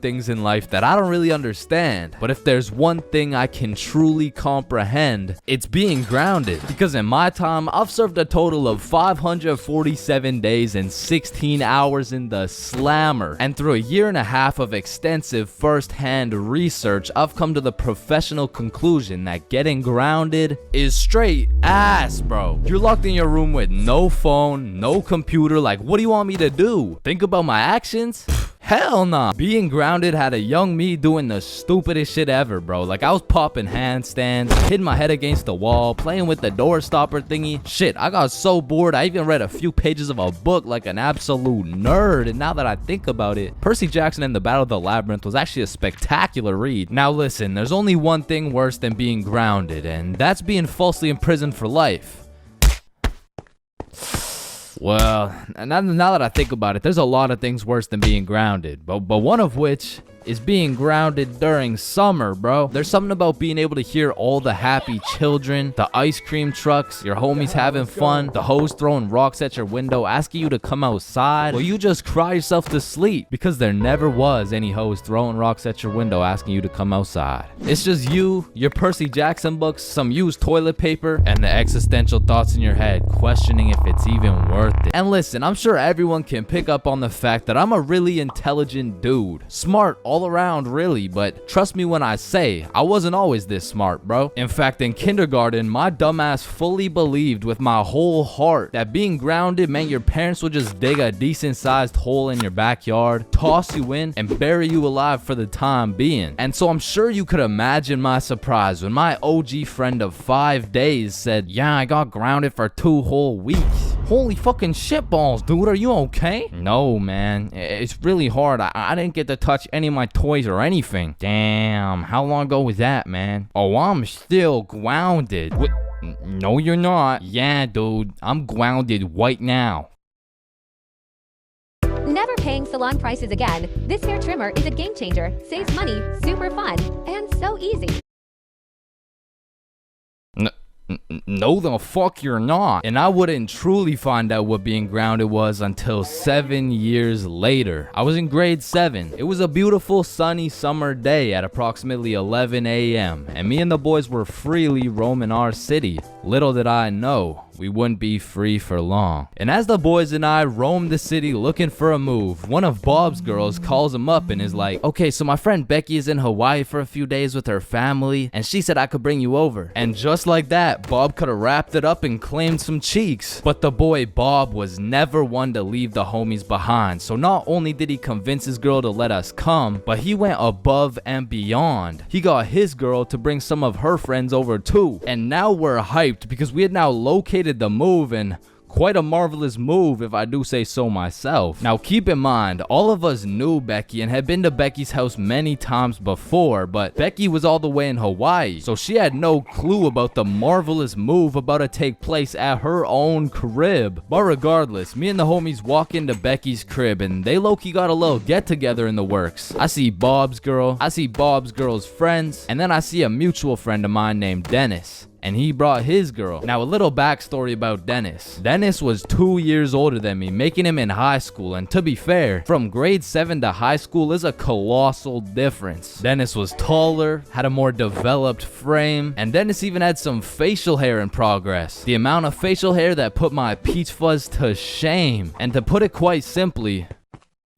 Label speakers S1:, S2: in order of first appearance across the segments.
S1: things in life that I don't really understand. But if there's one thing I can truly comprehend, it's being grounded. Because in my time, I've served a total of 547 days and 16 hours in the slammer. And through a year and a half of extensive first-hand research, I've come to the professional conclusion that getting grounded is straight ass, bro. You're locked in your room with no phone, no computer. Like, what do you want me to do? Think about my actions? Hell nah. Being grounded had a young me doing the stupidest shit ever, bro. Like, I was popping handstands, hitting my head against the wall, playing with the door stopper thingy. Shit, I got so bored, I even read a few pages of a book like an absolute nerd. And now that I think about it, Percy Jackson and the Battle of the Labyrinth was actually a spectacular read. Now listen, there's only one thing worse than being grounded, and that's being falsely imprisoned for life. Well, now that I think about it, there's a lot of things worse than being grounded, but one of which is being grounded during summer, bro. There's something about being able to hear all the happy children, the ice cream trucks, your homies having fun, the hoes throwing rocks at your window, asking you to come outside. Well, you just cry yourself to sleep because there never was any hoes throwing rocks at your window asking you to come outside. It's just you, your Percy Jackson books, some used toilet paper, and the existential thoughts in your head questioning if it's even worth it. And listen, I'm sure everyone can pick up on the fact that I'm a really intelligent dude. Smart all around, really, but trust me when I say I wasn't always this smart, bro. In fact, in kindergarten, my dumbass fully believed with my whole heart that being grounded meant your parents would just dig a decent sized hole in your backyard, toss you in, and bury you alive for the time being. And so I'm sure you could imagine my surprise when my OG friend of 5 days said, yeah, I got grounded for 2 whole weeks. Holy fucking shitballs, dude, are you okay? No, man, it's really hard. I didn't get to touch any of my toys or anything. Damn, how long ago was that, man? Oh, I'm still grounded. What? No, you're not. Yeah, dude, I'm grounded right now.
S2: Never paying salon prices again. This hair trimmer is a game changer. Saves money, super fun, and so easy.
S1: No, the fuck you're not. And I wouldn't truly find out what being grounded was until 7 years later. I was in grade 7. It was a beautiful sunny summer day at approximately 11 a.m. and me and the boys were freely roaming our city. Little did I know we wouldn't be free for long. And as the boys and I roamed the city looking for a move, one of Bob's girls calls him up and is like, okay, so my friend Becky is in Hawaii for a few days with her family, and she said I could bring you over. And just like that, Bob could have wrapped it up and claimed some cheeks. But the boy Bob was never one to leave the homies behind. So not only did he convince his girl to let us come, but he went above and beyond. He got his girl to bring some of her friends over too. And now we're hyped because we had now located the move, and quite a marvelous move if I do say so myself. Now keep in mind, all of us knew Becky and had been to Becky's house many times before, but Becky was all the way in Hawaii, so she had no clue about the marvelous move about to take place at her own crib. But regardless, me and the homies walk into Becky's crib and they low-key got a little get-together in the works. I see Bob's girl, I see Bob's girl's friends, and then I see a mutual friend of mine named Dennis. And he brought his girl. Now, a little backstory about Dennis. Dennis was 2 years older than me, making him in high school. And to be fair, from grade 7 to high school is a colossal difference. Dennis was taller, had a more developed frame, and Dennis even had some facial hair in progress. The amount of facial hair that put my peach fuzz to shame. And to put it quite simply,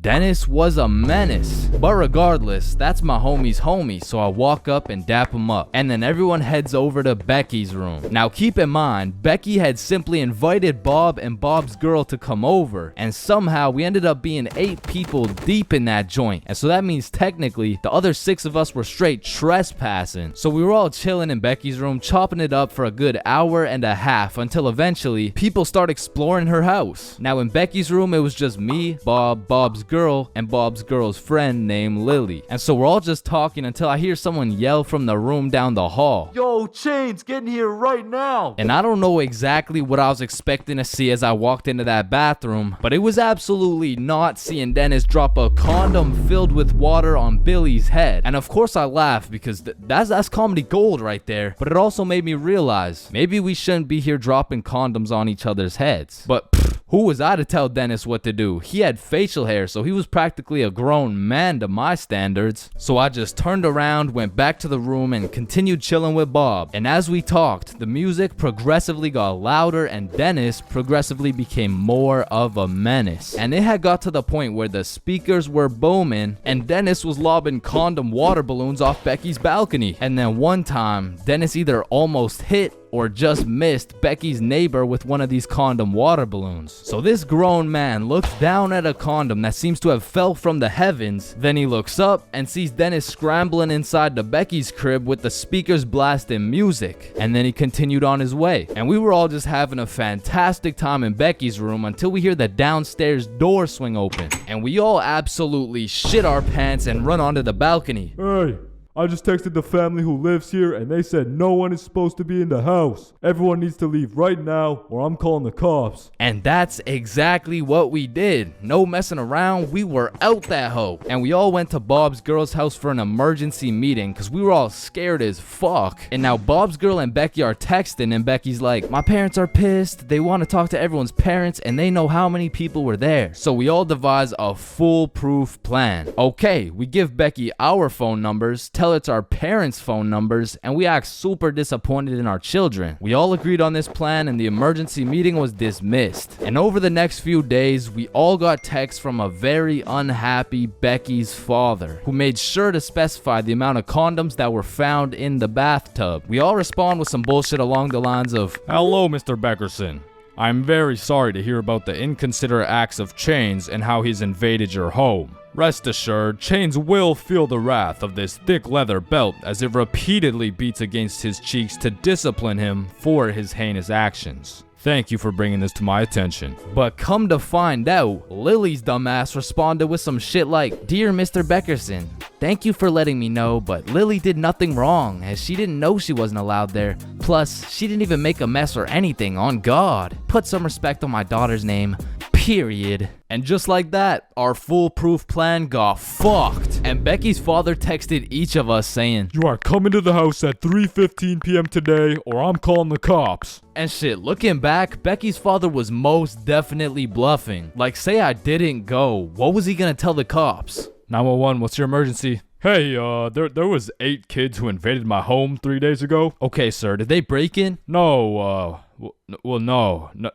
S1: Dennis was a menace. But regardless, that's my homie's homie, so I walk up and dap him up. And then everyone heads over to Becky's room. Now keep in mind, Becky had simply invited Bob and Bob's girl to come over, and somehow we ended up being 8 people deep in that joint. And so that means technically the other 6 of us were straight trespassing. So we were all chilling in Becky's room, chopping it up for a good hour and a half until eventually people start exploring her house. Now in Becky's room, it was just me, Bob, Bob's girl, and Bob's girl's friend named Lily. And so we're all just talking until I hear someone yell from the room down the hall, "Yo, Chains, get in here right now!" And I don't know exactly what I was expecting to see as I walked into that bathroom, but it was absolutely not seeing Dennis drop a condom filled with water on Billy's head. And of course I laughed because that's comedy gold right there, but it also made me realize maybe we shouldn't be here dropping condoms on each other's heads. But Who was I to tell Dennis what to do? He had facial hair, so he was practically a grown man to my standards. So I just turned around, went back to the room, and continued chilling with Bob. And as we talked, the music progressively got louder and Dennis progressively became more of a menace. And it had got to the point where the speakers were booming and Dennis was lobbing condom water balloons off Becky's balcony. And then one time, Dennis either almost hit or just missed Becky's neighbor with one of these condom water balloons. So this grown man looks down at a condom that seems to have fell from the heavens. Then he looks up and sees Dennis scrambling inside the Becky's crib with the speakers blasting music. And then he continued on his way. And we were all just having a fantastic time in Becky's room until we hear the downstairs door swing open. And we all absolutely shit our pants and run onto the balcony.
S3: Hey, I just texted the family who lives here and they said no one is supposed to be in the house. Everyone needs to leave right now or I'm calling the cops.
S1: And that's exactly what we did. No messing around, we were out that hoe. And we all went to Bob's girl's house for an emergency meeting because we were all scared as fuck. And now Bob's girl and Becky are texting and Becky's like, my parents are pissed. They want to talk to everyone's parents and they know how many people were there. So we all devise a foolproof plan. Okay, we give Becky our phone numbers, tell it's our parents' phone numbers, and we act super disappointed in our children. We all agreed on this plan and the emergency meeting was dismissed. And over the next few days, we all got texts from a very unhappy Becky's father, who made sure to specify the amount of condoms that were found in the bathtub. We all respond with some bullshit along the lines of, hello, Mr. Beckerson. I'm very sorry to hear about the inconsiderate acts of Chains and how he's invaded your home. Rest assured, Chains will feel the wrath of this thick leather belt as it repeatedly beats against his cheeks to discipline him for his heinous actions. Thank you for bringing this to my attention. But come to find out, Lily's dumbass responded with some shit like, Dear Mr. Beckerson, thank you for letting me know, but Lily did nothing wrong as she didn't know she wasn't allowed there. Plus, she didn't even make a mess or anything, on God. Put some respect on my daughter's name. Period. And just like that, our foolproof plan got fucked. And Becky's father texted each of us saying,
S3: You are coming to the house at 3:15 p.m. today or I'm calling the cops.
S1: And shit, looking back, Becky's father was most definitely bluffing. Like, say I didn't go, what was he gonna tell the cops? 911, what's your emergency?
S3: Hey, there was 8 kids who invaded my home 3 days ago.
S1: Okay, sir, did they break in?
S3: No,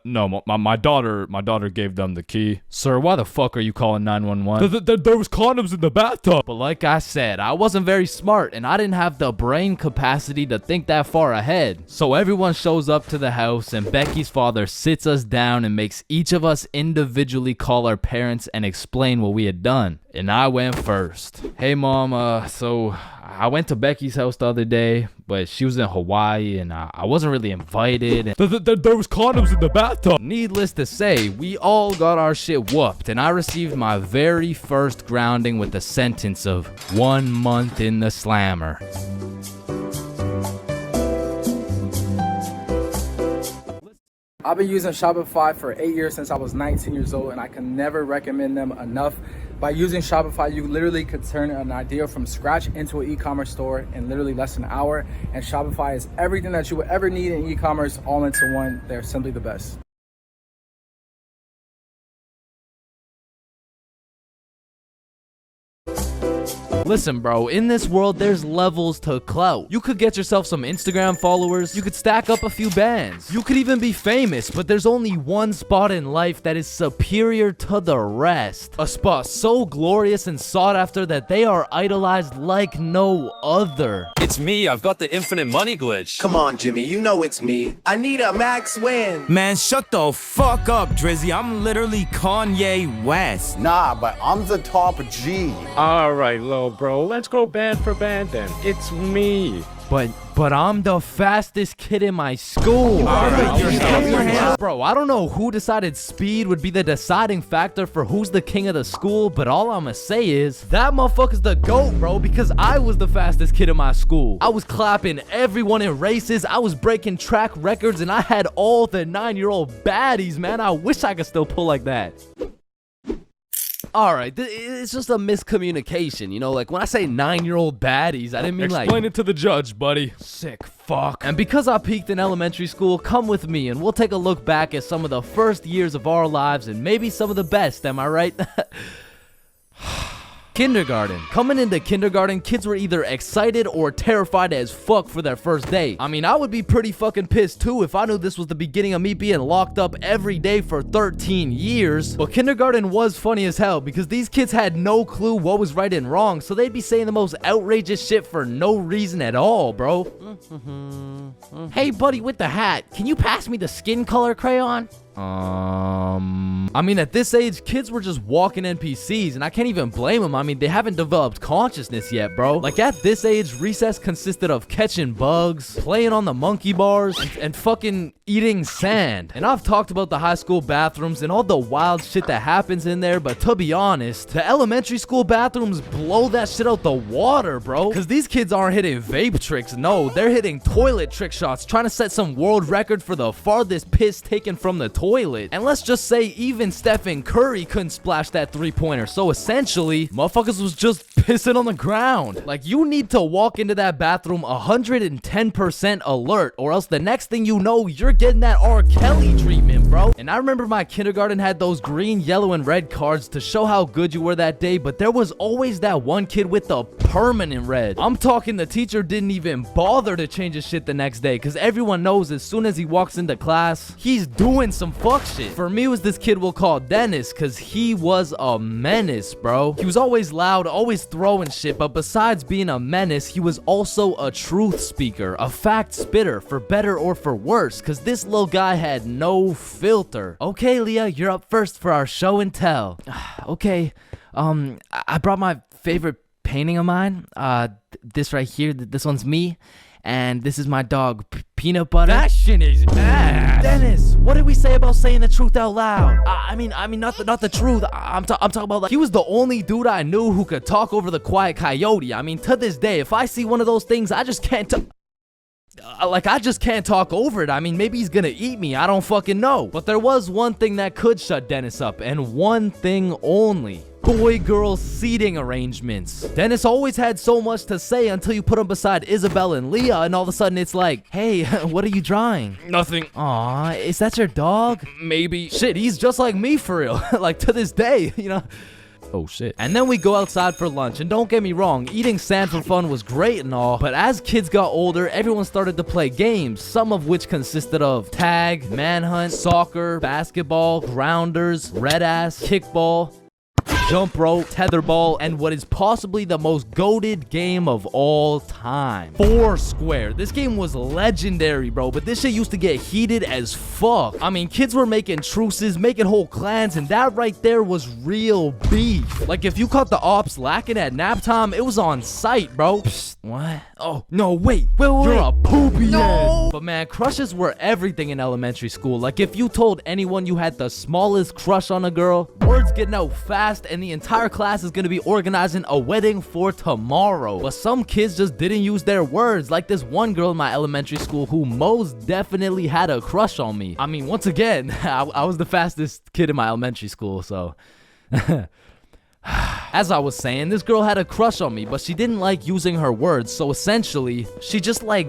S3: no. My daughter gave them the key.
S1: Sir, why the fuck are you calling 911?
S3: There was condoms in the bathtub.
S1: But like I said, I wasn't very smart and I didn't have the brain capacity to think that far ahead. So everyone shows up to the house and Becky's father sits us down and makes each of us individually call our parents and explain what we had done. And I went first. Hey mom, so I went to Becky's house the other day, but she was in Hawaii and I wasn't really invited.
S3: There was condoms in the bathtub.
S1: Needless to say, we all got our shit whooped and I received my very first grounding with a sentence of 1 month in the slammer.
S4: I've been using Shopify for 8 years since I was 19 years old, and I can never recommend them enough. By using Shopify, you literally could turn an idea from scratch into an e-commerce store in literally less than an hour. And Shopify is everything that you would ever need in e-commerce all into one. They're simply the best.
S1: Listen, bro, in this world, there's levels to clout. You could get yourself some Instagram followers. You could stack up a few bands. You could even be famous, but there's only one spot in life that is superior to the rest. A spot so glorious and sought after that they are idolized like no other.
S5: It's me, I've got the infinite money glitch.
S6: Come on, Jimmy, you know it's me. I need a max win.
S7: Man, shut the fuck up, Drizzy. I'm literally Kanye West.
S6: Nah, but I'm the top G.
S8: All right, little bro, let's go band for band then. It's me.
S1: But I'm the fastest kid in my school. Bro, I don't know who decided speed would be the deciding factor for who's the king of the school, but all I'ma say is that motherfucker's the GOAT, bro, because I was the fastest kid in my school. I was clapping everyone in races, I was breaking track records, and I had all the 9-year-old baddies, man. I wish I could still pull like that. All right, it's just a miscommunication, you know? Like, when I say 9-year-old baddies, I didn't mean like...
S3: Explain it to the judge, buddy.
S1: Sick fuck. And because I peaked in elementary school, come with me and we'll take a look back at some of the first years of our lives and maybe some of the best, am I right? Kindergarten. Coming into kindergarten, kids were either excited or terrified as fuck for their first day. I mean, I would be pretty fucking pissed too if I knew this was the beginning of me being locked up every day for 13 years. But kindergarten was funny as hell because these kids had no clue what was right and wrong, so they'd be saying the most outrageous shit for no reason at all, bro. Hey, buddy with the hat, can you pass me the skin color crayon? I mean, at this age, kids were just walking NPCs, and I can't even blame them. I mean, they haven't developed consciousness yet, bro. Like, at this age, recess consisted of catching bugs, playing on the monkey bars, and fucking eating sand. And I've talked about the high school bathrooms and all the wild shit that happens in there, but to be honest, the elementary school bathrooms blow that shit out the water, bro. Because these kids aren't hitting vape tricks, no, they're hitting toilet trick shots, trying to set some world record for the farthest piss taken from the toilet. And let's just say even Stephen Curry couldn't splash that 3-pointer, so essentially, motherfuckers was just pissing on the ground. Like, you need to walk into that bathroom 110% alert, or else the next thing you know, you're getting that R. Kelly treatment, bro. And I remember my kindergarten had those green, yellow, and red cards to show how good you were that day, but there was always that one kid with the permanent red. I'm talking the teacher didn't even bother to change his shit the next day, because everyone knows as soon as he walks into class, he's doing some fuck shit. For me, it was this kid we'll call Dennis, because he was a menace, bro. He was always loud, always throwing shit, but besides being a menace, he was also a truth speaker, a fact spitter, for better or for worse, because this little guy had no filter. Okay, Leah, you're up first for our show and tell. Okay, I brought my favorite painting of mine. This right here, this one's me, and this is my dog, Peanut Butter.
S8: That shit is ass.
S1: Dennis, what did we say about saying the truth out loud? I mean, not the truth. I'm talking about, like, he was the only dude I knew who could talk over the quiet coyote. I mean, to this day, if I see one of those things, I just can't I just can't talk over it. I mean, maybe he's gonna eat me. I don't fucking know. But there was one thing that could shut Dennis up, and one thing only. Boy-girl seating arrangements. Dennis always had so much to say until you put him beside Isabel and Leah, and all of a sudden it's like, hey, what are you drawing?
S8: Nothing.
S1: Aw, is that your dog?
S8: Maybe.
S1: Shit, he's just like me for real. Like, to this day, you know? Oh shit. And then we go outside for lunch, and don't get me wrong, eating sand for fun was great and all, but as kids got older, everyone started to play games, some of which consisted of tag, manhunt, soccer, basketball, grounders, red ass, kickball, jump rope, tetherball, and what is possibly the most goated game of all time, Foursquare. This game was legendary, bro, but this shit used to get heated as fuck. I mean, kids were making truces, making whole clans, and that right there was real beef. Like, if you caught the ops lacking at nap time, it was on sight, bro. Psst, what? Oh, no, wait. You're a poopy head. But man, crushes were everything in elementary school. Like, if you told anyone you had the smallest crush on a girl, word's getting out fast, and the entire class is gonna be organizing a wedding for tomorrow. But some kids just didn't use their words, like this one girl in my elementary school who most definitely had a crush on me. I mean, once again, I was the fastest kid in my elementary school, so... As I was saying, this girl had a crush on me, but she didn't like using her words, so essentially, she just like...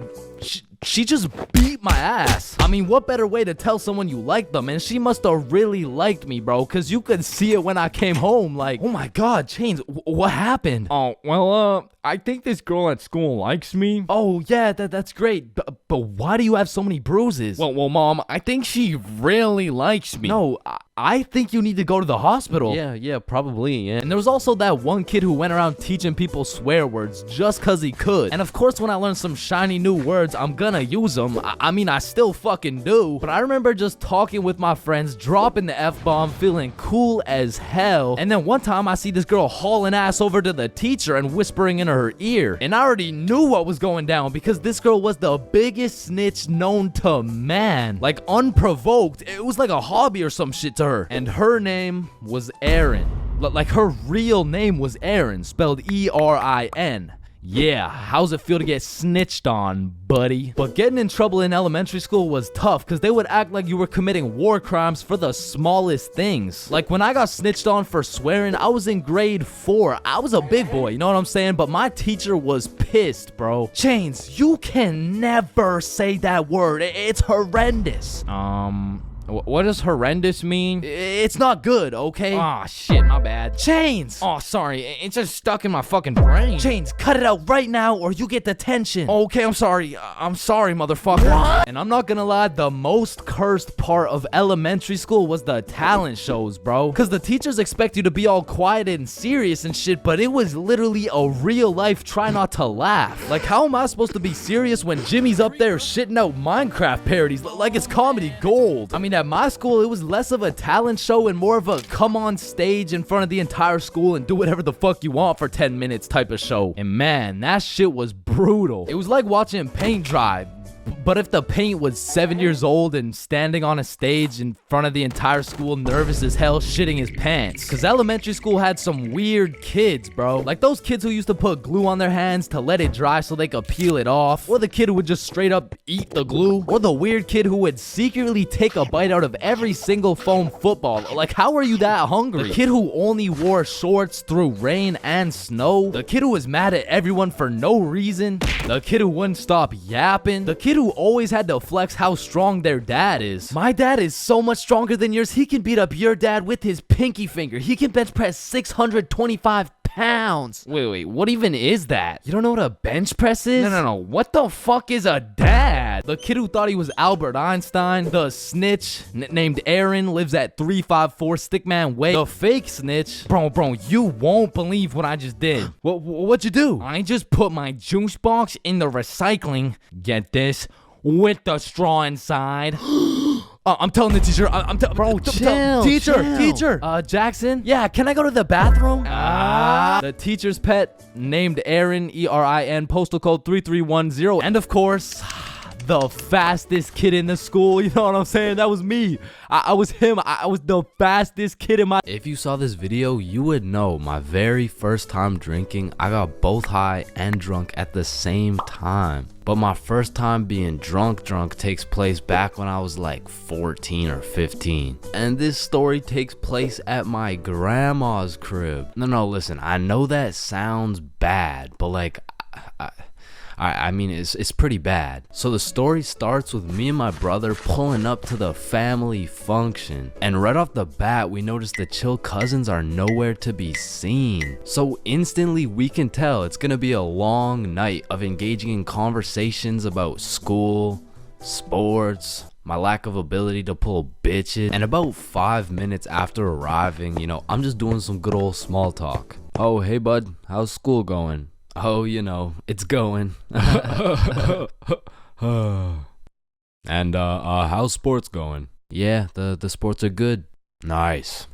S1: She just beat my ass. I mean, what better way to tell someone you like them? And she must have really liked me, bro, because you could see it when I came home. Like, oh my god, Chains, what happened?
S8: Oh, well, I think this girl at school likes me.
S1: Oh, yeah, that's great. But why do you have so many bruises?
S8: Well, Mom, I think she really likes me.
S1: No, I think you need to go to the hospital.
S8: Yeah, probably, yeah.
S1: And there was also that one kid who went around teaching people swear words just cause he could. And of course, when I learn some shiny new words, I'm gonna use them. I mean, I still fucking do. But I remember just talking with my friends, dropping the F-bomb, feeling cool as hell. And then one time I see this girl hauling ass over to the teacher and whispering in her ear. And I already knew what was going down because this girl was the biggest snitch known to man. Like, unprovoked. It was like a hobby or some shit to her. And her name was Erin. Like, her real name was Erin, spelled E-R-I-N. Yeah, how's it feel to get snitched on, buddy? But getting in trouble in elementary school was tough because they would act like you were committing war crimes for the smallest things. Like when I got snitched on for swearing, I was in grade 4. I was a big boy, you know what I'm saying? But my teacher was pissed, bro. Chains, you can never say that word. It's horrendous. What does horrendous mean? It's not good, okay? Aw, shit, my bad. Chains! Oh, sorry, it's just stuck in my fucking brain. Chains, cut it out right now or you get detention. Okay, I'm sorry. I'm sorry, motherfucker. What? And I'm not gonna lie, the most cursed part of elementary school was the talent shows, bro. Cause the teachers expect you to be all quiet and serious and shit, but it was literally a real life try not to laugh. Like, how am I supposed to be serious when Jimmy's up there shitting out Minecraft parodies like it's comedy gold? I mean, at my school, it was less of a talent show and more of a come on stage in front of the entire school and do whatever the fuck you want for 10 minutes type of show. And man, that shit was brutal. It was like watching paint dry. But if the paint was 7 years old and standing on a stage in front of the entire school, nervous as hell, shitting his pants. Cause elementary school had some weird kids, bro. Like those kids who used to put glue on their hands to let it dry so they could peel it off. Or the kid who would just straight up eat the glue. Or the weird kid who would secretly take a bite out of every single foam football. Like, how are you that hungry? The kid who only wore shorts through rain and snow. The kid who was mad at everyone for no reason. The kid who wouldn't stop yapping. The kid who always had to flex how strong their dad is. My dad is so much stronger than yours, he can beat up your dad with his pinky finger. He can bench press 625 pounds. Wait, what even is that? You don't know what a bench press is? No. What the fuck is a dad? The kid who thought he was Albert Einstein. The snitch named Aaron lives at 354 Stickman Way. The fake snitch. Bro, you won't believe what I just did. What'd you do? I just put my juice box in the recycling. Get this? With the straw inside. I'm telling the teacher. Bro, chill. Teacher. Jackson. Yeah, can I go to the bathroom? The teacher's pet named Aaron, ERIN, postal code 3310. And of course, the fastest kid in the school. You know what I'm saying? That was me. I was him. I was the fastest kid in my... If you saw this video, you would know my very first time drinking, I got both high and drunk at the same time. But my first time being drunk takes place back when I was like 14 or 15. And this story takes place at my grandma's crib. No, listen, I know that sounds bad, but like... I mean, it's pretty bad. So the story starts with me and my brother pulling up to the family function. And right off the bat, we notice the Chill cousins are nowhere to be seen. So instantly we can tell it's gonna be a long night of engaging in conversations about school, sports, my lack of ability to pull bitches. And about 5 minutes after arriving, you know, I'm just doing some good old small talk. Oh, hey bud, how's school going? Oh, you know, it's going. And how's sports going? Yeah, the sports are good. Nice.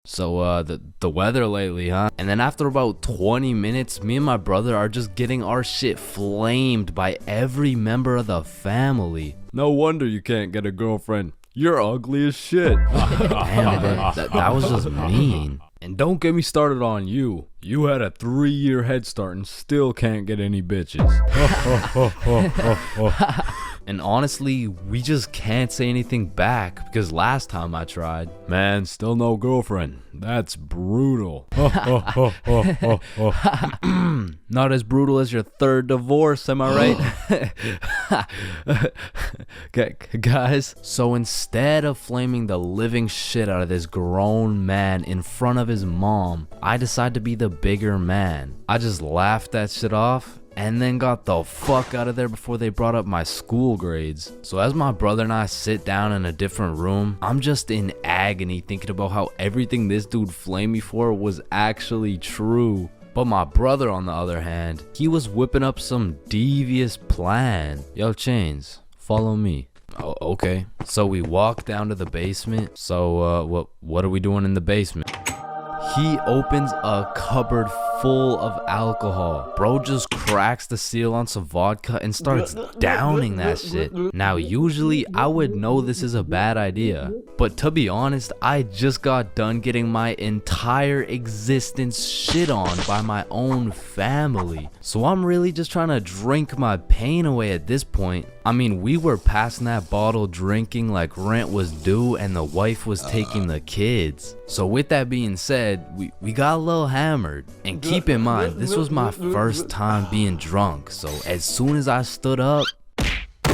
S1: So, the weather lately, huh? And then after about 20 minutes, me and my brother are just getting our shit flamed by every member of the family.
S3: No wonder you can't get a girlfriend. You're ugly as shit.
S1: Damn, that was just mean.
S3: And don't get me started on you. You had a 3-year head start and still can't get any bitches.
S1: And honestly, we just can't say anything back because last time I tried.
S3: Man, still no girlfriend. That's brutal.
S1: Not as brutal as your third divorce, am I right? Guys, so instead of flaming the living shit out of this grown man in front of his mom, I decided to be the bigger man. I just laughed that shit off and then got the fuck out of there before they brought up my school grades. So as my brother and I sit down in a different room, I'm just in agony thinking about how everything this dude flamed me for was actually true. But my brother, on the other hand, he was whipping up some devious plan. Yo, Chains, follow me. Oh, okay. So we walk down to the basement. So, what are we doing in the basement? He opens a cupboard full of alcohol. Bro just cracks the seal on some vodka and starts downing that shit. Now, usually I would know this is a bad idea, but to be honest, I just got done getting my entire existence shit on by my own family. So I'm really just trying to drink my pain away at this point. I mean, we were passing that bottle drinking like rent was due and the wife was taking the kids. So with that being said, we got a little hammered. And keep in mind, this was my first time being drunk. So as soon as I stood up,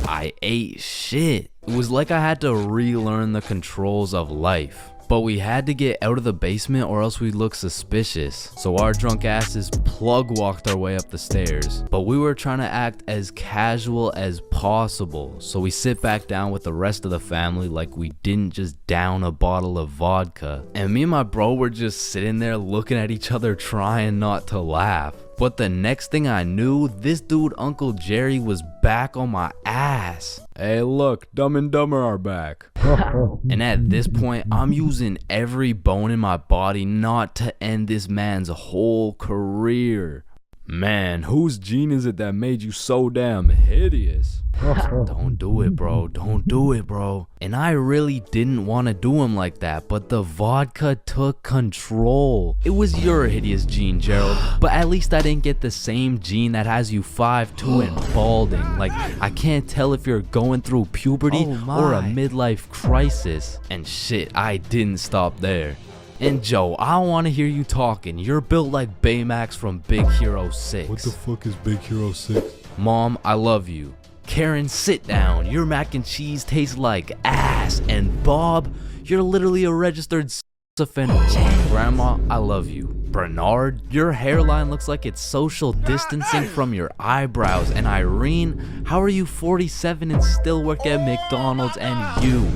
S1: I ate shit. It was like I had to relearn the controls of life. But we had to get out of the basement or else we'd look suspicious. So our drunk asses plug walked our way up the stairs. But we were trying to act as casual as possible. So we sit back down with the rest of the family like we didn't just down a bottle of vodka. And me and my bro were just sitting there looking at each other trying not to laugh. But the next thing I knew, this dude Uncle Jerry was back on my ass.
S3: Hey look, Dumb and Dumber are back.
S1: And at this point, I'm using every bone in my body not to end this man's whole career.
S3: Man, whose gene is it that made you so damn hideous?
S1: Don't do it, bro. Don't do it, bro. And I really didn't want to do him like that, but the vodka took control. It was your hideous gene, Gerald, but at least I didn't get the same gene that has you 5'2" and balding. Like, I can't tell if you're going through puberty or a midlife crisis. And shit, I didn't stop there. And Joe, I don't want to hear you talking. You're built like Baymax from Big Hero 6.
S3: What the fuck is Big Hero 6?
S1: Mom, I love you. Karen, sit down. Your mac and cheese tastes like ass. And Bob, you're literally a registered offender. Grandma, I love you. Bernard, your hairline looks like it's social distancing from your eyebrows. And Irene, how are you 47 and still work at McDonald's and you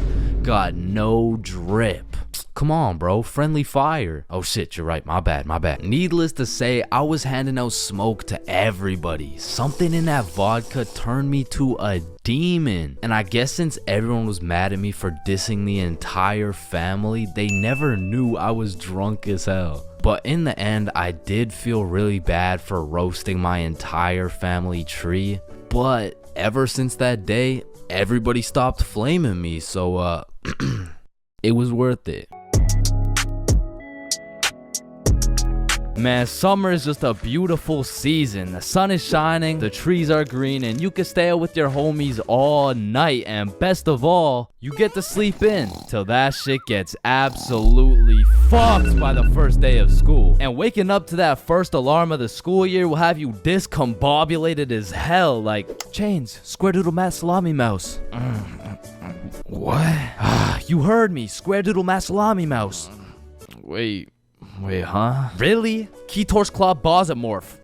S1: got no drip? Come on, bro. Friendly fire. Oh shit, you're right. My bad, my bad. Needless to say, I was handing out smoke to everybody. Something in that vodka turned me to a demon. And I guess since everyone was mad at me for dissing the entire family, they never knew I was drunk as hell. But in the end, I did feel really bad for roasting my entire family tree. But ever since that day, everybody stopped flaming me. So, it was worth it. Man, summer is just a beautiful season. The sun is shining, the trees are green, and you can stay out with your homies all night. And best of all, you get to sleep in till that shit gets absolutely fucked by the first day of school. And waking up to that first alarm of the school year will have you discombobulated as hell. Like, Chains, Square Doodle Mat Salami Mouse. What? You heard me, Square Doodle Mat Salami Mouse. Wait, huh? Really? Keytor's Claw Bosomorph.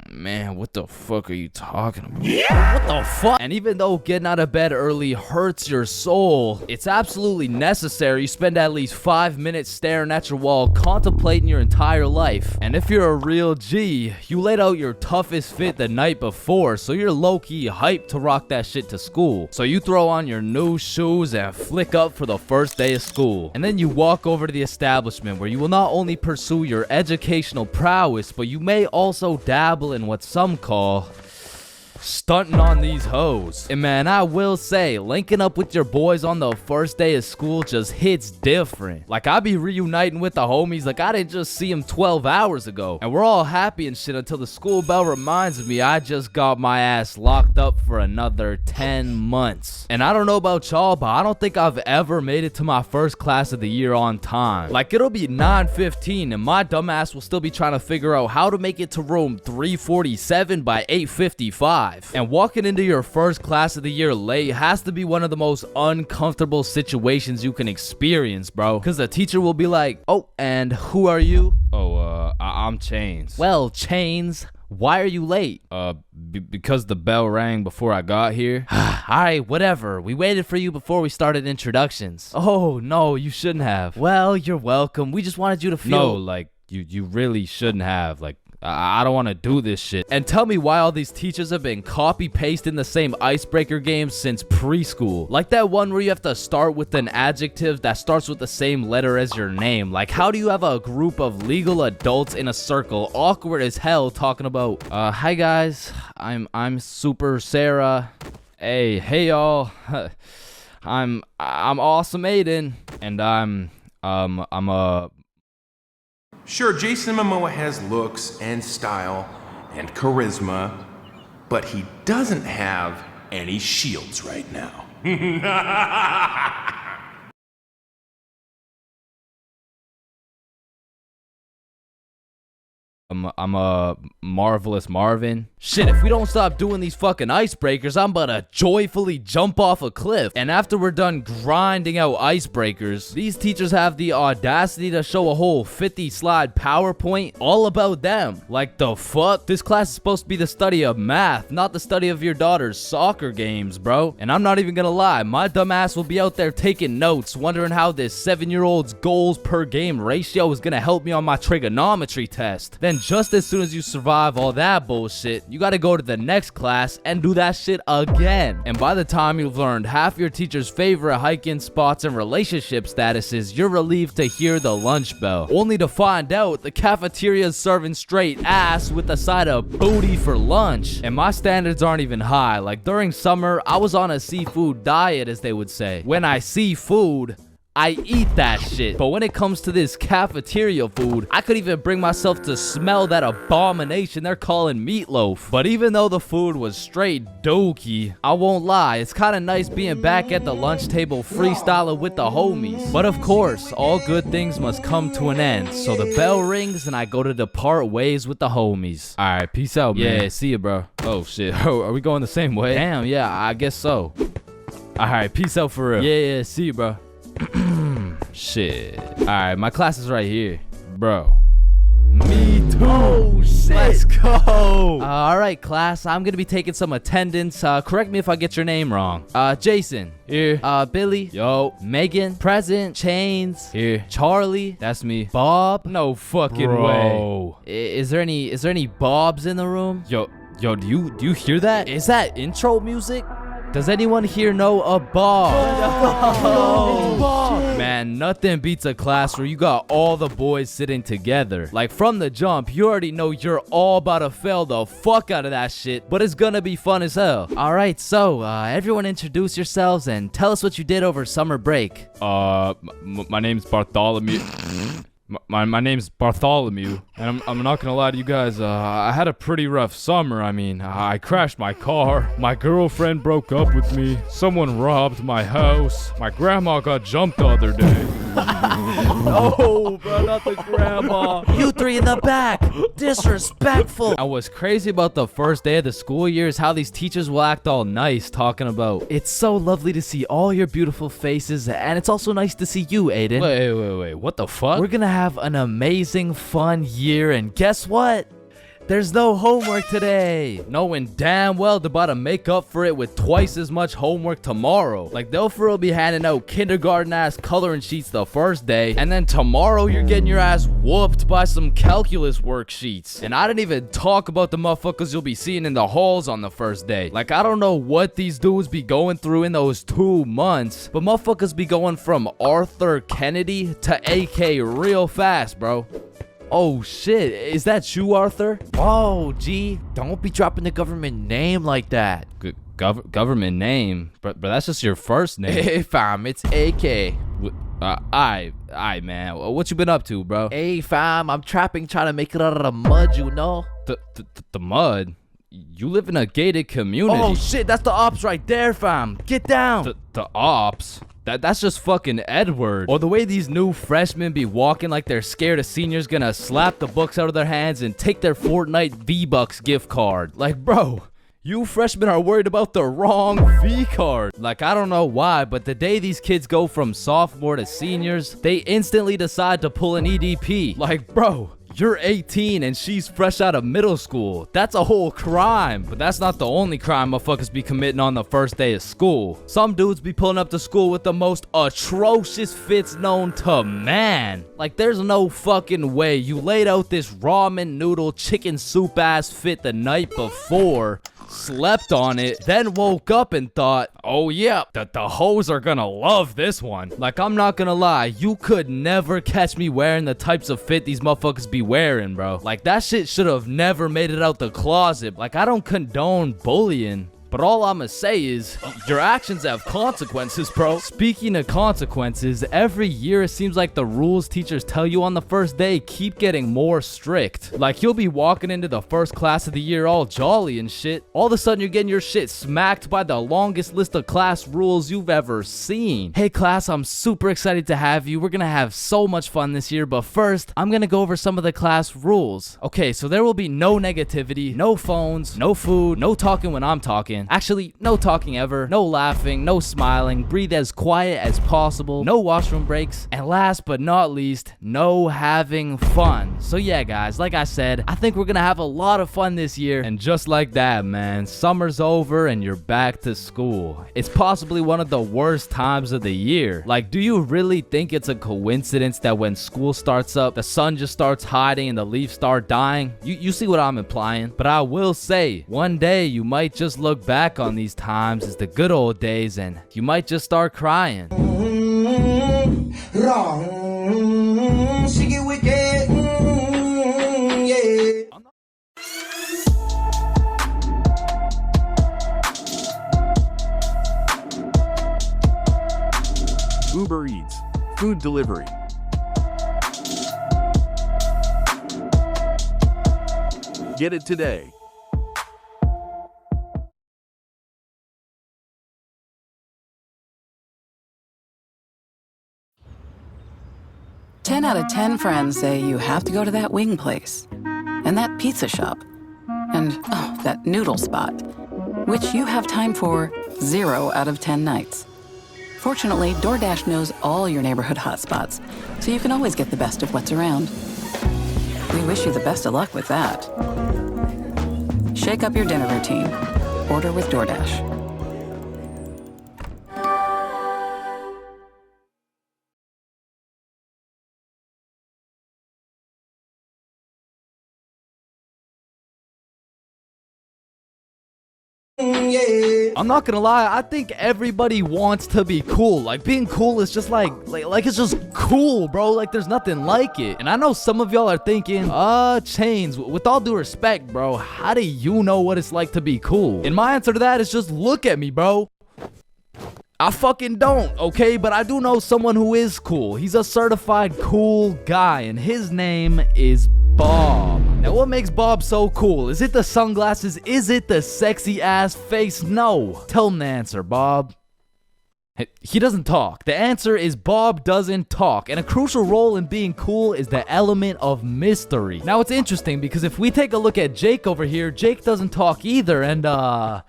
S1: Man, what the fuck are you talking about? What the fuck? And even though getting out of bed early hurts your soul, it's absolutely necessary you spend at least 5 minutes staring at your wall, contemplating your entire life. And if you're a real G, you laid out your toughest fit the night before, so you're low-key hyped to rock that shit to school. So you throw on your new shoes and flick up for the first day of school. And then you walk over to the establishment where you will not only pursue your educational prowess, but you may also dabble in what some call stunting on these hoes. And man, I will say, linking up with your boys on the first day of school just hits different. Like, I be reuniting with the homies like I didn't just see them 12 hours ago. And we're all happy and shit until the school bell reminds me I just got my ass locked up for another 10 months. And I don't know about y'all, but I don't think I've ever made it to my first class of the year on time. Like, it'll be 9:15 and my dumbass will still be trying to figure out how to make it to room 347 by 8:55. And walking into your first class of the year late has to be one of the most uncomfortable situations you can experience, bro. Because the teacher will be like, oh, and who are you? Oh, I'm Chains. Well, Chains, why are you late? Because the bell rang before I got here. Alright, whatever. We waited for you before we started introductions. Oh, no, you shouldn't have. Well, you're welcome. We just wanted you to feel... No, like, you really shouldn't have. Like, I don't want to do this shit. And tell me why all these teachers have been copy-pasting the same icebreaker games since preschool. Like that one where you have to start with an adjective that starts with the same letter as your name. Like, how do you have a group of legal adults in a circle, awkward as hell, talking about, hi guys, I'm Super Sarah. Hey y'all. I'm Awesome Aiden, and I'm a...
S9: Sure, Jason Momoa has looks and style and charisma, but he doesn't have any shields right now.
S1: I'm a Marvelous Marvin. Shit, if we don't stop doing these fucking icebreakers, I'm about to joyfully jump off a cliff. And after we're done grinding out icebreakers, these teachers have the audacity to show a whole 50-slide PowerPoint all about them. Like, the fuck? This class is supposed to be the study of math, not the study of your daughter's soccer games, bro. And I'm not even gonna lie, my dumb ass will be out there taking notes, wondering how this 7-year-old's goals per game ratio is gonna help me on my trigonometry test. Then just as soon as you survive all that bullshit, you gotta go to the next class and do that shit again. And by the time you've learned half your teacher's favorite hiking spots and relationship statuses, you're relieved to hear the lunch bell, only to find out the cafeteria's serving straight ass with a side of booty for lunch. And my standards aren't even high. Like, during summer, I was on a seafood diet, as they would say. When I see food, I eat that shit. But when it comes to this cafeteria food, I could even bring myself to smell that abomination they're calling meatloaf. But even though the food was straight dookie, I won't lie, it's kind of nice being back at the lunch table freestyling with the homies. But of course, all good things must come to an end. So the bell rings and I go to depart ways with the homies. Alright, peace out, man. Yeah, see ya, bro. Oh shit, are we going the same way? Damn, yeah, I guess so. Alright, peace out for real. Yeah, see you, bro. Shit. Alright, my class is right here. Bro. Me too. Oh, shit. Let's go. Alright, class. I'm gonna be taking some attendance. Correct me if I get your name wrong. Jason. Here. Billy. Yo. Megan. Present. Chains. Here. Charlie. That's me. Bob. No fucking way. Is there any Bobs in the room? Yo, do you hear that? Is that intro music? Does anyone here know a Bob? Oh, man, nothing beats a class where you got all the boys sitting together. Like, from the jump, you already know you're all about to fail the fuck out of that shit, but it's gonna be fun as hell. Alright, so, everyone introduce yourselves and tell us what you did over summer break.
S3: My name's Bartholomew. My name's Bartholomew, and I'm not gonna lie to you guys, I had a pretty rough summer. I mean, I crashed my car, my girlfriend broke up with me, someone robbed my house, my grandma got jumped the other day.
S1: No, bro, not the grandma. You three in the back. Disrespectful. And what's crazy about the first day of the school year is how these teachers will act all nice, talking about, it's so lovely to see all your beautiful faces, and it's also nice to see you, Aiden.
S3: Wait, what the fuck?
S1: We're gonna have an amazing, fun year, and guess what? There's no homework today. Knowing damn well they're about to make up for it with twice as much homework tomorrow. Like, they'll for real be handing out kindergarten-ass coloring sheets the first day, and then tomorrow you're getting your ass whooped by some calculus worksheets. And I didn't even talk about the motherfuckers you'll be seeing in the halls on the first day. Like, I don't know what these dudes be going through in those 2 months, but motherfuckers be going from Arthur Kennedy to AK real fast, bro. Oh shit, is that you, Arthur? Whoa, G, don't be dropping the government name like that. Government name? But that's just your first name. Hey fam, it's AK. Aye, man, what you been up to, bro? Hey fam, I'm trapping, trying to make it out of the mud, you know? The mud? You live in a gated community. Oh shit, that's the ops right there, fam. Get down. The ops? That's just fucking Edward. Or the way these new freshmen be walking like they're scared a senior's gonna slap the books out of their hands and take their Fortnite V-Bucks gift card. Like, bro, you freshmen are worried about the wrong V-card. Like, I don't know why, but the day these kids go from sophomore to seniors, they instantly decide to pull an EDP. Like, bro, you're 18 and she's fresh out of middle school. That's a whole crime. But that's not the only crime motherfuckers be committing on the first day of school. Some dudes be pulling up to school with the most atrocious fits known to man. Like, there's no fucking way you laid out this ramen noodle chicken soup ass fit the night before, slept on it, then woke up and thought, oh yeah, the hoes are gonna love this one. Like, I'm not gonna lie, you could never catch me wearing the types of fit these motherfuckers be wearing, bro. Like, that shit should have never made it out the closet. Like, I don't condone bullying, but all I'ma say is, your actions have consequences, bro. Speaking of consequences, every year it seems like the rules teachers tell you on the first day keep getting more strict. Like, you'll be walking into the first class of the year all jolly and shit. All of a sudden you're getting your shit smacked by the longest list of class rules you've ever seen. Hey class, I'm super excited to have you. We're gonna have so much fun this year, but first, I'm gonna go over some of the class rules. Okay, so there will be no negativity, no phones, no food, no talking when I'm talking. Actually, no talking ever, no laughing, no smiling, breathe as quiet as possible, no washroom breaks, and last but not least, no having fun. So yeah, guys, like I said, I think we're gonna have a lot of fun this year, and just like that, man, summer's over and you're back to school. It's possibly one of the worst times of the year. Like, do you really think it's a coincidence that when school starts up, the sun just starts hiding and the leaves start dying? You see what I'm implying? But I will say, one day you might just look back on these times as the good old days and you might just start crying.
S10: Uber Eats, food delivery. Get it today.
S11: Ten out of 10 friends say you have to go to that wing place, and that pizza shop, and oh, that noodle spot, which you have time for 0 out of 10 nights. Fortunately, DoorDash knows all your neighborhood hotspots, so you can always get the best of what's around. We wish you the best of luck with that. Shake up your dinner routine. Order with DoorDash.
S1: I'm not gonna lie, I think everybody wants to be cool. Like, being cool is just like it's just cool, bro. Like, there's nothing like it. And I know some of y'all are thinking, Chains, with all due respect, bro, how do you know what it's like to be cool? And my answer to that is just look at me, bro. I fucking don't, okay? But I do know someone who is cool. He's a certified cool guy, and his name is Bob. Now, what makes Bob so cool? Is it the sunglasses? Is it the sexy ass face? No. Tell him the answer, Bob. He doesn't talk. The answer is Bob doesn't talk. And a crucial role in being cool is the element of mystery. Now, it's interesting because if we take a look at Jake over here, Jake doesn't talk either, and I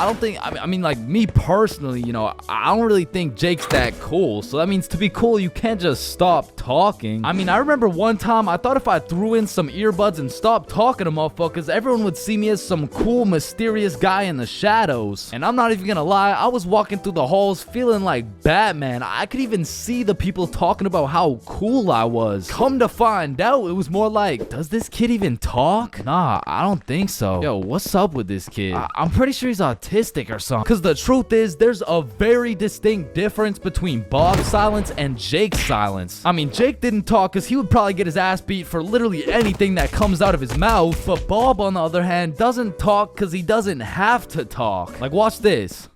S1: don't think, I mean, like, me personally, you know, I don't really think Jake's that cool. So that means to be cool, you can't just stop talking. I mean, I remember one time I thought if I threw in some earbuds and stopped talking to motherfuckers, everyone would see me as some cool, mysterious guy in the shadows. And I'm not even gonna lie, I was walking through the halls feeling like Batman. I could even see the people talking about how cool I was. Come to find out, it was more like, does this kid even talk? Nah, I don't think so. Yo, what's up with this kid? I'm pretty sure he's autistic or something. Because the truth is, there's a very distinct difference between Bob's silence and Jake's silence. I mean, Jake didn't talk because he would probably get his ass beat for literally anything that comes out of his mouth. But Bob, on the other hand, doesn't talk because he doesn't have to talk. Like, watch this.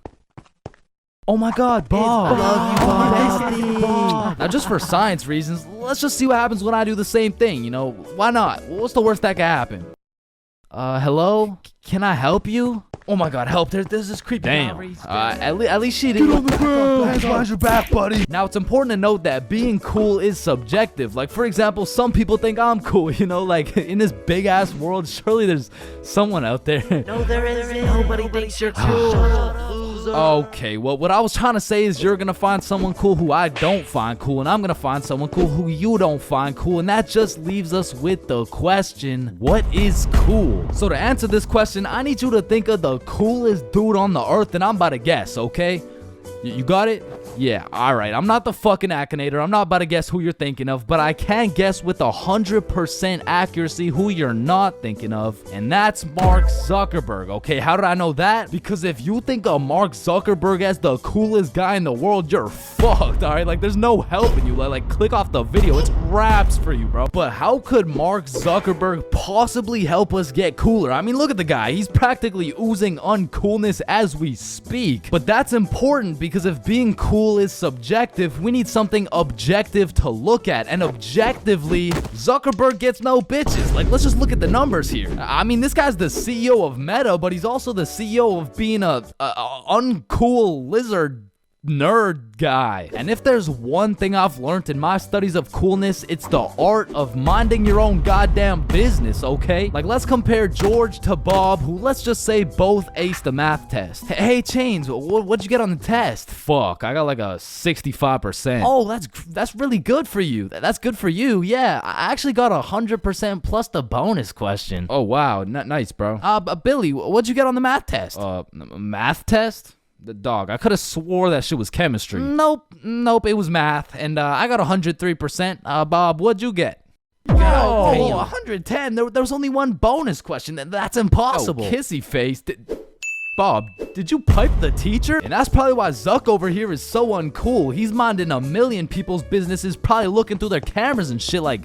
S1: Oh my god, Bob. I love you, Bob. Now, just for science reasons, let's just see what happens when I do the same thing, you know? Why not? What's the worst that could happen? Hello? Can I help you? Oh my god, help. There's this creepy guy. At least she didn't. Get on the ground. Hands your back, buddy. Now, it's important to note that being cool is subjective. Like, for example, some people think I'm cool, you know? Like, in this big-ass world, surely there's someone out there.
S12: No, there isn't. Nobody thinks you're cool.
S1: loser. Okay, well, what I was trying to say is you're gonna find someone cool who I don't find cool, and I'm gonna find someone cool who you don't find cool, and that just leaves us with the question, what is cool? So to answer this question, I need you to think of the coolest dude on the earth, and I'm about to guess, okay? You got it? Yeah, alright. I'm not the fucking Akinator. I'm not about to guess who you're thinking of, but I can guess with 100% accuracy who you're not thinking of, and that's Mark Zuckerberg. Okay, how did I know that? Because if you think of Mark Zuckerberg as the coolest guy in the world, you're fucked, alright? Like, there's no helping you. Like, click off the video. It's raps for you, bro. But how could Mark Zuckerberg possibly help us get cooler? I mean, look at the guy. He's practically oozing uncoolness as we speak. But that's important because if being cool is subjective, we need something objective to look at, and objectively, Zuckerberg gets no bitches. Like, let's just look at the numbers here. I mean, this guy's the CEO of Meta, but he's also the CEO of being a uncool lizard nerd guy. And if there's one thing I've learned in my studies of coolness, it's the art of minding your own goddamn business, okay? Like, let's compare George to Bob, who, let's just say, both aced the math test. Hey, Chains, what'd you get on the test? Fuck, I got like a 65%. Oh, that's really good for you. That's good for you, yeah. I actually got 100% plus the bonus question. Oh, wow, nice, bro. Billy, what'd you get on the math test? Math test? The dog, I could have swore that shit was chemistry. Nope, it was math, and I got 103%. Bob, what'd you get? Oh, 110. There was only one bonus question. That's impossible. Oh, kissy face. Bob, did you pipe the teacher? And that's probably why Zuck over here is so uncool. He's minding a million people's businesses, probably looking through their cameras and shit like,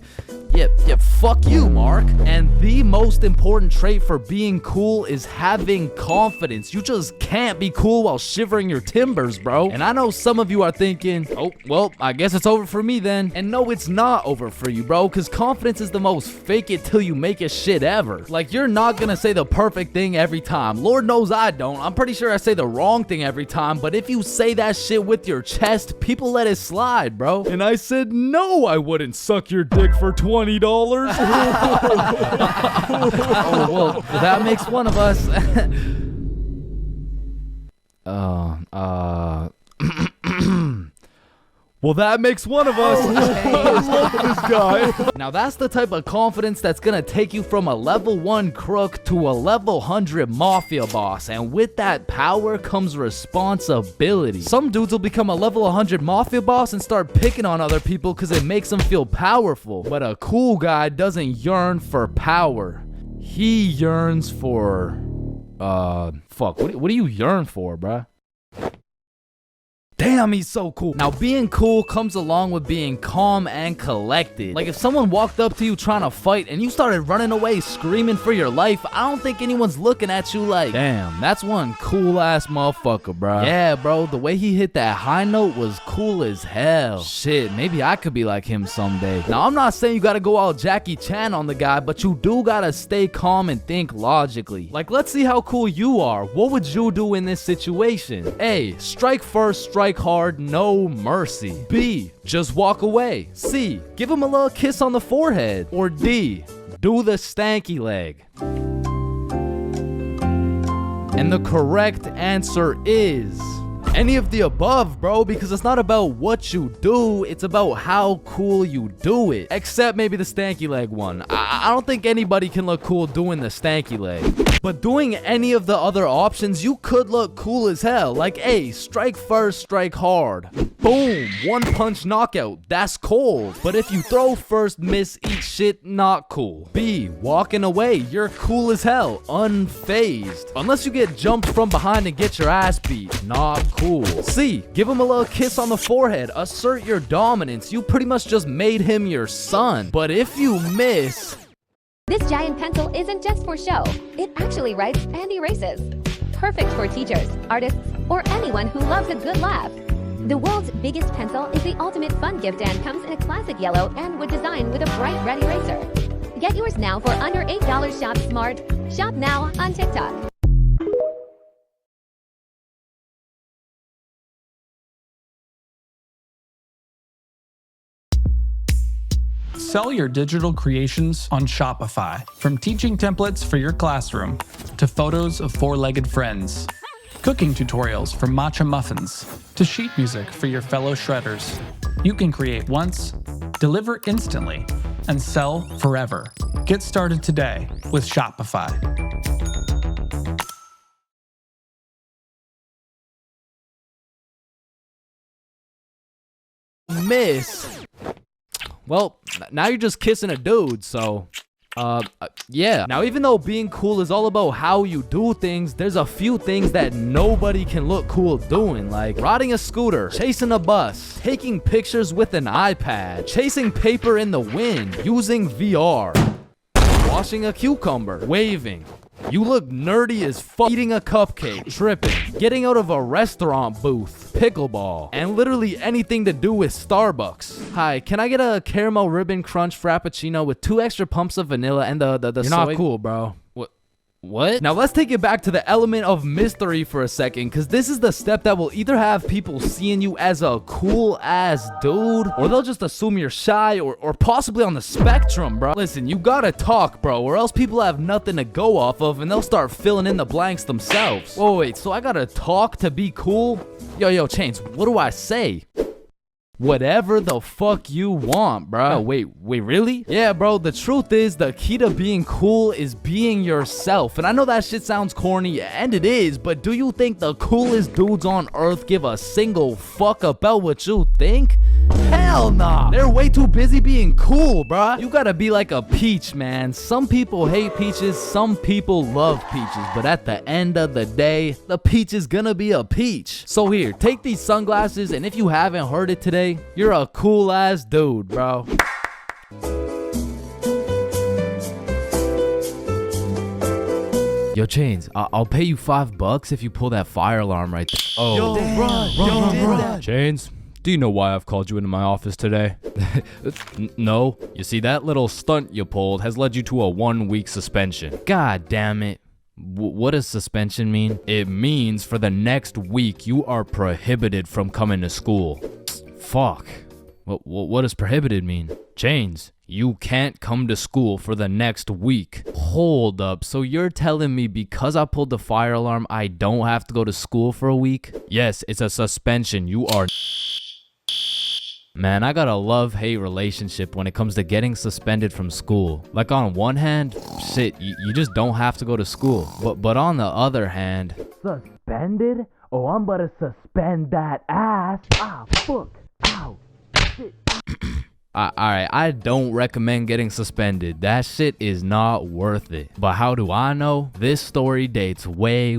S1: yeah, fuck you, Mark. And the most important trait for being cool is having confidence. You just can't be cool while shivering your timbers, bro. And I know some of you are thinking, oh, well, I guess it's over for me then. And no, it's not over for you, bro, because confidence is the most fake it till you make it shit ever. Like, you're not gonna say the perfect thing every time. Lord knows I don't. I'm pretty sure I say the wrong thing every time, but if you say that shit with your chest, people let it slide, bro. And I said, no, I wouldn't suck your dick for $20. Oh, well, that makes one of us. Well, that makes one of us. I love this guy. Now, that's the type of confidence that's gonna take you from a level 1 crook to a level 100 mafia boss. And with that power comes responsibility. Some dudes will become a level 100 mafia boss and start picking on other people because it makes them feel powerful. But a cool guy doesn't yearn for power. He yearns for... fuck, what do you yearn for, bruh? Damn, he's so cool. Now, being cool comes along with being calm and collected. Like, if someone walked up to you trying to fight and you started running away screaming for your life, I don't think anyone's looking at you like, damn, that's one cool-ass motherfucker, bro. Yeah, bro, the way he hit that high note was cool as hell. Shit, maybe I could be like him someday. Now, I'm not saying you gotta go all Jackie Chan on the guy, but you do gotta stay calm and think logically. Like, let's see how cool you are. What would you do in this situation? A, strike first, strike hard, no mercy. B, just walk away. C, give him a little kiss on the forehead. Or D, do the stanky leg. And the correct answer is any of the above, bro, because it's not about what you do, it's about how cool you do it. Except maybe the stanky leg one. I don't think anybody can look cool doing the stanky leg. But doing any of the other options, you could look cool as hell. Like, A, strike first, strike hard. Boom, one punch knockout. That's cold. But if you throw first, miss, eat shit, not cool. B, walking away. You're cool as hell, unfazed. Unless you get jumped from behind and get your ass beat. Not cool. C, give him a little kiss on the forehead. Assert your dominance. You pretty much just made him your son. But if you miss...
S2: This giant pencil isn't just for show. It actually writes and erases. Perfect for teachers, artists, or anyone who loves a good laugh. The world's biggest pencil is the ultimate fun gift and comes in a classic yellow and wood design with a bright red eraser. Get yours now for under $8. Shop smart. Shop now on TikTok.
S12: Sell your digital creations on Shopify. From teaching templates for your classroom to photos of four-legged friends, cooking tutorials for matcha muffins, to sheet music for your fellow shredders. You can create once, deliver instantly, and sell forever. Get started today with Shopify.
S1: Miss. Well, now you're just kissing a dude, so yeah. Now, even though being cool is all about how you do things, there's a few things that nobody can look cool doing, like riding a scooter, chasing a bus, taking pictures with an iPad, chasing paper in the wind, using VR, washing a cucumber, waving. You look nerdy as fuck, eating a cupcake, tripping, getting out of a restaurant booth, pickleball, and literally anything to do with Starbucks. Hi, can I get a caramel ribbon crunch frappuccino with 2 extra pumps of vanilla and the
S3: You're
S1: soy?
S3: not cool, bro.
S1: What? Now let's take it back to the element of mystery for a second, because this is the step that will either have people seeing you as a cool ass dude, or they'll just assume you're shy or possibly on the spectrum, bro. Listen, you gotta talk, bro, or else people have nothing to go off of and they'll start filling in the blanks themselves. Whoa, wait, so I gotta talk to be cool? Yo, Chains, what do I say? Whatever the fuck you want, bro. Oh, wait, really? Yeah, bro, the truth is the key to being cool is being yourself. And I know that shit sounds corny, and it is, but do you think the coolest dudes on earth give a single fuck about what you think? Hell nah. They're way too busy being cool, bro. You gotta be like a peach, man. Some people hate peaches, some people love peaches, but at the end of the day, the peach is gonna be a peach. So here, take these sunglasses, and if you haven't heard it today, you're a cool ass dude, bro. Yo, Chains, I'll pay you $5 if you pull that fire alarm right there. Oh, run.
S3: Chains, do you know why I've called you into my office today?
S1: No. You see, that little stunt you pulled has led you to a 1-week suspension. God damn it. What does suspension mean? It means for the next week you are prohibited from coming to school. Fuck. What does prohibited mean? Chains, you can't come to school for the next week. Hold up, so you're telling me because I pulled the fire alarm, I don't have to go to school for a week? Yes, it's a suspension. You are... Man, I got a love-hate relationship when it comes to getting suspended from school. Like, on one hand, shit, you just don't have to go to school. But on the other hand... Suspended? Oh, I'm about to suspend that ass. Ah, fuck. Ow. Shit. Alright, I don't recommend getting suspended. That shit is not worth it. But how do I know? This story dates way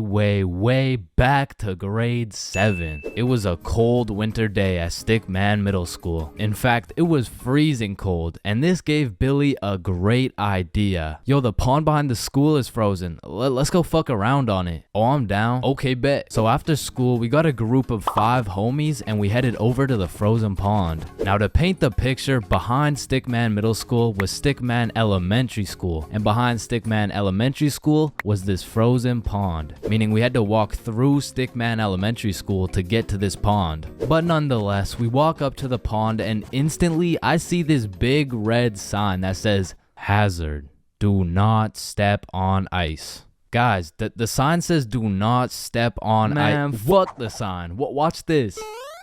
S1: back to grade 7. It was a cold winter day at Stickman Middle School. In fact, it was freezing cold, and this gave Billy a great idea. Yo, the pond behind the school is frozen. Let's go fuck around on it. Oh, I'm down. Okay, bet. So after school, we got a group of 5 homies, and we headed over to the frozen pond. Now, to paint the picture, behind Stickman Middle School was Stickman Elementary School, and behind Stickman Elementary School was this frozen pond, meaning we had to walk through Stickman Elementary School to get to this pond. But nonetheless, we walk up to the pond and instantly I see this big red sign that says, "Hazard, do not step on ice." Guys, the sign says do not step on ice. Man, fuck the sign. Watch this.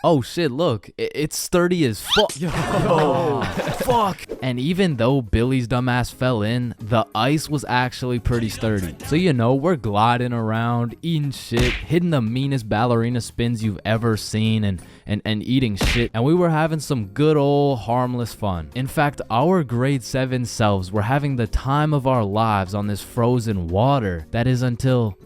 S1: Oh shit, look, it's sturdy as fuck. Yo, fuck. And even though Billy's dumbass fell in, the ice was actually pretty sturdy. So you know, we're gliding around, eating shit, hitting the meanest ballerina spins you've ever seen, and eating shit. And we were having some good old harmless fun. In fact, our grade 7 selves were having the time of our lives on this frozen water. That is until...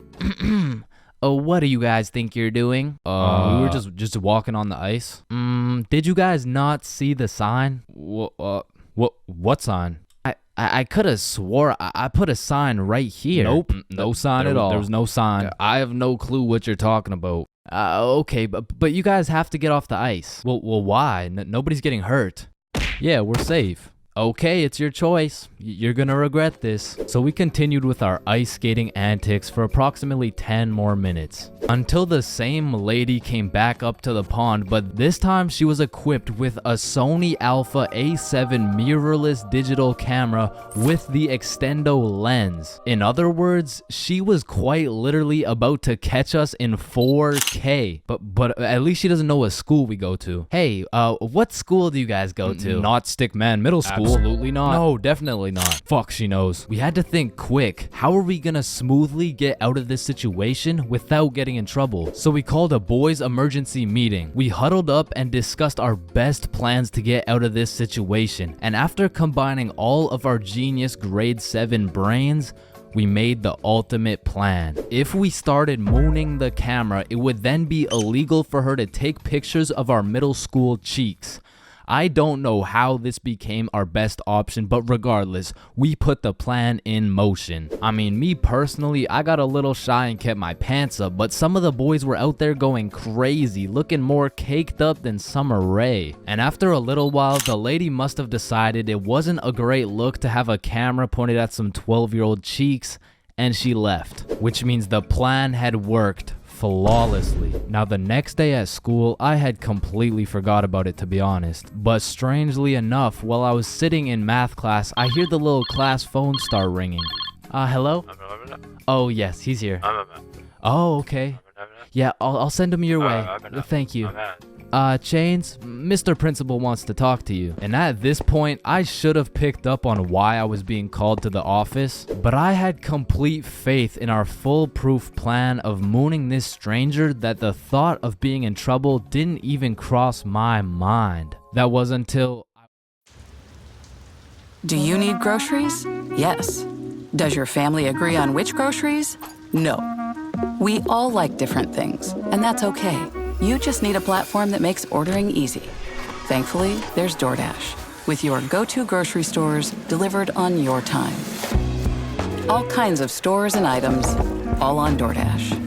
S1: Oh, what do you guys think you're doing? We were just walking on the ice. Did you guys not see the sign?
S3: What sign?
S1: I could have swore I put a sign right here.
S3: Nope, no sign at all.
S1: There was no sign. I have no clue what you're talking about. Okay, but you guys have to get off the ice. Well, why? Nobody's getting hurt. Yeah, we're safe. Okay, it's your choice. You're gonna regret this. So we continued with our ice skating antics for approximately 10 more minutes. Until the same lady came back up to the pond, but this time she was equipped with a Sony Alpha A7 mirrorless digital camera with the extendo lens. In other words, she was quite literally about to catch us in 4K. But at least she doesn't know what school we go to. Hey, what school do you guys go to?
S3: Not Stickman Middle School.
S1: Absolutely not. No, definitely not. Fuck, she knows. We had to think quick. How are we gonna smoothly get out of this situation without getting in trouble? So we called a boys' emergency meeting. We huddled up and discussed our best plans to get out of this situation. And after combining all of our genius grade 7 brains, we made the ultimate plan. If we started mooning the camera, it would then be illegal for her to take pictures of our middle school cheeks. I don't know how this became our best option, but regardless, we put the plan in motion. I mean, me personally, I got a little shy and kept my pants up, but some of the boys were out there going crazy, looking more caked up than Summer Rae. And after a little while, the lady must have decided it wasn't a great look to have a camera pointed at some 12-year-old cheeks, and she left. Which means the plan had worked flawlessly. Now the next day at school, I had completely forgot about it, to be honest. But strangely enough, while I was sitting in math class, I hear the little class phone start ringing. Hello? Oh yes, he's here. Oh, okay. Yeah, I'll send him your way. Thank you. Chains, Mr. Principal wants to talk to you. And at this point, I should have picked up on why I was being called to the office, but I had complete faith in our foolproof plan of mooning this stranger that the thought of being in trouble didn't even cross my mind. That was until...
S11: Do you need groceries? Yes. Does your family agree on which groceries? No. We all like different things, and that's okay. You just need a platform that makes ordering easy. Thankfully, there's DoorDash, with your go-to grocery stores delivered on your time. All kinds of stores and items, all on DoorDash.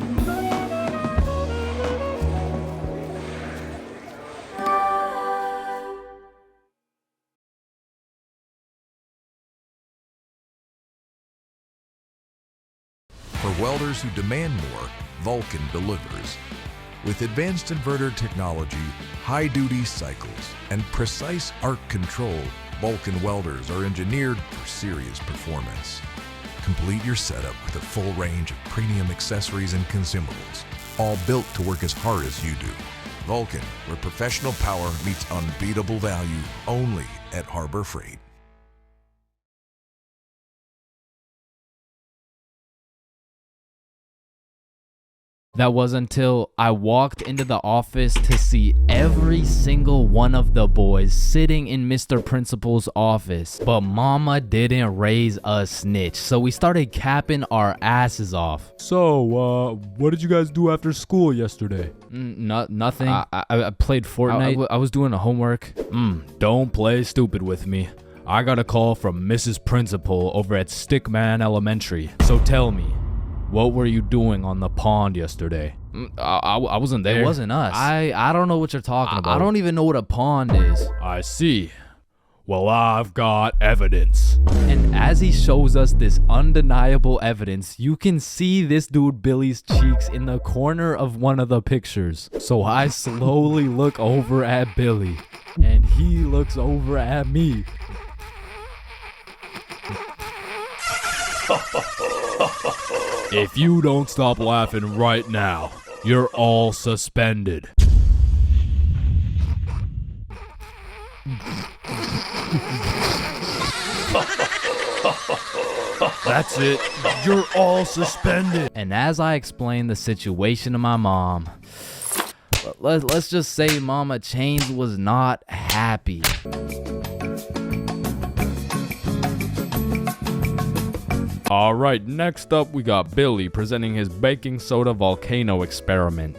S13: For welders who demand more, Vulcan delivers. With advanced inverter technology, high-duty cycles, and precise arc control, Vulcan welders are engineered for serious performance. Complete your setup with a full range of premium accessories and consumables, all built to work as hard as you do. Vulcan, where professional power meets unbeatable value, only at Harbor Freight.
S1: That was until I walked into the office to see every single one of the boys sitting in Mr. Principal's office. But mama didn't raise a snitch, so we started capping our asses off.
S3: So, what did you guys do after school yesterday?
S1: Nothing. I played Fortnite. I was doing a homework.
S3: Don't play stupid with me. I got a call from Mrs. Principal over at Stickman Elementary. So tell me, what were you doing on the pond yesterday?
S1: I wasn't there.
S3: It wasn't us.
S1: I don't know what you're talking about. I don't even know what a pond is.
S3: I see. Well, I've got evidence.
S1: And as he shows us this undeniable evidence, you can see this dude Billy's cheeks in the corner of one of the pictures. So I slowly look over at Billy, and he looks over at me.
S3: If you don't stop laughing right now, you're all suspended. That's it. You're all suspended.
S1: And as I explained the situation to my mom, let's just say Mama Chains was not happy.
S3: Alright, next up we got Billy presenting his baking soda volcano experiment.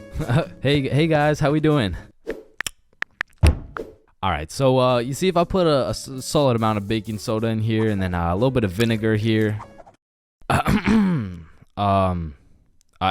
S1: Hey guys, how we doing? Alright, so you see if I put a solid amount of baking soda in here and then a little bit of vinegar here.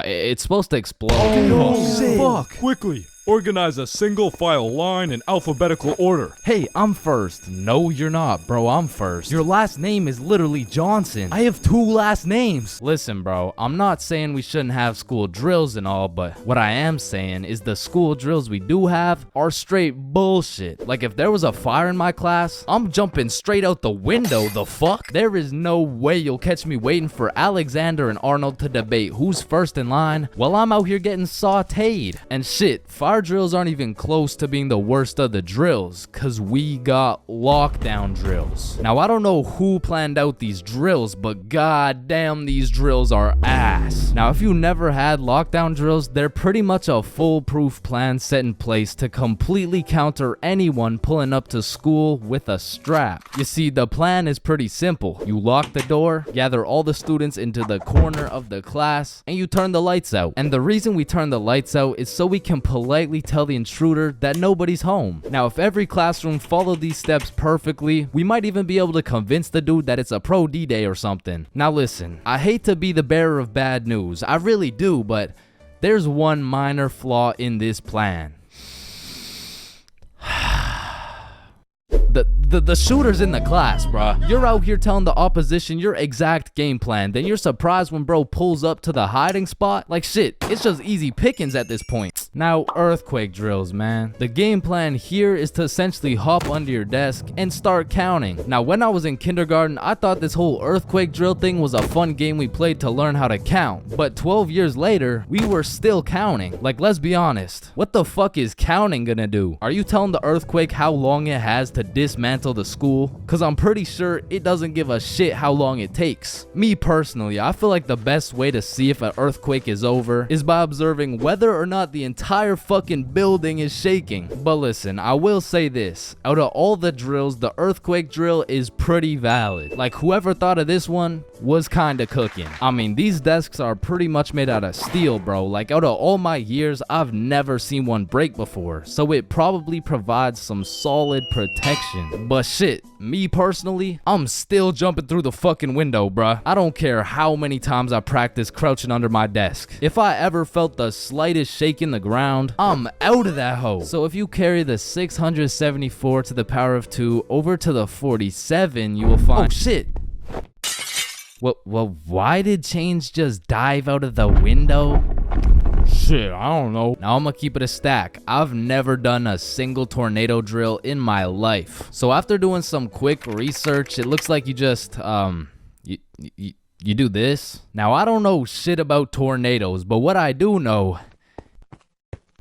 S1: It's supposed to explode.
S3: Oh, fuck! Quickly, Organize a single file line in alphabetical order.
S1: Hey, I'm first. No, you're not, bro. I'm first. Your last name is literally Johnson. I have 2 last names. Listen, bro, I'm not saying we shouldn't have school drills and all, but what I am saying is the school drills we do have are straight bullshit. Like, if there was a fire in my class, I'm jumping straight out the window. The fuck? There is no way you'll catch me waiting for Alexander and Arnold to debate who's first in line while I'm out here getting sauteed. And shit, fire drills aren't even close to being the worst of the drills, cause we got lockdown drills. Now, I don't know who planned out these drills, but goddamn, these drills are ass. Now, if you never had lockdown drills, they're pretty much a foolproof plan set in place to completely counter anyone pulling up to school with a strap. You see, the plan is pretty simple. You lock the door, gather all the students into the corner of the class, and you turn the lights out. And the reason we turn the lights out is so we can politely tell the intruder that nobody's home. Now, if every classroom followed these steps perfectly, we might even be able to convince the dude that it's a pro D-Day or something. Now listen, I hate to be the bearer of bad news, I really do, but there's one minor flaw in this plan. The shooter's in the class, bruh. You're out here telling the opposition your exact game plan, then you're surprised when bro pulls up to the hiding spot? Like shit, it's just easy pickings at this point. Now, earthquake drills, man. The game plan here is to essentially hop under your desk and start counting. Now, when I was in kindergarten, I thought this whole earthquake drill thing was a fun game we played to learn how to count. But 12 years later, we were still counting. Like, let's be honest. What the fuck is counting gonna do? Are you telling the earthquake how long it has to dismantle the school? Cause I'm pretty sure it doesn't give a shit how long it takes. Me personally, I feel like the best way to see if an earthquake is over is by observing whether or not the entire fucking building is shaking. But listen, I will say this, out of all the drills, the earthquake drill is pretty valid. Like, whoever thought of this one was kinda cooking. I mean, these desks are pretty much made out of steel, bro. Like, out of all my years, I've never seen one break before, so it probably provides some solid protection. But shit, me personally, I'm still jumping through the fucking window, bruh. I don't care how many times I practice crouching under my desk. If I ever felt the slightest shake in the ground, I'm out of that hole. So if you carry the 674 to the power of 2 over to the 47, you will find— oh shit. Well, why did Change just dive out of the window?
S3: Shit, I don't know.
S1: Now I'm gonna keep it a stack. I've never done a single tornado drill in my life. So after doing some quick research, it looks like you just, you do this. Now I don't know shit about tornadoes, but what I do know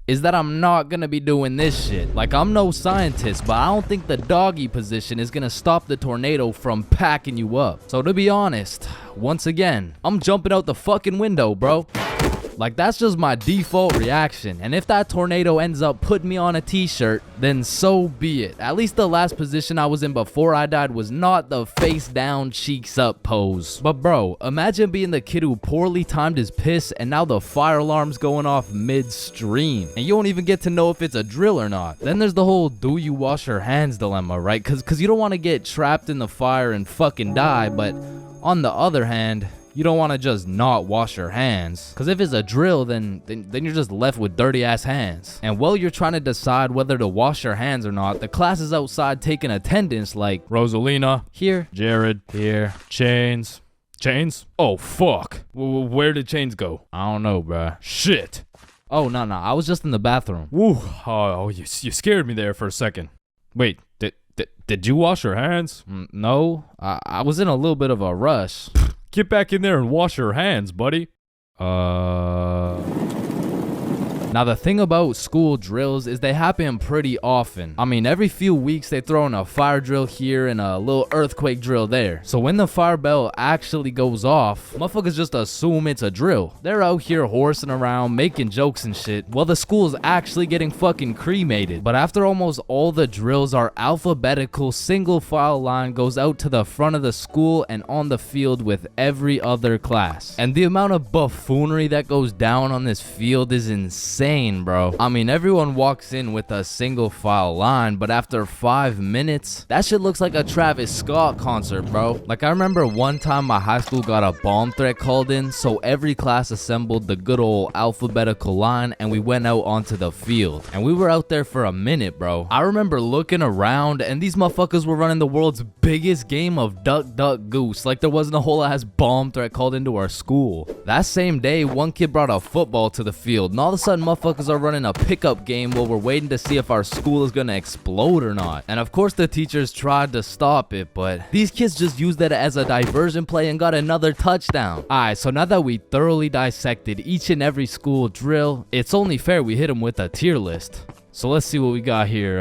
S1: is that I'm not gonna be doing this shit. Like, I'm no scientist, but I don't think the doggy position is gonna stop the tornado from packing you up. So to be honest, once again, I'm jumping out the fucking window, bro. Like, that's just my default reaction. And if that tornado ends up putting me on a t-shirt, then so be it. At least the last position I was in before I died was not the face down, cheeks up pose. But bro, imagine being the kid who poorly timed his piss and now the fire alarm's going off midstream. And you don't even get to know if it's a drill or not. Then there's the whole do you wash your hands dilemma, right? Cause you don't want to get trapped in the fire and fucking die, but on the other hand, you don't want to just not wash your hands. Because if it's a drill, then you're just left with dirty ass hands. And while you're trying to decide whether to wash your hands or not, the class is outside taking attendance like
S3: Rosalina.
S1: Here.
S3: Jared.
S1: Here.
S3: Chains. Chains? Oh, fuck. Where did Chains go?
S1: I don't know, bruh.
S3: Shit.
S1: Oh, no. I was just in the bathroom.
S3: Woo. Oh, you scared me there for a second. Wait, did you wash your hands?
S1: No. I was in a little bit of a rush.
S3: Get back in there and wash your hands, buddy.
S1: Now, the thing about school drills is they happen pretty often. I mean, every few weeks they throw in a fire drill here and a little earthquake drill there. So when the fire bell actually goes off, motherfuckers just assume it's a drill. They're out here horsing around, making jokes and shit, while the school's actually getting fucking cremated. But after almost all the drills are alphabetical, single file line goes out to the front of the school and on the field with every other class. And the amount of buffoonery that goes down on this field is insane. insane, bro. I mean, everyone walks in with a single file line, but after 5 minutes, that shit looks like a Travis Scott concert, bro. Like, I remember one time my high school got a bomb threat called in, so every class assembled the good old alphabetical line and we went out onto the field. And we were out there for a minute, bro. I remember looking around and these motherfuckers were running the world's biggest game of duck, duck, goose. Like there wasn't a whole ass bomb threat called into our school. That same day, one kid brought a football to the field, and all of a sudden motherfuckers are running a pickup game while we're waiting to see if our school is gonna explode or not. And of course the teachers tried to stop it, but these kids just used that as a diversion play and got another touchdown. Alright, so now that we thoroughly dissected each and every school drill, it's only fair we hit them with a tier list. So let's see what we got here.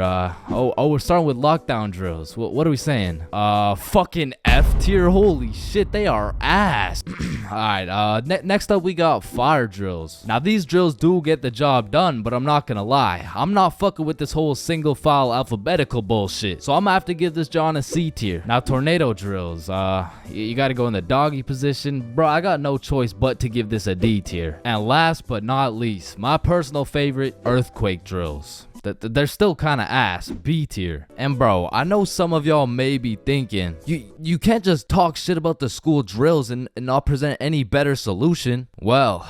S1: We're starting with lockdown drills. What are we saying? Fucking F tier. Holy shit, they are ass. Alright, next up we got fire drills. Now these drills do get the job done, but I'm not gonna lie, I'm not fucking with this whole single file alphabetical bullshit. So I'm gonna have to give this John a C tier. Now tornado drills. You gotta go in the doggy position. Bro, I got no choice but to give this a D tier. And last but not least, my personal favorite, earthquake drills. They're still kind of ass, B tier. And bro, I know some of y'all may be thinking, you can't just talk shit about the school drills and not present any better solution. Well,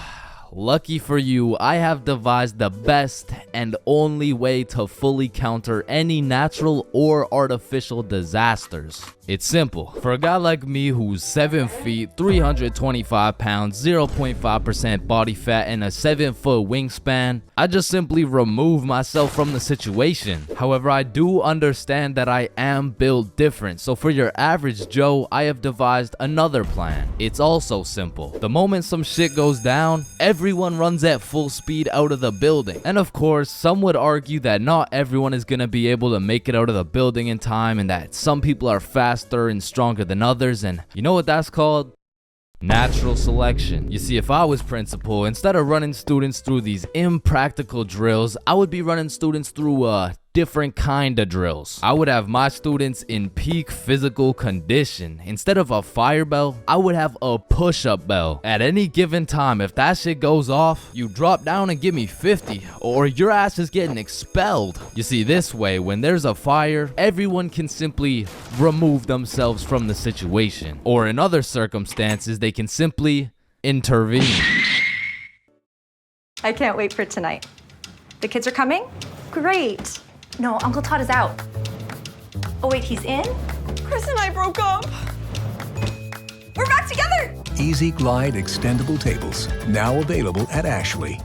S1: lucky for you, I have devised the best and only way to fully counter any natural or artificial disasters. It's simple. For a guy like me who's 7 feet, 325 pounds, 0.5% body fat, and a 7-foot wingspan, I just simply remove myself from the situation. However, I do understand that I am built different, so for your average Joe, I have devised another plan. It's also simple. The moment some shit goes down, everyone runs at full speed out of the building. And of course, some would argue that not everyone is gonna be able to make it out of the building in time, and that some people are faster and stronger than others, and you know what that's called? Natural selection. You see, if I was principal, instead of running students through these impractical drills, I would be running students through different kind of drills. I would have my students in peak physical condition. Instead of a fire bell, I would have a push-up bell. At any given time, if that shit goes off, you drop down and give me 50, or your ass is getting expelled. You see, this way, when there's a fire, everyone can simply remove themselves from the situation. Or in other circumstances, they can simply intervene.
S14: I can't wait for tonight. The kids are coming? Great. No, Uncle Todd is out. Oh wait, he's in? Chris and I broke up. We're back together!
S15: Easy Glide extendable tables, now available at Ashley.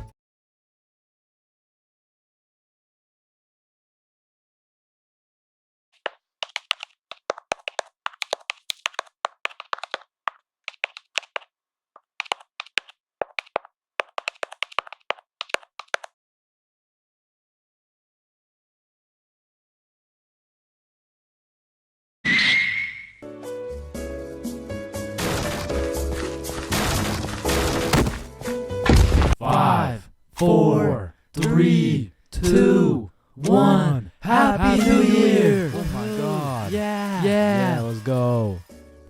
S1: Five, 4, 3, 2, 1. Happy New Year! Oh my god. Yeah, let's go.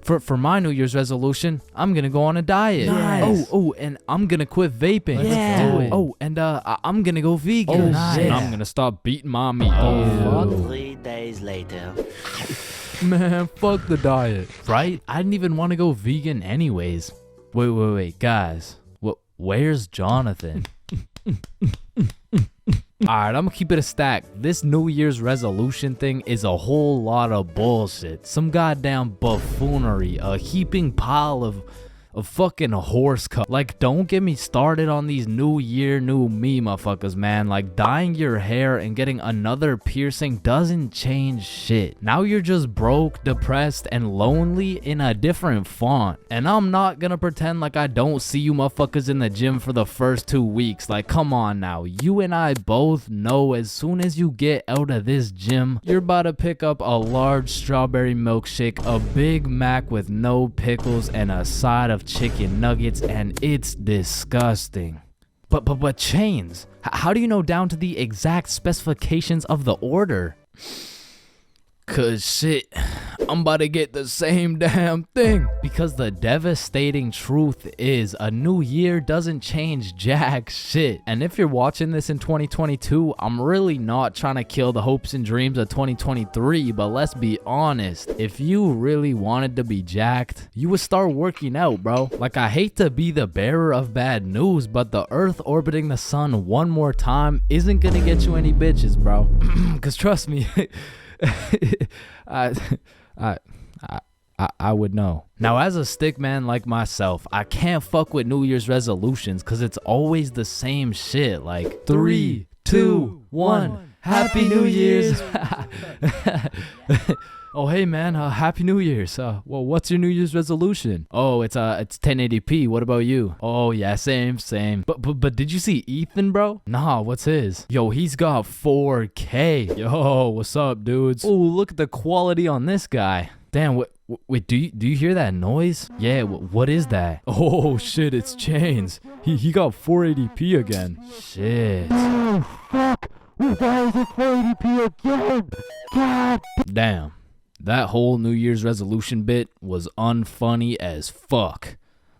S1: For my New Year's resolution, I'm gonna go on a diet.
S3: Nice.
S1: Oh, and I'm gonna quit vaping.
S3: Let's do it.
S1: Oh, and I'm gonna go vegan.
S3: Oh,
S1: Nice.
S3: and I'm gonna stop beating my meat.
S16: 3 days later.
S1: Man, fuck the diet. Right? I didn't even want to go vegan anyways. Wait, guys. Where's Jonathan? Alright, I'm gonna keep it a stack. This New Year's resolution thing is a whole lot of bullshit. Some goddamn buffoonery. A heaping pile of fucking horse cut. Like, don't get me started on these new year, new me motherfuckers, man. Like, dyeing your hair and getting another piercing doesn't change shit. Now you're just broke, depressed, and lonely in a different font. And I'm not gonna pretend like I don't see you motherfuckers in the gym for the first 2 weeks. Like, come on now. You and I both know as soon as you get out of this gym, you're about to pick up a large strawberry milkshake, a Big Mac with no pickles, and a side of chicken nuggets, and it's disgusting. But Chains, how do you know down to the exact specifications of the order? Cause shit, I'm about to get the same damn thing. Because the devastating truth is a new year doesn't change jack shit. And if you're watching this in 2022, I'm really not trying to kill the hopes and dreams of 2023, but let's be honest, if you really wanted to be jacked, you would start working out, bro. Like, I hate to be the bearer of bad news, but the earth orbiting the sun one more time isn't gonna get you any bitches, bro. Cause trust me, I would know. Now, as a stick man like myself, I can't fuck with New Year's resolutions because it's always the same shit. Like 3, 2, 1, Happy New Year's. Oh, hey man, Happy New Year's. Well, what's your New Year's resolution? Oh, it's 1080p. What about you? Oh yeah, same. But did you see Ethan, bro? Nah, what's his? Yo, he's got 4K. Yo, what's up, dudes? Oh, look at the quality on this guy. Damn, wait, do you hear that noise? Yeah, what is that? Oh shit, it's Chains. He got 480p again. Shit. Oh fuck, we got 480p again. God damn. That whole New Year's resolution bit was unfunny as fuck.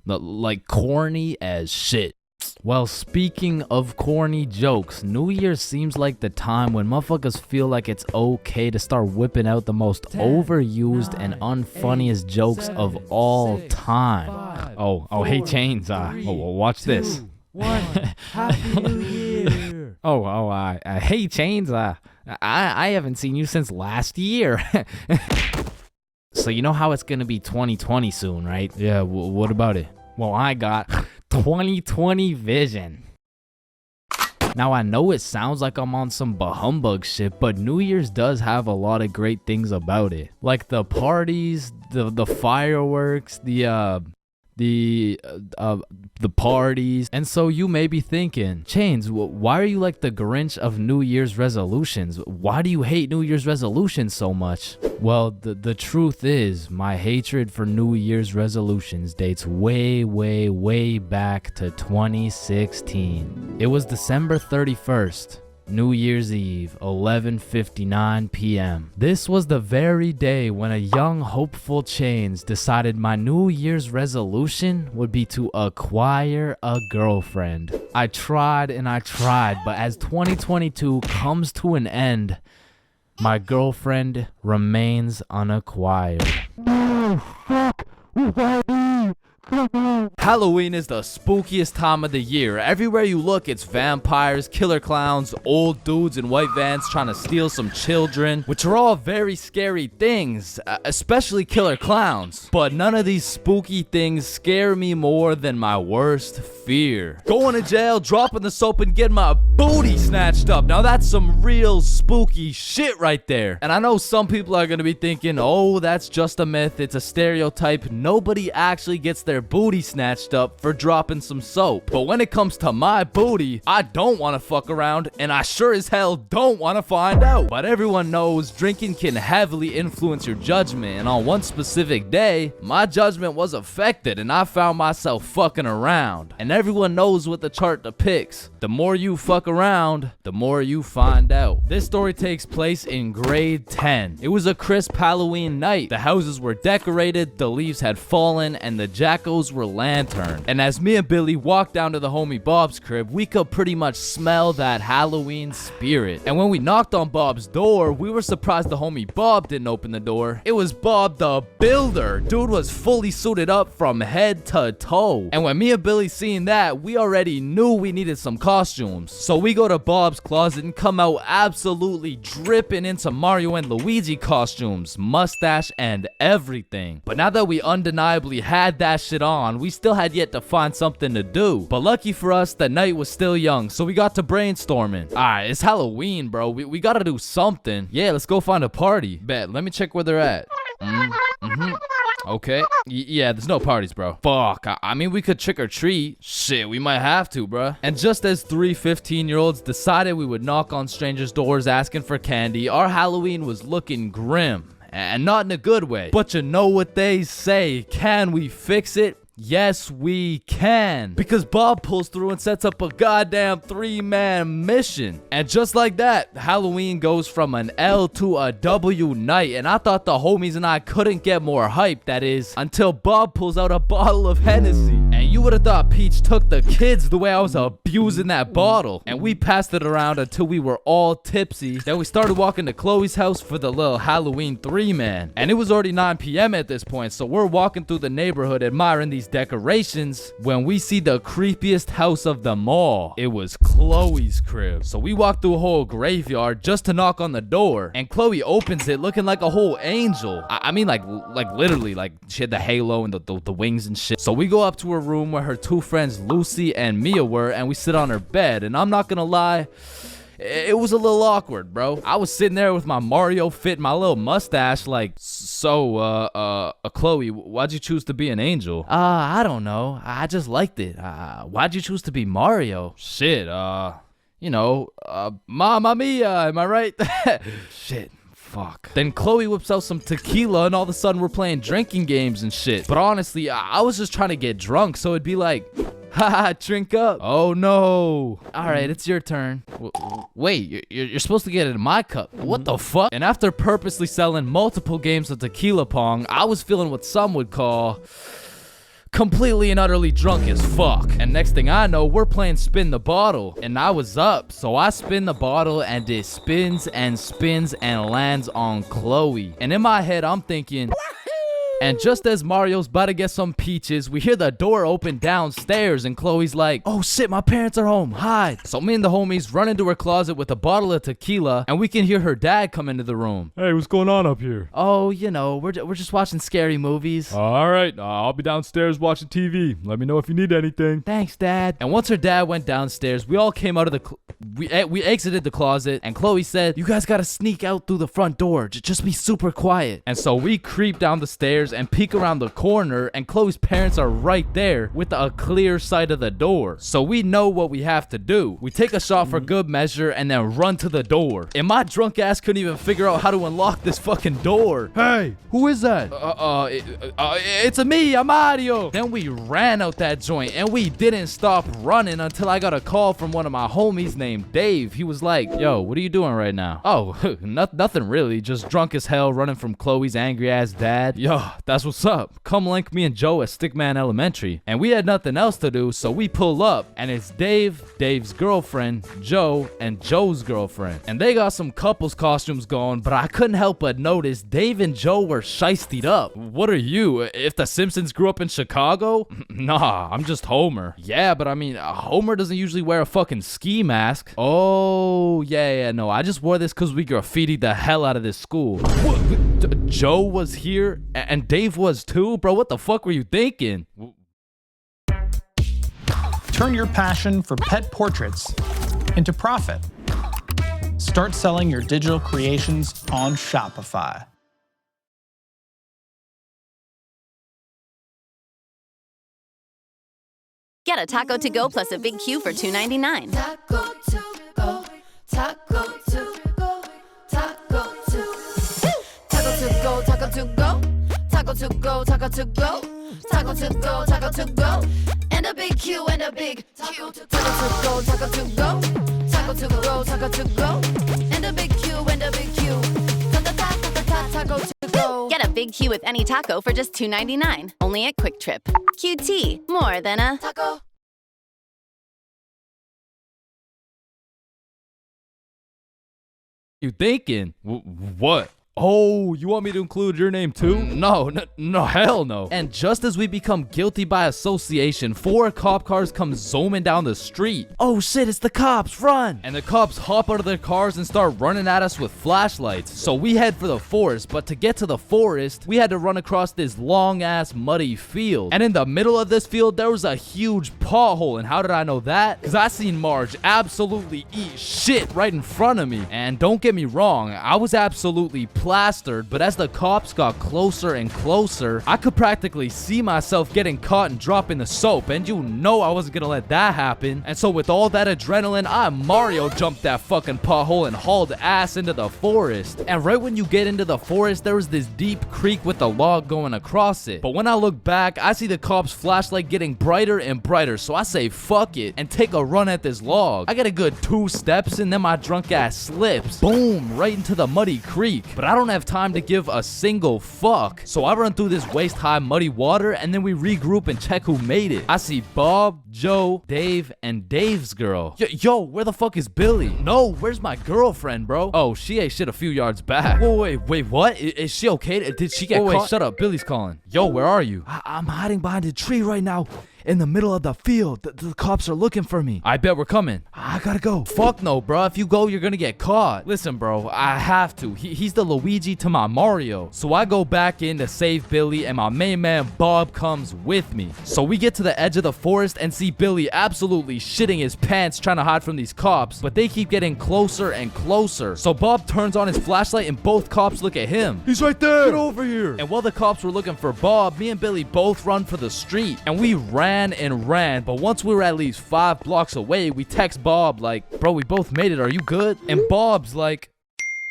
S1: Like corny as shit. Well, speaking of corny jokes, New Year's seems like the time when motherfuckers feel like it's okay to start whipping out the most overused and unfunniest jokes of all time. Oh, hey Chains, watch this. 1, Happy New Year. I hey Chains, I haven't seen you since last year. So you know how it's gonna be 2020 soon, right? Yeah, what about it? Well, I got 2020 vision. Now, I know it sounds like I'm on some bahumbug shit, but New Year's does have a lot of great things about it. Like the parties, the fireworks, the parties. And so you may be thinking, Chains, why are you like the Grinch of New Year's resolutions? Why do you hate New Year's resolutions so much? Well, the truth is, my hatred for New Year's resolutions dates way back to 2016. It was December 31st. New Year's Eve, 11:59 p.m. This was the very day when a young hopeful Chains decided my New Year's resolution would be to acquire a girlfriend. I tried and I tried, but as 2022 comes to an end, my girlfriend remains unacquired. Oh, fuck. Halloween is the spookiest time of the year. Everywhere you look, it's vampires, killer clowns, old dudes in white vans trying to steal some children, which are all very scary things, especially killer clowns. But none of these spooky things scare me more than my worst fear. Going to jail, dropping the soap, and getting my booty snatched up. Now that's some real spooky shit right there. And I know some people are gonna be thinking, oh, that's just a myth, it's a stereotype. Nobody actually gets their booty snatched up for dropping some soap. But when it comes to my booty, I don't want to fuck around, and I sure as hell don't want to find out. But everyone knows drinking can heavily influence your judgment, and on one specific day, my judgment was affected and I found myself fucking around. And everyone knows what the chart depicts. The more you fuck around, the more you find out. This story takes place in grade 10. It was a crisp Halloween night. The houses were decorated, the leaves had fallen, and the jackos were lanterned. And as me and Billy walked down to the homie Bob's crib, we could pretty much smell that Halloween spirit. And when we knocked on Bob's door, we were surprised the homie Bob didn't open the door. It was Bob the Builder. Dude was fully suited up from head to toe. And when me and Billy seen that, we already knew we needed some costumes. So we go to Bob's closet and come out absolutely dripping into Mario and Luigi costumes, mustache and everything. But now that we undeniably had that shit on, we still had yet to find something to do. But lucky for us, the night was still young, so we got to brainstorming. Alright, it's Halloween, bro. We gotta do something. Yeah, let's go find a party. Bet, let me check where they're at. Okay. Yeah, there's no parties, bro. Fuck. I mean, we could trick or treat. Shit, we might have to, bro. And just as 3 15-year-olds decided we would knock on strangers' doors asking for candy, our Halloween was looking grim. And not in a good way. But you know what they say. Can we fix it? Yes, we can. Because Bob pulls through and sets up a goddamn 3-man mission. And just like that, Halloween goes from an L to a W night. And I thought the homies and I couldn't get more hype, that is, until Bob pulls out a bottle of Hennessy. And you would have thought Peach took the kids the way I was abusing that bottle. And we passed it around until we were all tipsy. Then we started walking to Chloe's house for the little Halloween 3-man. And it was already 9 p.m. at this point, so we're walking through the neighborhood admiring these decorations when we see the creepiest house of them all. It was Chloe's crib. So we walked through a whole graveyard just to knock on the door. And Chloe opens it looking like a whole angel. I mean like literally, like she had the halo and the wings and shit. So we go up to her room where her 2 friends Lucy and Mia were, and we sit on her bed. And I'm not gonna lie, it was a little awkward, bro. I was sitting there with my Mario fit, my little mustache, like, so, Chloe, why'd you choose to be an angel? I don't know. I just liked it. Why'd you choose to be Mario? Shit, you know, Mamma Mia, am I right? Shit. Fuck. Then Chloe whips out some tequila and all of a sudden we're playing drinking games and shit. But honestly, I was just trying to get drunk, so it'd be like, haha, drink up. Oh no. Alright, it's your turn. Wait, you're supposed to get it in my cup. What the fuck? And after purposely selling multiple games of tequila pong, I was feeling what some would call completely and utterly drunk as fuck. And next thing I know, we're playing spin the bottle. And I was up, so I spin the bottle and it spins and spins and lands on Chloe. And in my head, I'm thinking, and just as Mario's about to get some peaches, we hear the door open downstairs and Chloe's like, oh shit, my parents are home, hide. So me and the homies run into her closet with a bottle of tequila and we can hear her dad come into the room.
S3: Hey, what's going on up here?
S1: Oh, you know, we're just watching scary movies.
S3: All right, I'll be downstairs watching TV. Let me know if you need anything.
S1: Thanks, Dad. And once her dad went downstairs, we all came out of the we exited the closet and Chloe said, you guys gotta sneak out through the front door. Just be super quiet. And so we creep down the stairs and peek around the corner, and Chloe's parents are right there with a clear sight of the door. So we know what we have to do. We take a shot for good measure and then run to the door. And my drunk ass couldn't even figure out how to unlock this fucking door. Hey, who is that? It's me, I'm Mario. Then we ran out that joint and we didn't stop running until I got a call from one of my homies named Dave. He was like, yo, what are you doing right now? Oh, nothing really, just drunk as hell running from Chloe's angry ass dad. Yo, that's what's up. Come link me and Joe at Stickman Elementary. And we had nothing else to do, so we pull up and it's Dave, Dave's girlfriend, Joe, and Joe's girlfriend. And they got some couples costumes going, but I couldn't help but notice Dave and Joe were shiestied up. What are you? If the Simpsons grew up in Chicago? Nah, I'm just Homer. Yeah, but I mean, Homer doesn't usually wear a fucking ski mask. Oh, yeah, no, I just wore this because we graffitied the hell out of this school. What? Joe was here and Dave was too? Bro, what the fuck were you thinking?
S12: Turn your passion for pet portraits into profit. Start selling your digital creations on Shopify.
S17: Get a taco to go plus a big Q for $2.99.
S18: Taco to go, taco to go, taco to taco to go, taco to go, taco to go, taco to go, taco to go, taco to go, and a big Q and a big Q. Taco to go, taco to go, taco to go, taco to go, and a big Q and a big Q. Taco to go.
S17: Get a big Q with any taco for just $2.99. Only at Quick Trip. QT, more than a
S18: taco.
S1: You thinking? What? Oh, you want me to include your name too? No, hell no. And just as we become guilty by association, 4 cop cars come zooming down the street. Oh shit, it's the cops, run! And the cops hop out of their cars and start running at us with flashlights. So we head for the forest, but to get to the forest, we had to run across this long ass muddy field. And in the middle of this field, there was a huge pothole. And how did I know that? Because I seen Marge absolutely eat shit right in front of me. And don't get me wrong, I was absolutely plastered, but as the cops got closer and closer, I could practically see myself getting caught and dropping the soap, and you know I wasn't gonna let that happen. And so with all that adrenaline, I Mario jumped that fucking pothole and hauled ass into the forest. And right when you get into the forest, there was this deep creek with a log going across it. But when I look back, I see the cops' flashlight getting brighter and brighter, so I say fuck it and take a run at this log. I get a good 2 steps and then my drunk ass slips, boom, right into the muddy creek. But I don't have time to give a single fuck, so I run through this waist high muddy water, and then we regroup and check who made it. I see Bob, Joe, Dave, and Dave's girl. Yo, where the fuck is Billy? No, where's my girlfriend, bro? Oh, she ate shit a few yards back. Whoa, wait, what? Is she okay? Did she get caught? Wait, shut up, Billy's calling. Yo, where are you? I'm hiding behind a tree right now. In the middle of the field. The cops are looking for me. I bet we're coming. I gotta go. Fuck no, bro. If you go, you're gonna get caught. Listen, bro, I have to. He's the Luigi to my Mario. So I go back in to save Billy, and my main man Bob comes with me. So we get to the edge of the forest and see Billy absolutely shitting his pants trying to hide from these cops, but they keep getting closer and closer. So Bob turns on his flashlight and both cops look at him. He's right there. Get over here. And while the cops were looking for Bob, me and Billy both run for the street, and we ran and ran, but once we were at least 5 blocks away, we text Bob like, bro, we both made it, are you good? And Bob's like,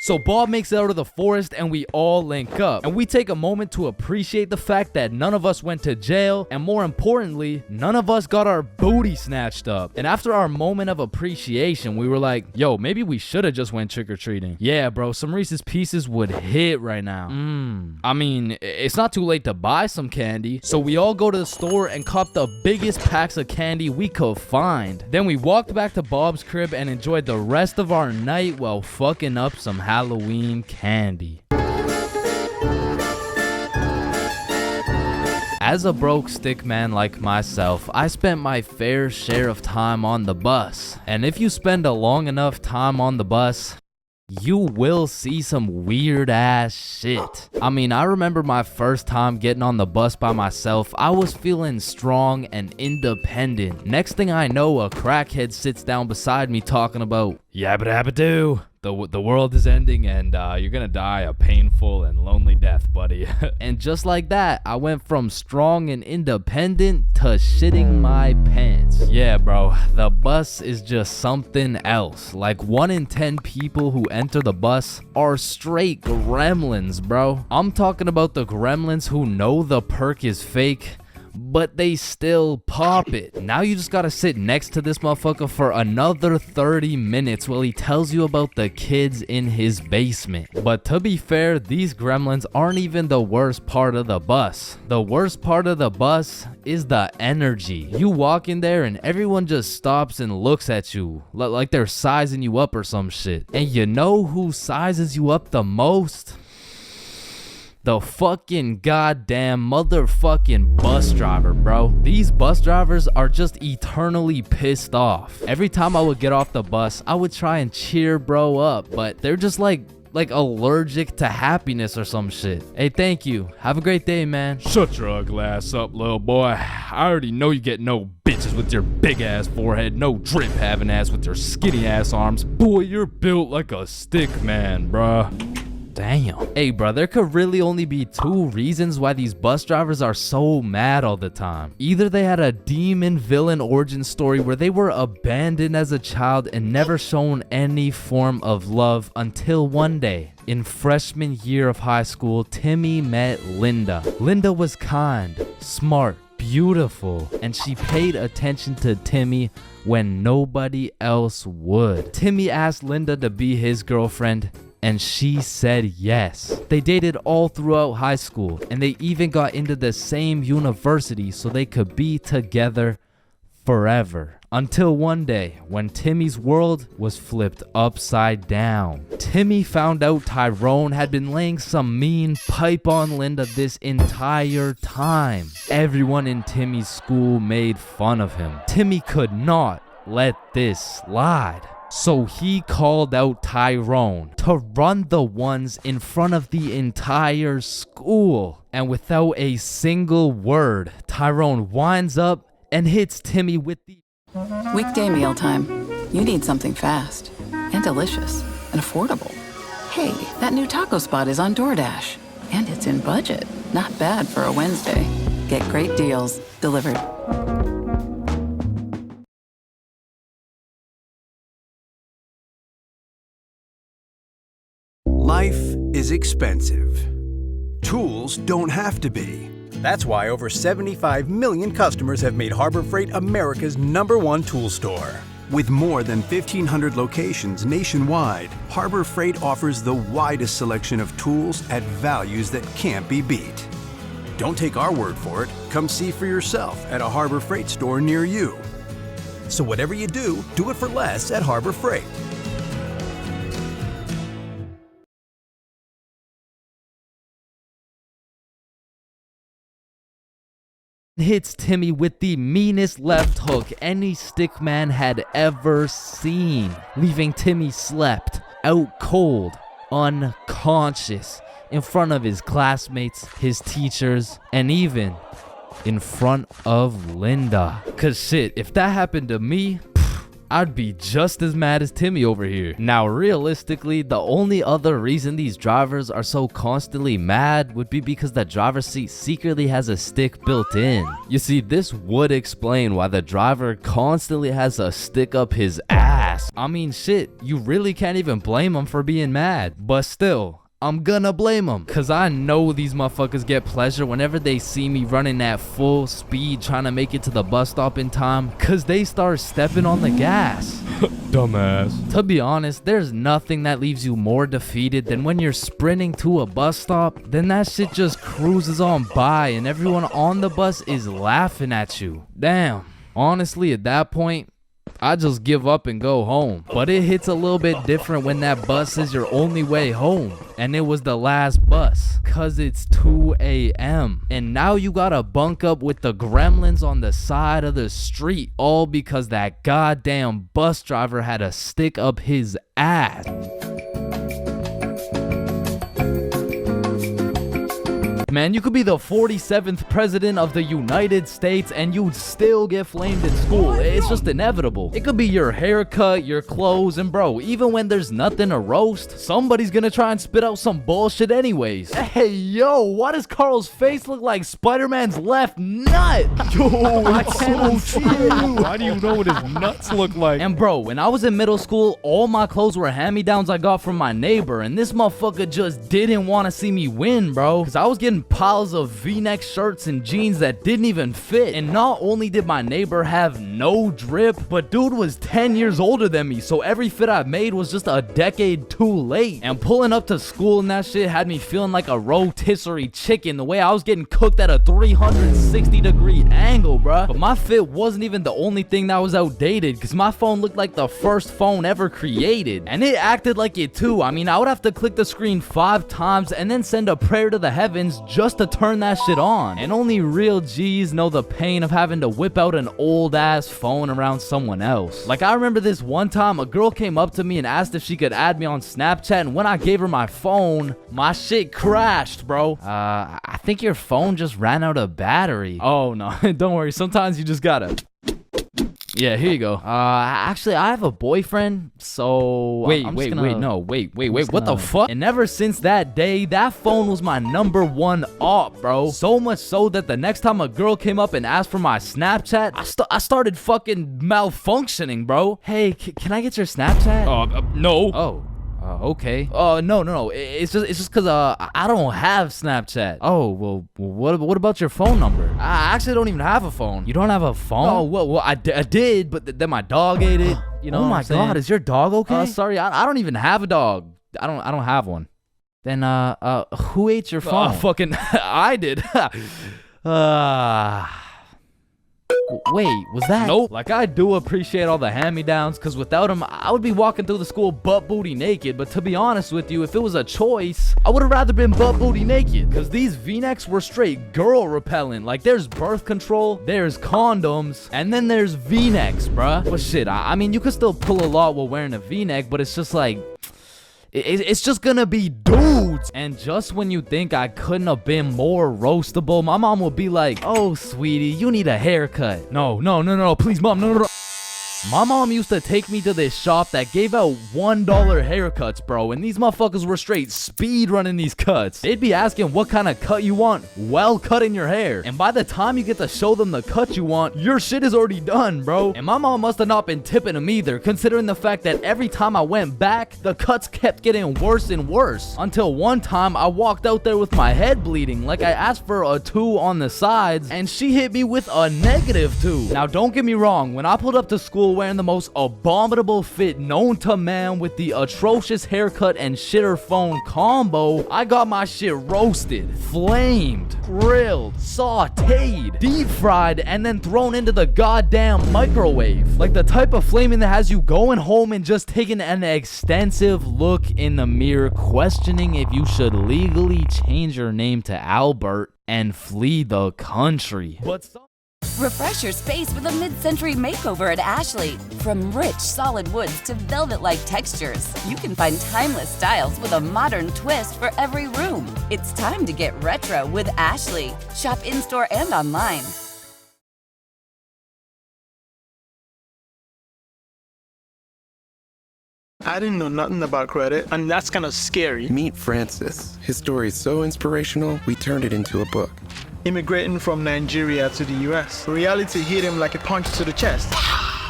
S1: so Bob makes it out of the forest and we all link up. And we take a moment to appreciate the fact that none of us went to jail, and more importantly, none of us got our booty snatched up. And after our moment of appreciation, we were like, yo, maybe we should have just went trick-or-treating. Yeah, bro, some Reese's Pieces would hit right now. I mean, it's not too late to buy some candy. So we all go to the store and cop the biggest packs of candy we could find. Then we walked back to Bob's crib and enjoyed the rest of our night while fucking up some Halloween candy. As a broke stick man like myself, I spent my fair share of time on the bus. And if you spend a long enough time on the bus, you will see some weird ass shit. I mean, I remember my first time getting on the bus by myself. I was feeling strong and independent. Next thing I know, a crackhead sits down beside me talking about yabba dabba doo. The world is ending and you're gonna die a painful and lonely death, buddy. And just like that, I went from strong and independent to shitting my pants. Yeah, bro, the bus is just something else. Like 1 in 10 people who enter the bus are straight gremlins, bro. I'm talking about the gremlins who know the perk is fake, but they still pop it. Now you just gotta sit next to this motherfucker for another 30 minutes while he tells you about the kids in his basement. But to be fair, these gremlins aren't even the worst part of the bus. The worst part of the bus is the energy. You walk in there and everyone just stops and looks at you like they're sizing you up or some shit. And you know who sizes you up the most? The fucking goddamn motherfucking bus driver, bro. These bus drivers are just eternally pissed off. Every time I would get off the bus, I would try and cheer bro up, but they're just like allergic to happiness or some shit. Hey, thank you. Have a great day, man.
S3: Shut your ugly ass up, little boy. I already know you get no bitches with your big ass forehead, no drip having ass with your skinny ass arms. Boy, you're built like a stick man, bruh.
S1: Damn. Hey, bro, there could really only be 2 reasons why these bus drivers are so mad all the time. Either they had a demon villain origin story where they were abandoned as a child and never shown any form of love until one day. In freshman year of high school, Timmy met Linda. Linda was kind, smart, beautiful, and she paid attention to Timmy when nobody else would. Timmy asked Linda to be his girlfriend, and she said yes. They dated all throughout high school, and they even got into the same university so they could be together forever. Until one day, when Timmy's world was flipped upside down. Timmy found out Tyrone had been laying some mean pipe on Linda this entire time. Everyone in Timmy's school made fun of him. Timmy could not let this slide. So he called out Tyrone to run the ones in front of the entire school. And without a single word, Tyrone winds up and hits Timmy with the
S11: Weekday mealtime. You need something fast and delicious and affordable. Hey, that new taco spot is on DoorDash. And it's in budget. Not bad for a Wednesday. Get great deals delivered.
S19: Life is expensive. Tools don't have to be. That's why over 75 million customers have made Harbor Freight America's #1 tool store. With more than 1,500 locations nationwide, Harbor Freight offers the widest selection of tools at values that can't be beat. Don't take our word for it. Come see for yourself at a Harbor Freight store near you. So whatever you do it for less at Harbor Freight.
S1: hits Timmy with the meanest left hook any stickman had ever seen, leaving Timmy slept out cold, unconscious, in front of his classmates, his teachers, and even in front of Linda. Cause shit, if that happened to me, I'd be just as mad as Timmy over here. Now, realistically, the only other reason these drivers are so constantly mad would be because the driver's seat secretly has a stick built in. You see, this would explain why the driver constantly has a stick up his ass. I mean, shit, you really can't even blame him for being mad. But still, I'm gonna blame them, cause I know these motherfuckers get pleasure whenever they see me running at full speed trying to make it to the bus stop in time, cause they start stepping on the gas.
S3: Dumbass.
S1: To be honest, there's nothing that leaves you more defeated than when you're sprinting to a bus stop, then that shit just cruises on by and everyone on the bus is laughing at you. Damn, honestly at that point, I just give up and go home. But it hits a little bit different when that bus is your only way home. And it was the last bus. Cause it's 2 a.m. And now you gotta bunk up with the gremlins on the side of the street. All because that goddamn bus driver had a stick up his ass. Man, you could be the 47th president of the United States and you'd still get flamed in school. It's just inevitable. It could be your haircut, your clothes, and bro, even when there's nothing to roast, somebody's gonna try and spit out some bullshit anyways. Hey, yo, why does Carl's face look like Spider-Man's left nut?
S3: Yo,
S1: I can't see it.
S3: Why do you know what his nuts look like?
S1: And bro, when I was in middle school, all my clothes were hand-me-downs I got from my neighbor, and this motherfucker just didn't want to see me win, bro, because I was getting piles of V-neck shirts and jeans that didn't even fit. And not only did my neighbor have no drip, but dude was 10 years older than me, so every fit I made was just a decade too late. And pulling up to school and that shit had me feeling like a rotisserie chicken, the way I was getting cooked at a 360-degree angle, bruh. But my fit wasn't even the only thing that was outdated, because my phone looked like the first phone ever created. And it acted like it too. I mean, I would have to click the screen 5 times and then send a prayer to the heavens just to turn that shit on. And only real G's know the pain of having to whip out an old ass phone around someone else. Like, I remember this one time a girl came up to me and asked if she could add me on Snapchat, and when I gave her my phone, my shit crashed, bro. I think your phone just ran out of battery. Oh no, don't worry, sometimes you just gotta. Yeah, here you go. Actually, I have a boyfriend, so... Wait, what the fuck? And ever since that day, that phone was my #1 op, bro. So much so that the next time a girl came up and asked for my Snapchat, I started fucking malfunctioning, bro. Hey, can I get your Snapchat?
S3: No.
S1: Oh. Okay. No. It's just because I don't have Snapchat. Oh, well, what about your phone number? I actually don't even have a phone. You don't have a phone? Oh, well, I did, but then my dog ate it. You know? Oh my God, is your dog okay? Sorry, I don't even have a dog. I don't have one. Then who ate your phone? Fucking I did. Wait, was that? Nope. Like, I do appreciate all the hand-me-downs, because without them, I would be walking through the school butt-booty naked. But to be honest with you, if it was a choice, I would have rather been butt-booty naked, because these V-necks were straight girl-repellent. Like, there's birth control, there's condoms, and then there's V-necks, bruh. But shit, I mean, you could still pull a lot while wearing a V-neck, but it's just like... it's just gonna be dudes. And just when you think I couldn't have been more roastable, my mom would be like, oh, sweetie, you need a haircut. No, please, mom, no. My mom used to take me to this shop that gave out $1 haircuts, bro, and these motherfuckers were straight speed running these cuts. They'd be asking what kind of cut you want while cutting your hair, and by the time you get to show them the cut you want, your shit is already done, bro. And my mom must have not been tipping them either, considering the fact that every time I went back, the cuts kept getting worse and worse, until one time I walked out there with my head bleeding, like I asked for a 2 on the sides, and she hit me with a -2. Now don't get me wrong, when I pulled up to school wearing the most abominable fit known to man with the atrocious haircut and shitter phone combo, I got my shit roasted, flamed, grilled, sauteed, deep fried, and then thrown into the goddamn microwave. Like the type of flaming that has you going home and just taking an extensive look in the mirror, questioning if you should legally change your name to Albert and flee the country. But
S20: refresh your space with a mid-century makeover at Ashley. From rich, solid woods to velvet-like textures, you can find timeless styles with a modern twist for every room. It's time to get retro with Ashley. Shop in-store and online.
S21: I didn't know nothing about credit, and that's kind of scary.
S6: Meet Francis. His story is so inspirational, we turned it into a book.
S21: Immigrating from Nigeria to the US, reality hit him like a punch to the chest.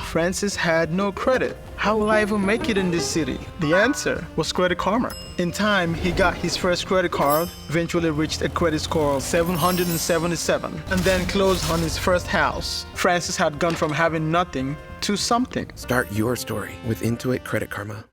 S21: Francis had no credit. How will I even make it in this city? The answer was Credit Karma. In time, he got his first credit card, eventually reached a credit score of 777, and then closed on his first house. Francis had gone from having nothing to something.
S6: Start your story with Intuit Credit Karma.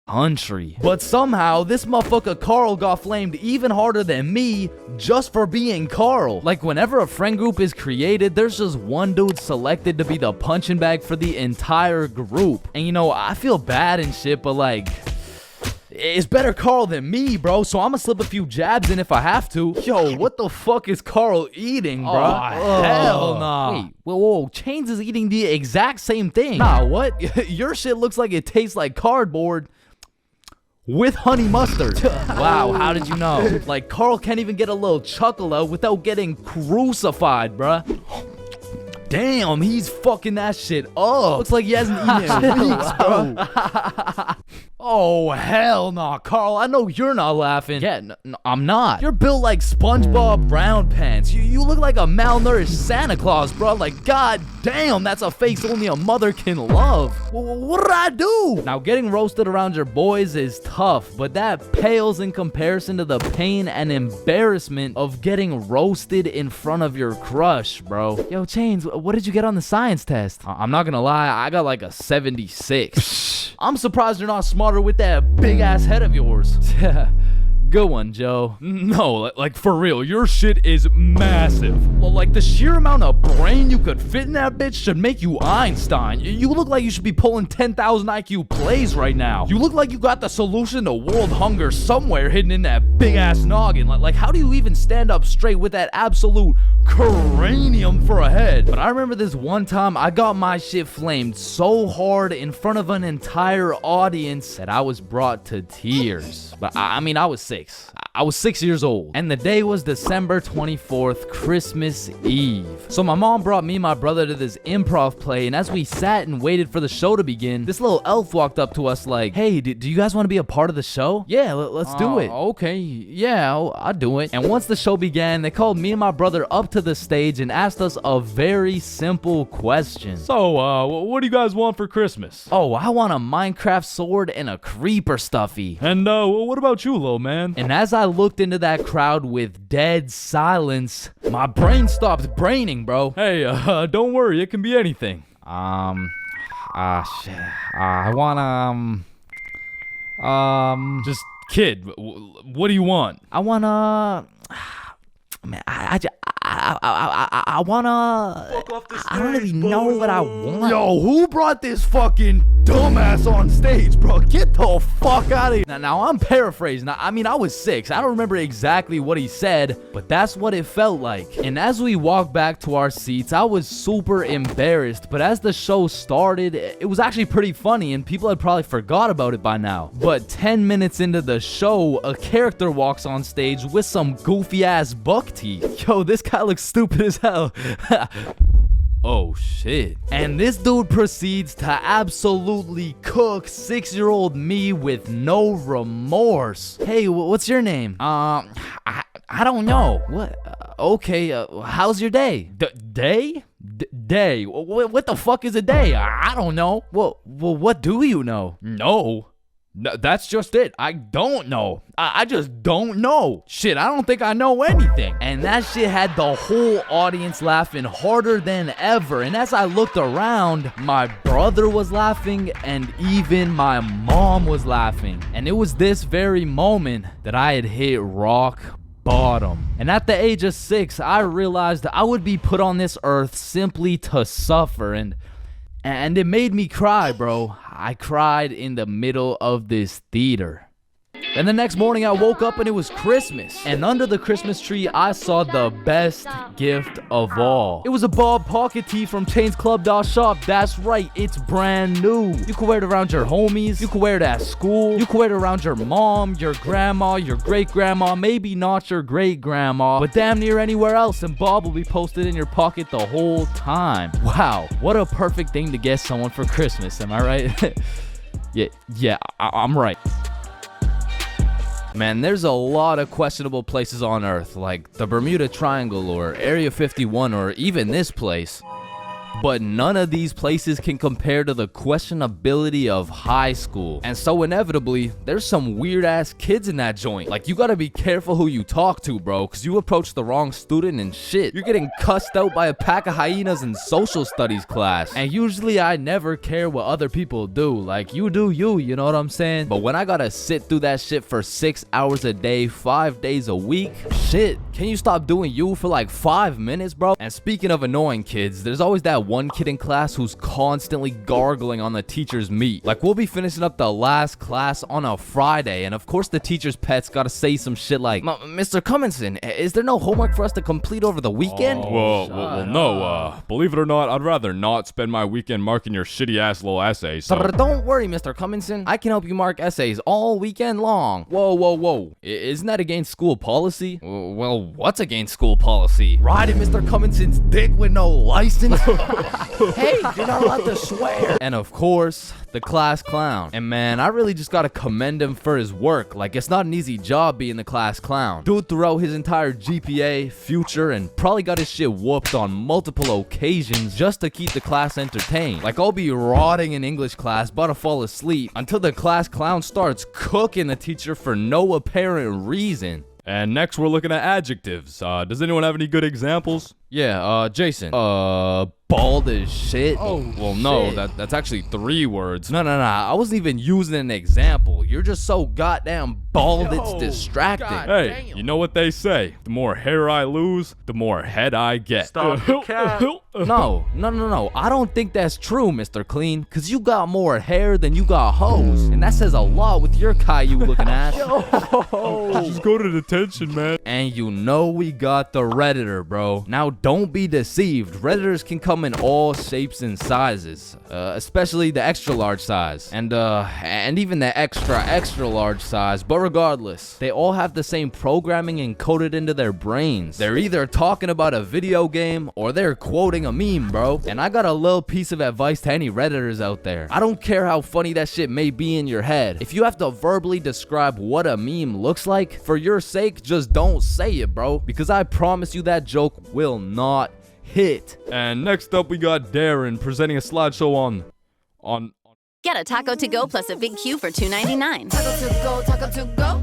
S1: Country. But somehow, this motherfucker Carl got flamed even harder than me just for being Carl. Like, whenever a friend group is created, there's just one dude selected to be the punching bag for the entire group. And you know, I feel bad and shit, but like, it's better Carl than me, bro, so I'ma slip a few jabs in if I have to. Yo, what the fuck is Carl eating, bro? Oh, hell nah. Wait, whoa, Chains is eating the exact same thing. Nah, what? Your shit looks like it tastes like cardboard with honey mustard. Wow, how did you know? Like, Carl can't even get a little chuckle out without getting crucified, bruh. Damn, he's fucking that shit up. Looks like he hasn't eaten in weeks, bro. Oh, hell nah, Carl. I know you're not laughing. Yeah, no, I'm not. You're built like SpongeBob Brown Pants. You look like a malnourished Santa Claus, bro. Like, god damn, that's a face only a mother can love. What did I do? Now, getting roasted around your boys is tough, but that pales in comparison to the pain and embarrassment of getting roasted in front of your crush, bro. Yo, Chains, what did you get on the science test? I'm not gonna lie, I got like a 76. I'm surprised you're not smarter with that big ass head of yours. Good one, Joe. No, like for real, your shit is massive. Well, like the sheer amount of brain you could fit in that bitch should make you Einstein. You look like you should be pulling 10,000 IQ plays right now. You look like you got the solution to world hunger somewhere hidden in that big ass noggin. Like how do you even stand up straight with that absolute cranium for a head? But I remember this one time I got my shit flamed so hard in front of an entire audience that I was brought to tears. But I mean, I was 6. I was 6 years old, and the day was December 24th, Christmas Eve. So my mom brought me and my brother to this improv play, and as we sat and waited for the show to begin, this little elf walked up to us like, hey, do you guys want to be a part of the show? Yeah, let's do it. Okay, yeah, I'll do it. And once the show began, they called me and my brother up to the stage and asked us a very simple question.
S3: So, what do you guys want for Christmas?
S1: Oh, I want a Minecraft sword and a creeper stuffy.
S3: And, what about you, little man?
S1: And as I looked into that crowd with dead silence, my brain stopped braining, bro.
S3: Hey, don't worry, it can be anything.
S1: Shit. I want,
S3: Just, kid, what do you want?
S1: I wanna... Man, I wanna... I don't really know what I want. Yo, who brought this fucking dumbass on stage, bro. Get the fuck out of here. Now I'm paraphrasing. I mean, I was 6. I don't remember exactly what he said, but that's what it felt like. And as we walked back to our seats, I was super embarrassed. But as the show started, it was actually pretty funny, and people had probably forgot about it by now. But 10 minutes into the show, a character walks on stage with some goofy ass buck teeth. Yo, this guy looks stupid as hell. Oh shit. And this dude proceeds to absolutely cook 6-year-old me with no remorse. Hey, what's your name? I don't know. What? Okay, how's your day? Day? Day? What the fuck is a day? I don't know. Well, what do you know? No. That's just it. I don't know. I just don't know. Shit, I don't think I know anything. And that shit had the whole audience laughing harder than ever. And as I looked around, my brother was laughing and even my mom was laughing. And it was this very moment that I had hit rock bottom. And at the age of 6, I realized I would be put on this earth simply to suffer. And it made me cry, bro. I cried in the middle of this theater. Then the next morning I woke up and it was Christmas. And under the Christmas tree I saw the best gift of all. It was a Bob pocket tee from Chains Club Shop. That's right, it's brand new. You can wear it around your homies. You can wear it at school. You can wear it around your mom, your grandma, your great grandma, maybe not your great grandma, but damn near anywhere else, and Bob will be posted in your pocket the whole time. Wow, what a perfect thing to get someone for Christmas, am I right? yeah, I'm right. Man, there's a lot of questionable places on Earth, like the Bermuda Triangle or Area 51 or even this place. But none of these places can compare to the questionability of high school. And so inevitably, there's some weird ass kids in that joint. Like, you gotta be careful who you talk to, bro, because you approach the wrong student and shit, you're getting cussed out by a pack of hyenas in social studies class. And usually I never care what other people do. Like, you do you know what I'm saying? But when I gotta sit through that shit for 6 hours a day, 5 days a week, shit, can you stop doing you for like 5 minutes, bro? And speaking of annoying kids, there's always that one kid in class who's constantly gargling on the teacher's meat. Like, we'll be finishing up the last class on a Friday, and of course the teacher's pet's gotta say some shit like, Mr. Cumminson, is there no homework for us to complete over the weekend?
S3: Well, no, believe it or not, I'd rather not spend my weekend marking your shitty ass little essay, so...
S1: Don't worry, Mr. Cumminson, I can help you mark essays all weekend long. Whoa. Isn't that against school policy? Well, what's against school policy? Riding Mr. Cumminson's dick with no license? Hey, you're not allowed to swear. And of course, the class clown. And man, I really just gotta commend him for his work. Like, it's not an easy job being the class clown. Dude threw out his entire GPA, future, and probably got his shit whooped on multiple occasions just to keep the class entertained. Like, I'll be rotting in English class, about to fall asleep, until the class clown starts cooking the teacher for no apparent reason.
S3: And next we're looking at adjectives. Does anyone have any good examples?
S1: Yeah, Jason. Bald as shit.
S3: Oh, well, no, that's actually 3 words.
S1: No, I wasn't even using an example. You're just so goddamn bald, it's distracting.
S3: Hey, you know what they say? The more hair I lose, the more head I get.
S8: Stop the cat.
S1: No. I don't think that's true, Mr. Clean, because you got more hair than you got hoes. And that says a lot with your Caillou looking ass.
S3: Just go to detention, man.
S1: And you know we got the Redditor, bro. Now, don't be deceived. Redditors can come in all shapes and sizes, especially the extra large size, and even the extra large size. But regardless, they all have the same programming encoded into their brains. They're either talking about a video game or they're quoting a meme, bro. And I got a little piece of advice to any Redditors out there. I don't care how funny that shit may be in your head. If you have to verbally describe what a meme looks like, for your sake, just don't say it, bro, because I promise you that joke will not hit.
S3: And next up we got Darren presenting a slideshow on
S17: Get a taco to go plus a big Q for $2.99.
S18: Taco to go, taco to go.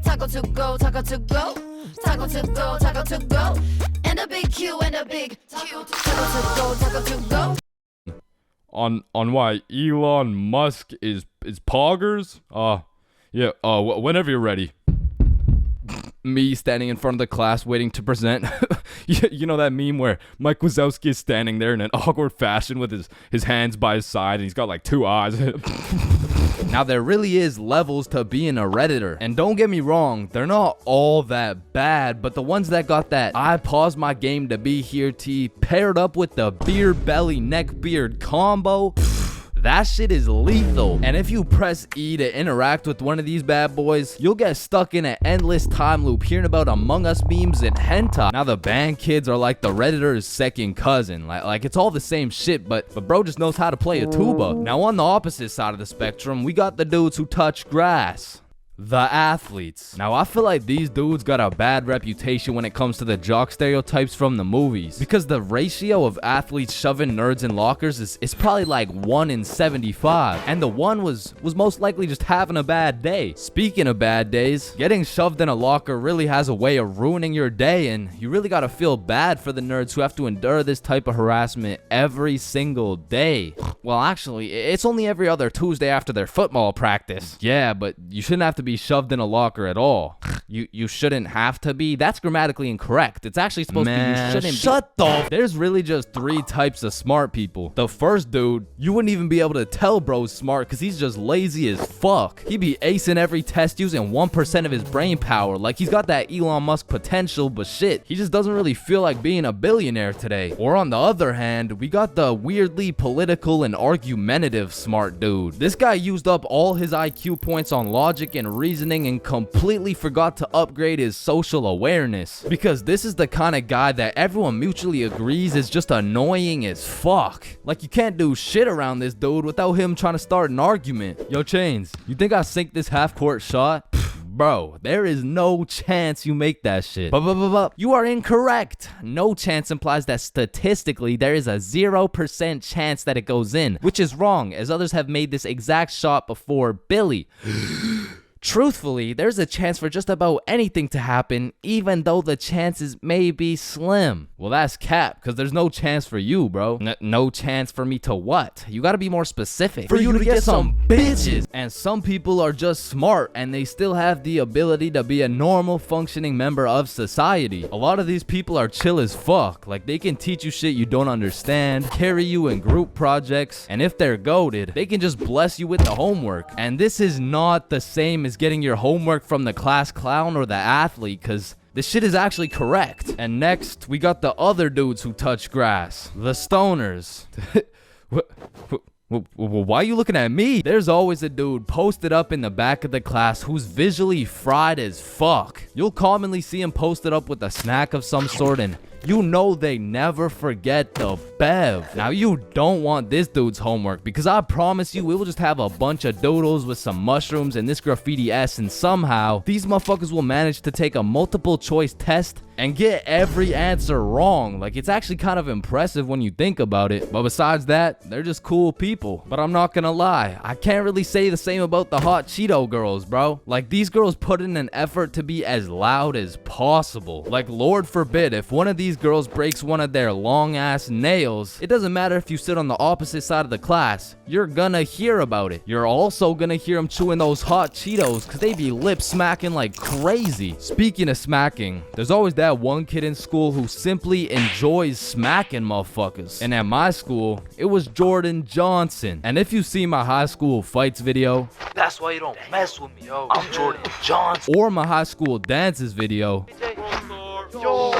S18: Taco to go, taco to go. Taco to go, taco to go. And a big Q and a big Q. Taco to go, taco to go.
S3: On why Elon Musk is poggers? Whenever you're ready. me standing in front of the class waiting to present. You know that meme where Mike Wazowski is standing there in an awkward fashion with his hands by his side and he's got like 2 eyes.
S1: Now, there really is levels to being a Redditor. And don't get me wrong, they're not all that bad, but the ones that got that I paused my game to be here T paired up with the beard belly neck beard combo, that shit is lethal. And if you press E to interact with one of these bad boys, you'll get stuck in an endless time loop hearing about Among Us memes and hentai. Now, the band kids are like the Redditor's second cousin. Like it's all the same shit, but bro just knows how to play a tuba. Now, on the opposite side of the spectrum, we got the dudes who touch grass. The athletes. Now, I feel like these dudes got a bad reputation when it comes to the jock stereotypes from the movies, because the ratio of athletes shoving nerds in lockers is probably like 1 in 75, and the one was most likely just having a bad day. Speaking of bad days, getting shoved in a locker really has a way of ruining your day, and you really gotta feel bad for the nerds who have to endure this type of harassment every single day. Well, actually, it's only every other Tuesday after their football practice. Yeah, but you shouldn't have to be shoved in a locker at all. You shouldn't have to be. That's grammatically incorrect. It's actually supposed to be you shouldn't shut the There's really just 3 types of smart people. The first dude, you wouldn't even be able to tell bro's smart because he's just lazy as fuck. He be acing every test using 1% of his brain power. Like he's got that Elon Musk potential, but shit, he just doesn't really feel like being a billionaire today. Or on the other hand, we got the weirdly political and argumentative smart dude. This guy used up all his IQ points on logic and reasoning and completely forgot to upgrade his social awareness, because this is the kind of guy that everyone mutually agrees is just annoying as fuck. Like, you can't do shit around this dude without him trying to start an argument. Yo, Chains, you think I sink this half-court shot? Bro, there is no chance you make that shit. But you are incorrect. No chance implies that statistically there is a 0% chance that it goes in, which is wrong, as others have made this exact shot before Billy. Truthfully, there's a chance for just about anything to happen, even though the chances may be slim. Well, that's cap, because there's no chance for you, bro. No chance for me to what? You gotta be more specific. For you to get some bitches. And some people are just smart, and they still have the ability to be a normal, functioning member of society. A lot of these people are chill as fuck. Like, they can teach you shit you don't understand, carry you in group projects, and if they're goated, they can just bless you with the homework. And this is not the same as getting your homework from the class clown or the athlete, because this shit is actually correct. And next, we got the other dudes who touch grass. The stoners. Why are you looking at me? There's always a dude posted up in the back of the class who's visually fried as fuck. You'll commonly see him posted up with a snack of some sort, and you know they never forget the bev. Now, you don't want this dude's homework, because I promise you, we will just have a bunch of doodles with some mushrooms and this graffiti S, and somehow these motherfuckers will manage to take a multiple choice test and get every answer wrong. Like, it's actually kind of impressive when you think about it. But besides that, they're just cool people. But I'm not gonna lie, I can't really say the same about the hot Cheeto girls, bro. Like, these girls put in an effort to be as loud as possible. Like, Lord forbid, if one of these girls breaks one of their long ass nails, it doesn't matter if you sit on the opposite side of the class, you're gonna hear about it. You're also gonna hear them chewing those hot Cheetos, because they be lip smacking like crazy. Speaking of smacking, there's always that one kid in school who simply enjoys smacking motherfuckers. And at my school, it was Jordan Johnson. And if you see my high school fights video,
S4: that's why you don't mess with me, yo. I'm Jordan Johnson.
S1: Or my high school dances video,
S4: Yo,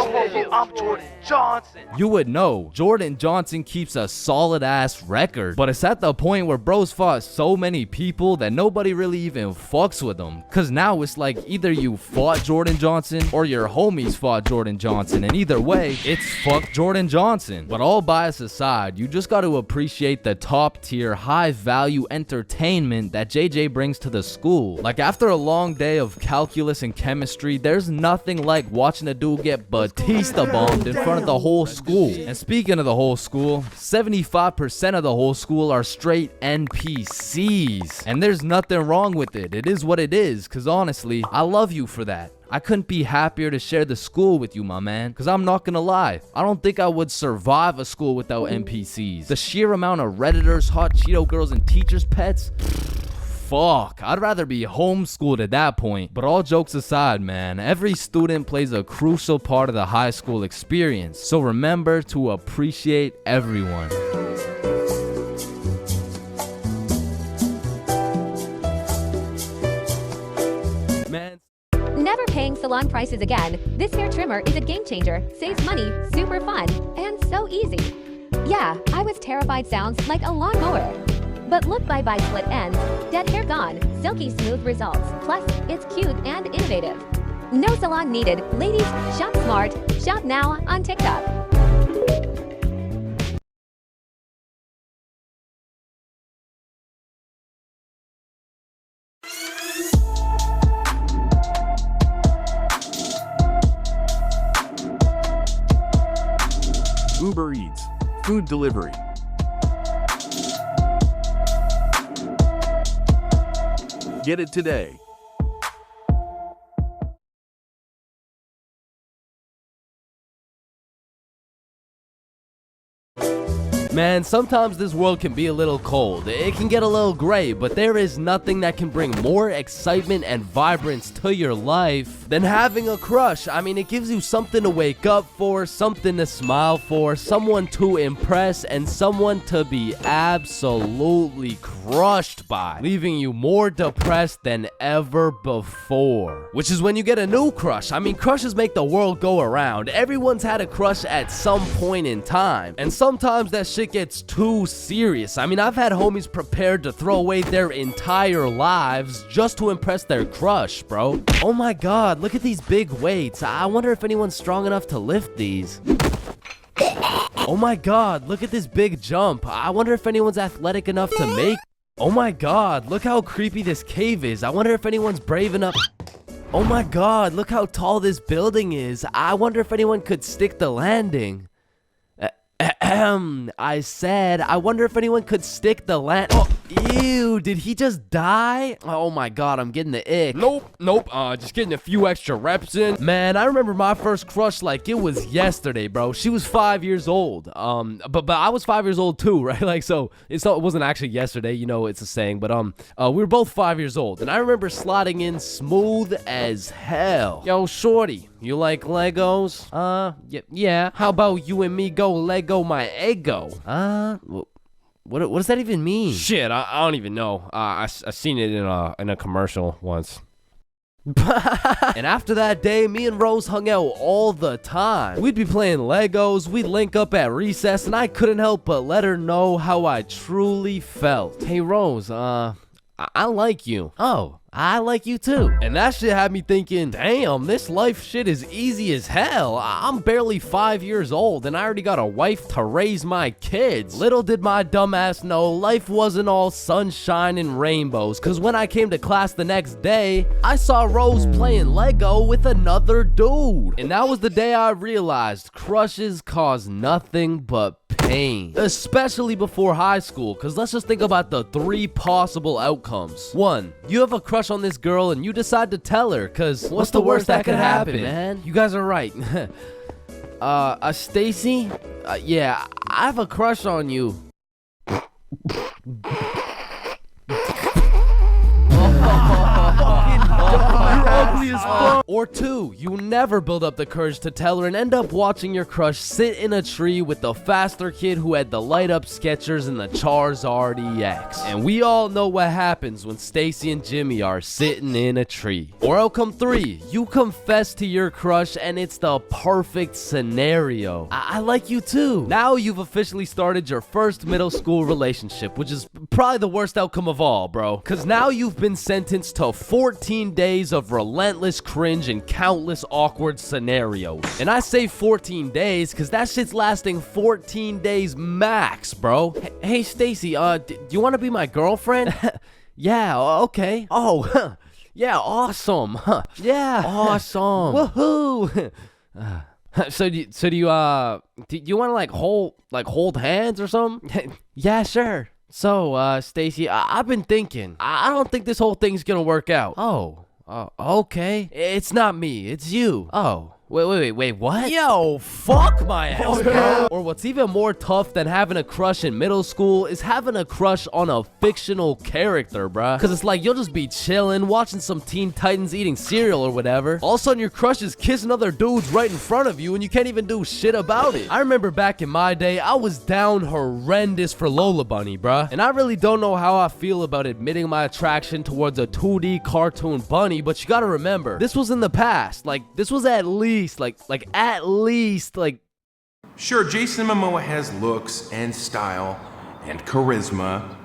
S4: I'm Jordan Johnson.
S1: you would know Jordan Johnson keeps a solid ass record. But it's at the point where bros fought so many people that nobody really even fucks with them. Cause now it's like either you fought Jordan Johnson or your homies fought Jordan Johnson. And either way, it's fuck Jordan Johnson. But all bias aside, you just got to appreciate the top tier, high value entertainment that JJ brings to the school. Like, after a long day of calculus and chemistry, there's nothing like watching a dude get Batista bombed in front of the whole school. And speaking of the whole school, 75% of the whole school are straight NPCs. And there's nothing wrong with it. It is what it is, because honestly, I love you for that. I couldn't be happier to share the school with you, my man. Because I'm not gonna lie, I don't think I would survive a school without NPCs. The sheer amount of Redditors, hot Cheeto girls, and teachers' pets, fuck. I'd rather be homeschooled at that point. But all jokes aside, man, every student plays a crucial part of the high school experience. So remember to appreciate everyone. Man.
S2: Never paying salon prices again. This hair trimmer is a game changer, saves money, super fun, and so easy. Yeah, I was terrified sounds like a lawnmower. But look, bye-bye split ends, dead hair gone, silky smooth results, plus it's cute and innovative. No salon needed. Ladies, shop smart. Shop now on TikTok.
S10: Uber Eats, food delivery. Get it today.
S1: Man, sometimes this world can be a little cold. It can get a little gray, but there is nothing that can bring more excitement and vibrance to your life than having a crush. I mean, it gives you something to wake up for, something to smile for, someone to impress, and someone to be absolutely crushed by, leaving you more depressed than ever before. Which is when you get a new crush. I mean, crushes make the world go around. Everyone's had a crush at some point in time, and sometimes that shit gets too serious. I mean, I've had homies prepared to throw away their entire lives just to impress their crush, bro. Oh my god, look at these big weights. I wonder if anyone's strong enough to lift these. Oh my god, look at this big jump. I wonder if anyone's athletic enough to make. Oh my god, look how creepy this cave is. I wonder if anyone's brave enough. Oh my god, look how tall this building is. I wonder if anyone could stick the landing. I said, I wonder if anyone could stick the land. Oh, ew, did he just die? Oh my god, I'm getting the ick.
S3: Nope, just getting a few extra reps in.
S1: Man, I remember my first crush like it was yesterday, bro. She was 5 years old. But I was 5 years old too, right? Like, so it wasn't actually yesterday, you know, it's a saying, but we were both 5 years old, and I remember sliding in smooth as hell. Yo, shorty, you like Legos? Yeah. How about you and me go Lego my ego? What does that even mean?
S3: Shit, I don't even know. I seen it in a commercial once.
S1: And after that day, me and Rose hung out all the time. We'd be playing Legos, we'd link up at recess, and I couldn't help but let her know how I truly felt. Hey Rose, I like you. Oh, I like you too. And that shit had me thinking, damn, this life shit is easy as hell. I'm barely 5 years old and I already got a wife to raise my kids. Little did my dumbass know life wasn't all sunshine and rainbows, cause when I came to class the next day, I saw Rose playing Lego with another dude. And that was the day I realized crushes cause nothing but pain, especially before high school, because let's just think about the 3 possible outcomes. 1, you have a crush on this girl and you decide to tell her, because what's the worst that could happen, man? You guys are right. Stacy? Yeah, I have a crush on you. Ugly as fuck. Or 2, you never build up the courage to tell her and end up watching your crush sit in a tree with the faster kid who had the light up Skechers and the Charizard EX. And we all know what happens when Stacy and Jimmy are sitting in a tree. Or outcome 3, you confess to your crush and it's the perfect scenario. I like you too. Now you've officially started your first middle school relationship, which is probably the worst outcome of all, bro. Cause now you've been sentenced to 14 days of relentless cringe and countless awkward scenarios. And I say 14 days because that shit's lasting 14 days max, bro. Hey Stacy, do you want to be my girlfriend? Yeah, okay. Oh, yeah, awesome. Yeah, awesome. Woohoo. So do you want to like hold hands or something? Yeah, sure. So, Stacy, I've been thinking. I don't think this whole thing's gonna work out. Oh, okay. It's not me, it's you. Oh, Wait, what? Yo, fuck my ass, bro. Or what's even more tough than having a crush in middle school is having a crush on a fictional character, bruh. Cause it's like you'll just be chilling, watching some Teen Titans eating cereal or whatever. All of a sudden your crush is kissing other dudes right in front of you and you can't even do shit about it. I remember back in my day, I was down horrendous for Lola Bunny, bruh. And I really don't know how I feel about admitting my attraction towards a 2D cartoon bunny, but you gotta remember, this was in the past. Like, this was at least
S9: Sure, Jason Momoa has looks and style and charisma,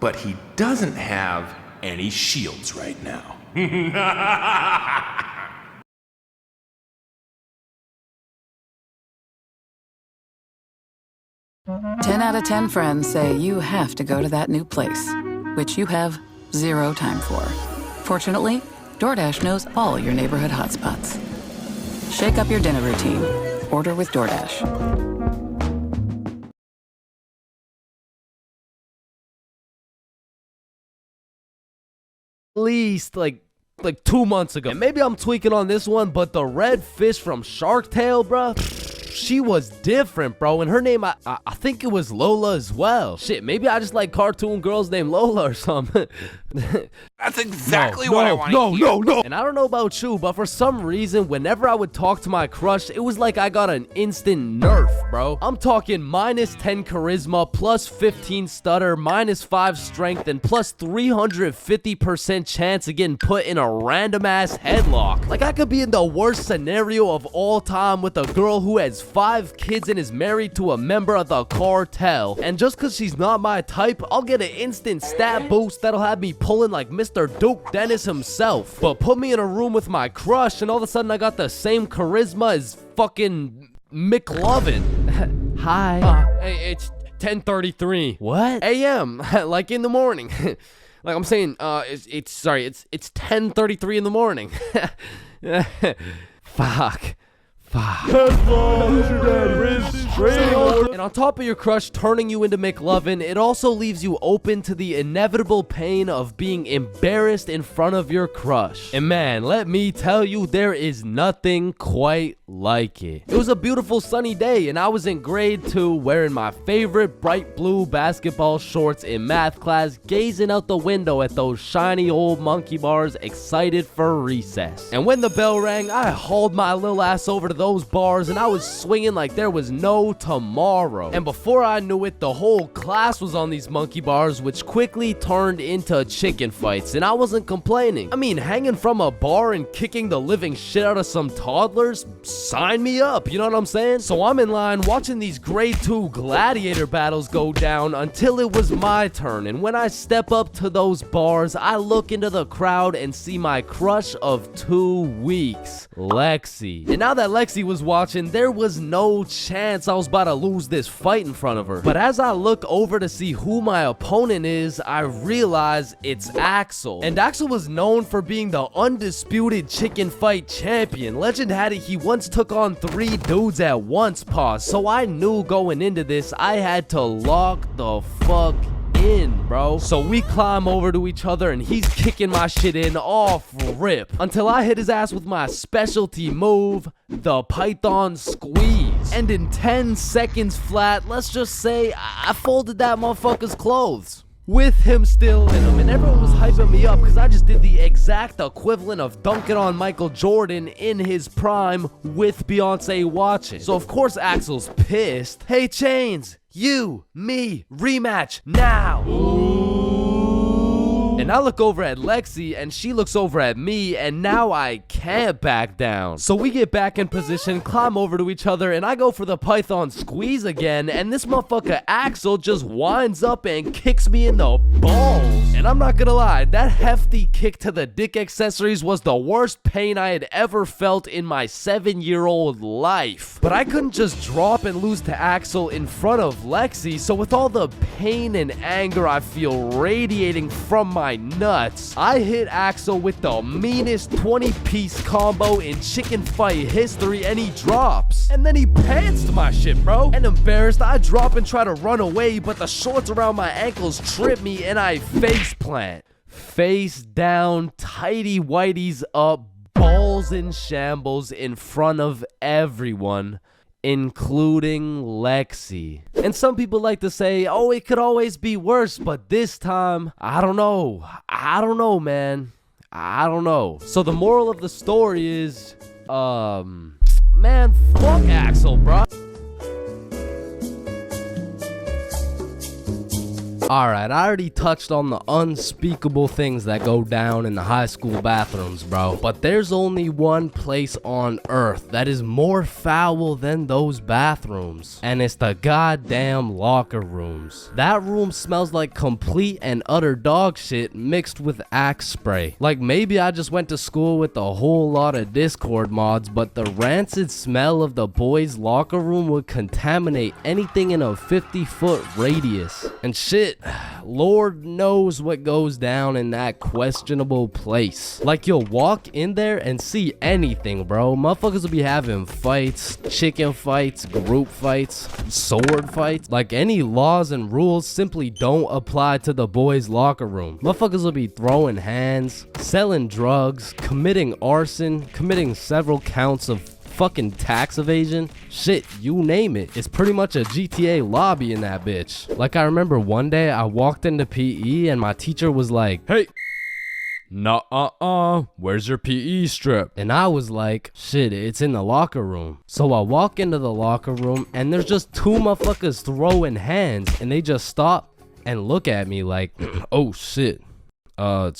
S9: but he doesn't have any shields right now.
S11: 10 out of 10 friends say you have to go to that new place, which you have 0 time for. Fortunately, DoorDash knows all your neighborhood hotspots. Shake up your dinner routine. Order with DoorDash.
S1: At least like 2 months ago. And maybe I'm tweaking on this one, but the red fish from Shark Tale, bruh, she was different, bro. And her name, I think it was Lola as well. Shit, maybe I just like cartoon girls named Lola or something.
S5: That's exactly what I want to hear.
S1: No. And I don't know about you, but for some reason, whenever I would talk to my crush, it was like I got an instant nerf, bro. I'm talking minus 10 charisma, plus 15 stutter, minus 5 strength, and plus 350% chance of getting put in a random ass headlock. Like, I could be in the worst scenario of all time with a girl who has 5 kids and is married to a member of the cartel. And just cause she's not my type, I'll get an instant stat boost that'll have me pulling like Mr. Duke Dennis himself. But put me in a room with my crush and all of a sudden I got the same charisma as fucking McLovin. Hi. Hey, it's 10:33. What? AM. Like in the morning. Like I'm saying, it's 10:33 in the morning. Fuck. And on top of your crush turning you into McLovin, it also leaves you open to the inevitable pain of being embarrassed in front of your crush. And man, let me tell you, there is nothing quite like it. It was a beautiful sunny day and I was in grade 2 wearing my favorite bright blue basketball shorts in math class, gazing out the window at those shiny old monkey bars, excited for recess. And when the bell rang, I hauled my little ass over to those bars and I was swinging like there was no tomorrow. And before I knew it, the whole class was on these monkey bars, which quickly turned into chicken fights, and I wasn't complaining. I mean, hanging from a bar and kicking the living shit out of some toddlers? Sign me up, you know what I'm saying? So I'm in line watching these grade 2 gladiator battles go down until it was my turn, and when I step up to those bars, I look into the crowd and see my crush of 2 weeks, Lexi. And now that Lexi was watching, there was no chance I was about to lose this fight in front of her. But as I look over to see who my opponent is, I realize it's Axel. And Axel was known for being the undisputed chicken fight champion. Legend had it he once took on 3 dudes at once, pause. So I knew going into this, I had to lock the fuck in, bro. So we climb over to each other and he's kicking my shit in off rip until I hit his ass with my specialty move, the Python Squeeze. And in 10 seconds flat, let's just say I folded that motherfucker's clothes. With him still in him, and everyone was hyping me up because I just did the exact equivalent of dunking on Michael Jordan in his prime with Beyonce watching. So of course Axel's pissed. Hey Chains, you, me, rematch now. And I look over at Lexi and she looks over at me, and now I can't back down. So we get back in position, climb over to each other, and I go for the Python Squeeze again, and this motherfucker Axel just winds up and kicks me in the balls. And I'm not gonna lie, that hefty kick to the dick accessories was the worst pain I had ever felt in my 7-year-old life. But I couldn't just drop and lose to Axel in front of Lexi, so with all the pain and anger I feel radiating from my nuts, I hit Axel with the meanest 20-piece combo in chicken fight history, and he drops. And then he pantsed my shit, bro. And embarrassed, I drop and try to run away, but the shorts around my ankles trip me and I face plant. Face down, tighty whities up,
S7: balls in shambles in front of everyone, including Lexi. And some people like to say, oh, it could always be worse, but this time, I don't know, man. I don't know. So the moral of the story is, man, fuck Axel, bro. Alright, I already touched on the unspeakable things that go down in the high school bathrooms, bro. But there's only one place on earth that is more foul than those bathrooms. And it's the goddamn locker rooms. That room smells like complete and utter dog shit mixed with Axe spray. Like maybe I just went to school with a whole lot of Discord mods, but the rancid smell of the boys' locker room would contaminate anything in a 50-foot radius. And shit, Lord knows what goes down in that questionable place. Like you'll walk in there and see anything, bro. Motherfuckers will be having fights, chicken fights, group fights, sword fights. Like any laws and rules simply don't apply to the boys' locker room. Motherfuckers will be throwing hands, selling drugs, committing arson, committing several counts of fucking tax evasion, shit, you name it. It's pretty much a GTA lobby in that bitch. Like I remember one day I walked into PE and my teacher was like, hey, where's your PE strip? And I was like, shit, it's in the locker room. So I walk into the locker room and there's just two motherfuckers throwing hands and they just stop and look at me like, oh shit, I'm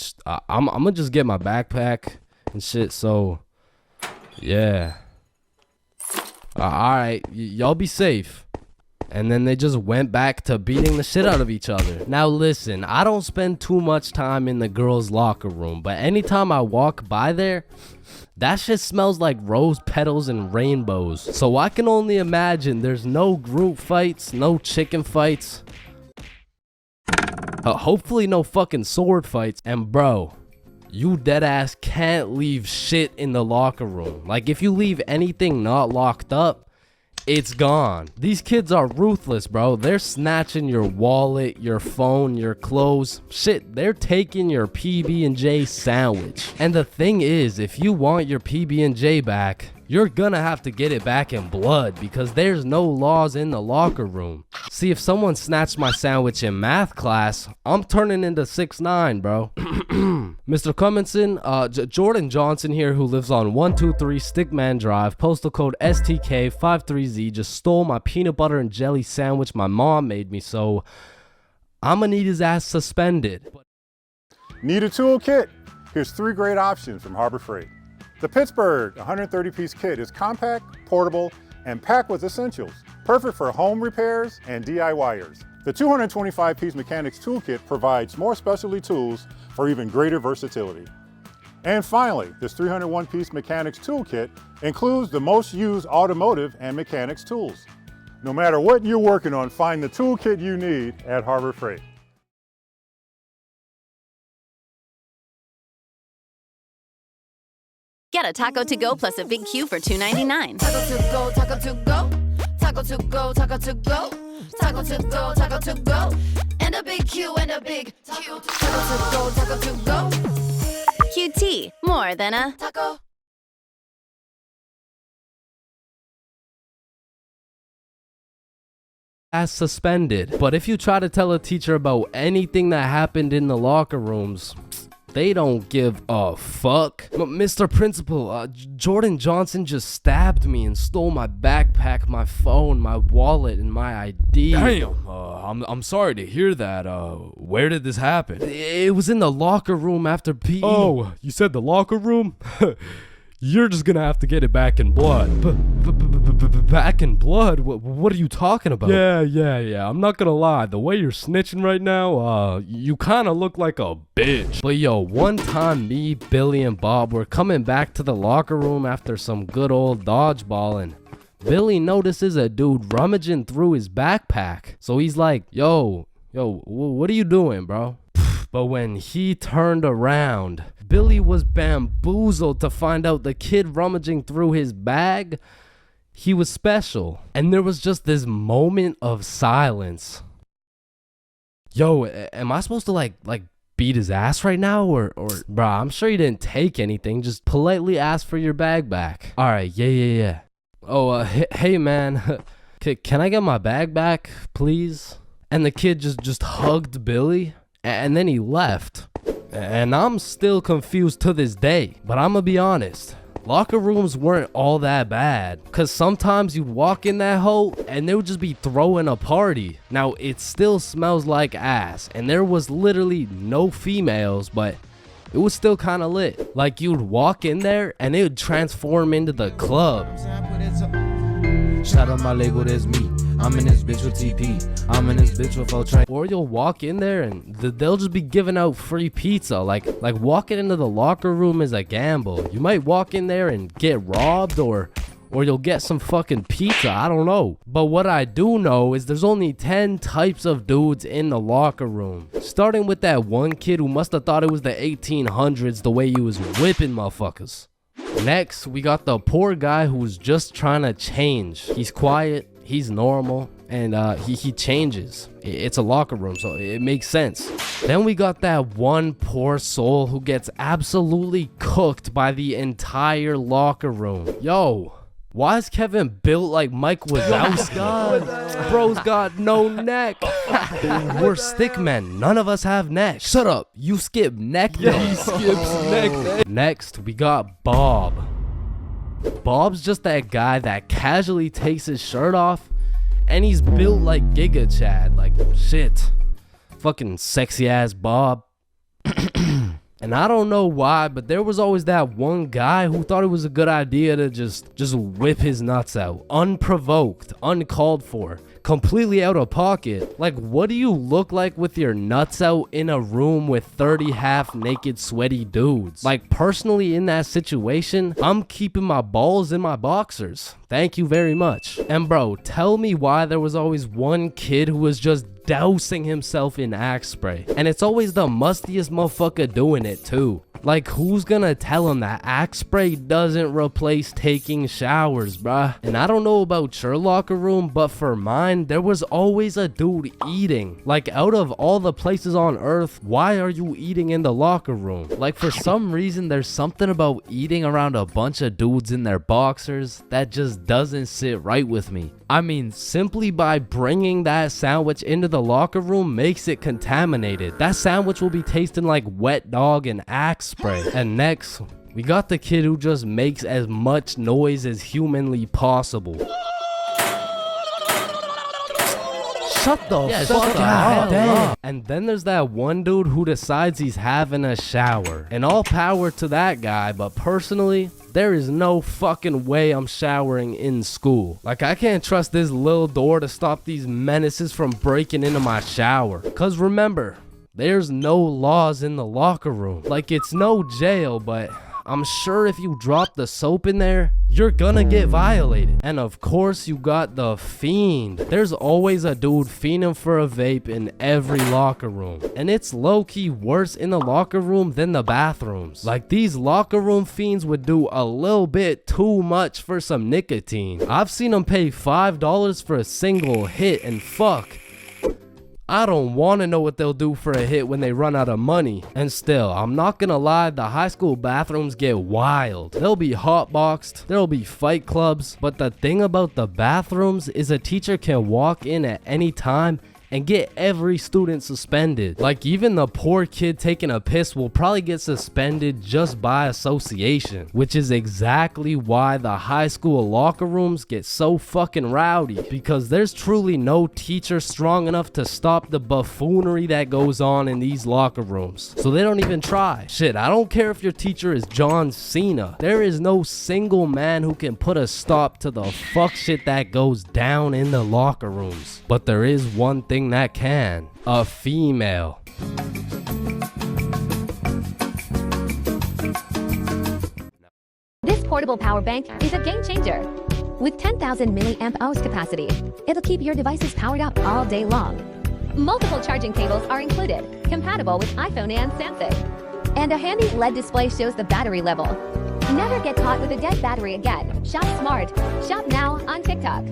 S7: gonna just get my backpack and shit, so yeah. Alright, y'all be safe. And then they just went back to beating the shit out of each other. Now listen, I don't spend too much time in the girls' locker room, but anytime I walk by there, that shit smells like rose petals and rainbows. So I can only imagine there's no group fights, no chicken fights. Hopefully no fucking sword fights. And bro, you deadass can't leave shit in the locker room. Like if you leave anything not locked up, it's gone. These kids are ruthless, bro. They're snatching your wallet, your phone, your clothes. Shit, they're taking your PB&J sandwich. And the thing is, if you want your PB&J back, you're gonna have to get it back in blood because there's no laws in the locker room. See, if someone snatched my sandwich in math class, I'm turning into 6'9", bro. Mr. Cumminson, Jordan Johnson here, who lives on 123 Stickman Drive, postal code STK53Z, just stole my peanut butter and jelly sandwich my mom made me, so I'm gonna need his ass suspended.
S22: Need a toolkit? Here's 3 great options from Harbor Freight. The Pittsburgh 130-piece kit is compact, portable, and packed with essentials, perfect for home repairs and DIYers. The 225-piece Mechanics Toolkit provides more specialty tools for even greater versatility. And finally, this 301-piece Mechanics Toolkit includes the most used automotive and mechanics tools. No matter what you're working on, find the toolkit you need at Harbor Freight.
S17: Get a taco to go plus a big Q for $2.99.
S18: Taco to go, taco to go. Taco to go, taco to go. Taco to go, taco to go. And a big Q and a big Q. Taco to go, taco to go.
S17: QT, more than a
S18: taco.
S7: As suspended. But if you try to tell a teacher about anything that happened in the locker rooms, they don't give a fuck. Mr. Principal, Jordan Johnson just stabbed me and stole my backpack, my phone, my wallet, and my ID.
S3: Damn, I'm sorry to hear that. Where did this happen?
S7: It was in the locker room after PE.
S3: Oh, you said the locker room? You're just gonna have to get it back in blood.
S7: Back in blood? What are you talking about?
S3: Yeah. I'm not gonna lie. The way you're snitching right now, you kind of look like a bitch.
S7: But yo, one time me, Billy, and Bob were coming back to the locker room after some good old dodgeball, and Billy notices a dude rummaging through his backpack. So he's like, yo, what are you doing, bro? But when he turned around, Billy was bamboozled to find out the kid rummaging through his bag, he was special. And there was just this moment of silence. Yo, am I supposed to like beat his ass right now? Or bruh, I'm sure you didn't take anything. Just politely ask for your bag back. All right, yeah. Oh, hey man, can I get my bag back, please? And the kid just hugged Billy, and then he left. And I'm still confused to this day, but I'm gonna be honest. Locker rooms weren't all that bad, cause sometimes you'd walk in that hole and they would just be throwing a party. Now it still smells like ass, and there was literally no females, but it was still kind of lit. Like you'd walk in there and it would transform into the club. Shout out my Lego, there's me. I'm in this bitch with TP. I'm in this bitch with Ultra. Or you'll walk in there and they'll just be giving out free pizza. Like walking into the locker room is a gamble. You might walk in there and get robbed, or you'll get some fucking pizza. I don't know. But what I do know is there's only 10 types of dudes in the locker room. Starting with that one kid who must have thought it was the 1800s the way he was whipping motherfuckers. Next, we got the poor guy who's just trying to change. He's quiet, he's normal, and he changes. It's a locker room, so it makes sense. Then we got that one poor soul who gets absolutely cooked by the entire locker room. Yo, why is Kevin built like Mike Wazowski? Bro's got no neck. We're stick men. None of us have necks. Shut up. You skip neck day.
S1: Yeah, he skips neck day.
S7: Next, we got Bob. Bob's just that guy that casually takes his shirt off, and he's built like Giga Chad. Like, shit. Fucking sexy ass Bob. And I don't know why, but there was always that one guy who thought it was a good idea to just whip his nuts out. Unprovoked, uncalled for, completely out of pocket. Like, what do you look like with your nuts out in a room with 30 half-naked sweaty dudes? Like, personally in that situation, I'm keeping my balls in my boxers. Thank you very much. And bro, tell me why there was always one kid who was just dousing himself in Axe spray. And it's always the mustiest motherfucker doing it too. Like, who's gonna tell him that Axe spray doesn't replace taking showers, bruh? And I don't know about your locker room, but for mine, there was always a dude eating. Like, out of all the places on earth, why are you eating in the locker room?
S1: Like, for some reason, there's something about eating around a bunch of dudes in their boxers that just doesn't sit right with me.
S7: I mean, simply by bringing that sandwich into the locker room makes it contaminated. That sandwich will be tasting like wet dog and Axe spray. And next, we got the kid who just makes as much noise as humanly possible. Shut the fuck up. And then there's that one dude who decides he's having a shower. And all power to that guy, but personally, there is no fucking way I'm showering in school. Like, I can't trust this little door to stop these menaces from breaking into my shower. Cause remember, there's no laws in the locker room. Like, it's no jail, but I'm sure if you drop the soap in there, you're gonna get violated. And of course, you got the fiend. There's always a dude fiending for a vape in every locker room. And it's low-key worse in the locker room than the bathrooms. Like, these locker room fiends would do a little bit too much for some nicotine. I've seen them pay $5 for a single hit, and fuck, I don't want to know what they'll do for a hit when they run out of money. And still, I'm not gonna lie, the high school bathrooms get wild. They'll be hotboxed, there'll be fight clubs, but the thing about the bathrooms is a teacher can walk in at any time and get every student suspended. Like, even the poor kid taking a piss will probably get suspended just by association, which is exactly why the high school locker rooms get so fucking rowdy, because there's truly no teacher strong enough to stop the buffoonery that goes on in these locker rooms, so they don't even try. Shit, I don't care if your teacher is John Cena, there is no single man who can put a stop to the fuck shit that goes down in the locker rooms. But there is one thing that can: a female.
S2: This portable power bank is a game changer. With 10,000 milliamp hours capacity, it'll keep your devices powered up all day long. Multiple charging cables are included, compatible with iPhone and Samsung. And a handy LED display shows the battery level. Never get caught with a dead battery again. Shop smart. Shop now on TikTok.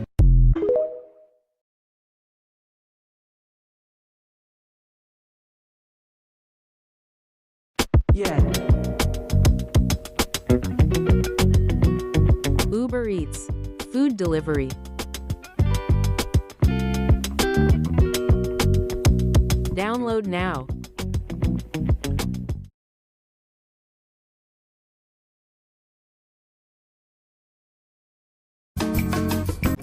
S13: Uber Eats. Food delivery. Download now.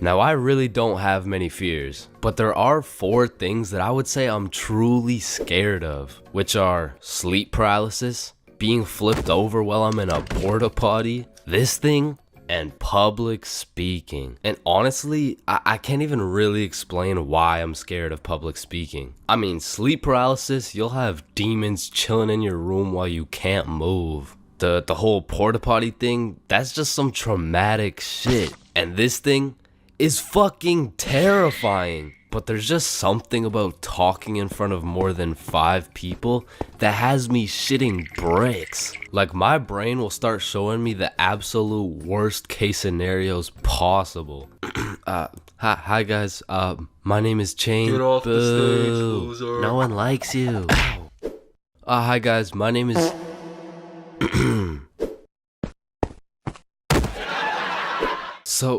S7: Now, I really don't have many fears, but there are 4 things that I would say I'm truly scared of, which are sleep paralysis, being flipped over while I'm in a porta potty, this thing, and public speaking. And honestly, I can't even really explain why I'm scared of public speaking. I mean, sleep paralysis, you'll have demons chilling in your room while you can't move. The whole porta potty thing, that's just some traumatic shit. And this thing is fucking terrifying. But there's just something about talking in front of more than 5 people that has me shitting bricks. Like, my brain will start showing me the absolute worst case scenarios possible. Hi guys, my name is Chain.
S14: Get off the stage,
S7: Boo.
S14: loser.
S7: No one likes you. Hi guys, my name is...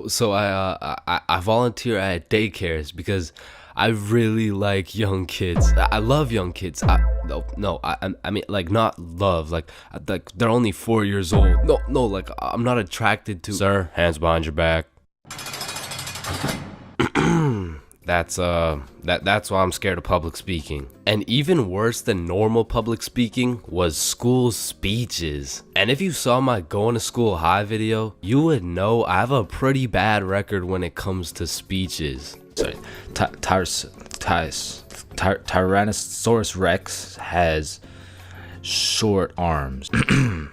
S7: So I volunteer at daycares because I really like young kids. I love young kids. I mean, like, not love, like they're only 4 years old. No, like, I'm not attracted to... Sir, hands behind your back. That's why I'm scared of public speaking. And even worse than normal public speaking was school speeches. And if you saw my going to school high video, you would know I have a pretty bad record when it comes to speeches.
S1: Sorry, Tyrannosaurus Rex has short arms.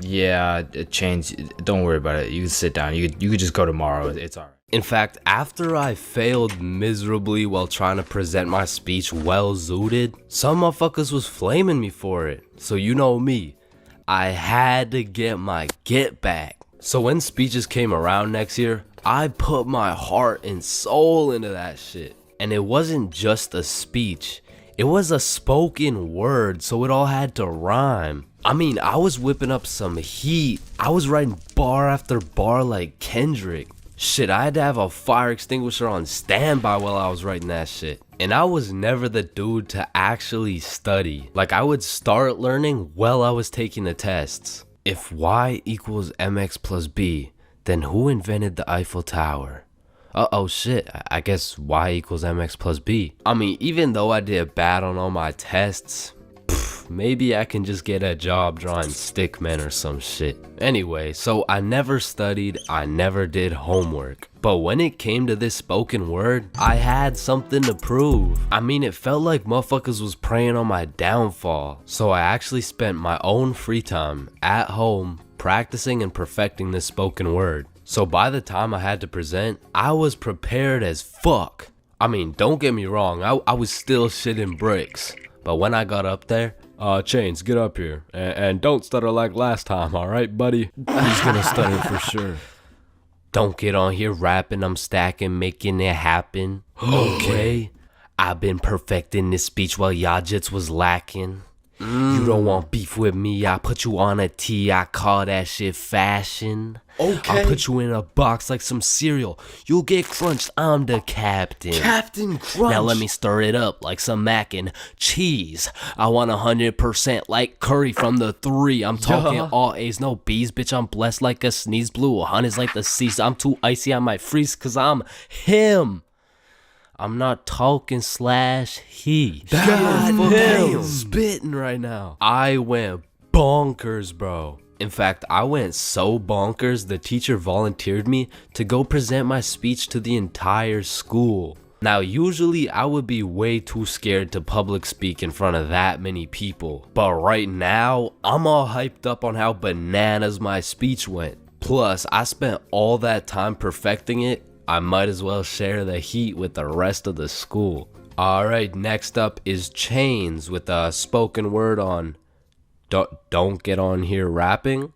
S1: Yeah, it changed. Don't worry about it. You can sit down. You could just go tomorrow. It's alright.
S7: In fact, after I failed miserably while trying to present my speech well zooted, some motherfuckers was flaming me for it. So you know me, I had to get my get back. So when speeches came around next year, I put my heart and soul into that shit. And it wasn't just a speech, it was a spoken word, so it all had to rhyme. I mean, I was whipping up some heat. I was writing bar after bar like Kendrick. Shit, I had to have a fire extinguisher on standby while I was writing that shit. And I was never the dude to actually study. Like, I would start learning while I was taking the tests. If y equals mx plus b, then who invented the Eiffel Tower? Oh shit, I guess y equals mx plus b. I mean, even though I did bad on all my tests, maybe I can just get a job drawing stickmen or some shit. Anyway, so I never studied, I never did homework. But when it came to this spoken word, I had something to prove. I mean, it felt like motherfuckers was preying on my downfall. So I actually spent my own free time at home practicing and perfecting this spoken word. So by the time I had to present, I was prepared as fuck. I mean, don't get me wrong, I was still shitting bricks. But when I got up there, Chains, get up here. And don't stutter like last time, alright, buddy?
S1: He's gonna stutter for sure.
S7: Don't get on here rapping, I'm stacking, making it happen. Okay? I've been perfecting this speech while y'all jits was lacking. You don't want beef with me, I put you on a tee, I call that shit fashion.
S6: Okay.
S7: I'll put you in a box like some cereal. You'll get crunched, I'm the captain.
S6: Captain Crunch.
S7: Now let me stir it up like some mac and cheese. I want 100% like Curry from the 3. I'm talking all A's, no B's, bitch. I'm blessed like a sneeze. Blue 100's like the seas. I'm too icy, I might freeze cause I'm him. I'm not talking slash he.
S6: God damn.
S7: Spitting right now. I went bonkers, bro. In fact, I went so bonkers, the teacher volunteered me to go present my speech to the entire school. Now, usually I would be way too scared to public speak in front of that many people. But right now, I'm all hyped up on how bananas my speech went. Plus, I spent all that time perfecting it. I might as well share the heat with the rest of the school. Alright, next up is Chains with a spoken word on Don't Get On Here Rapping.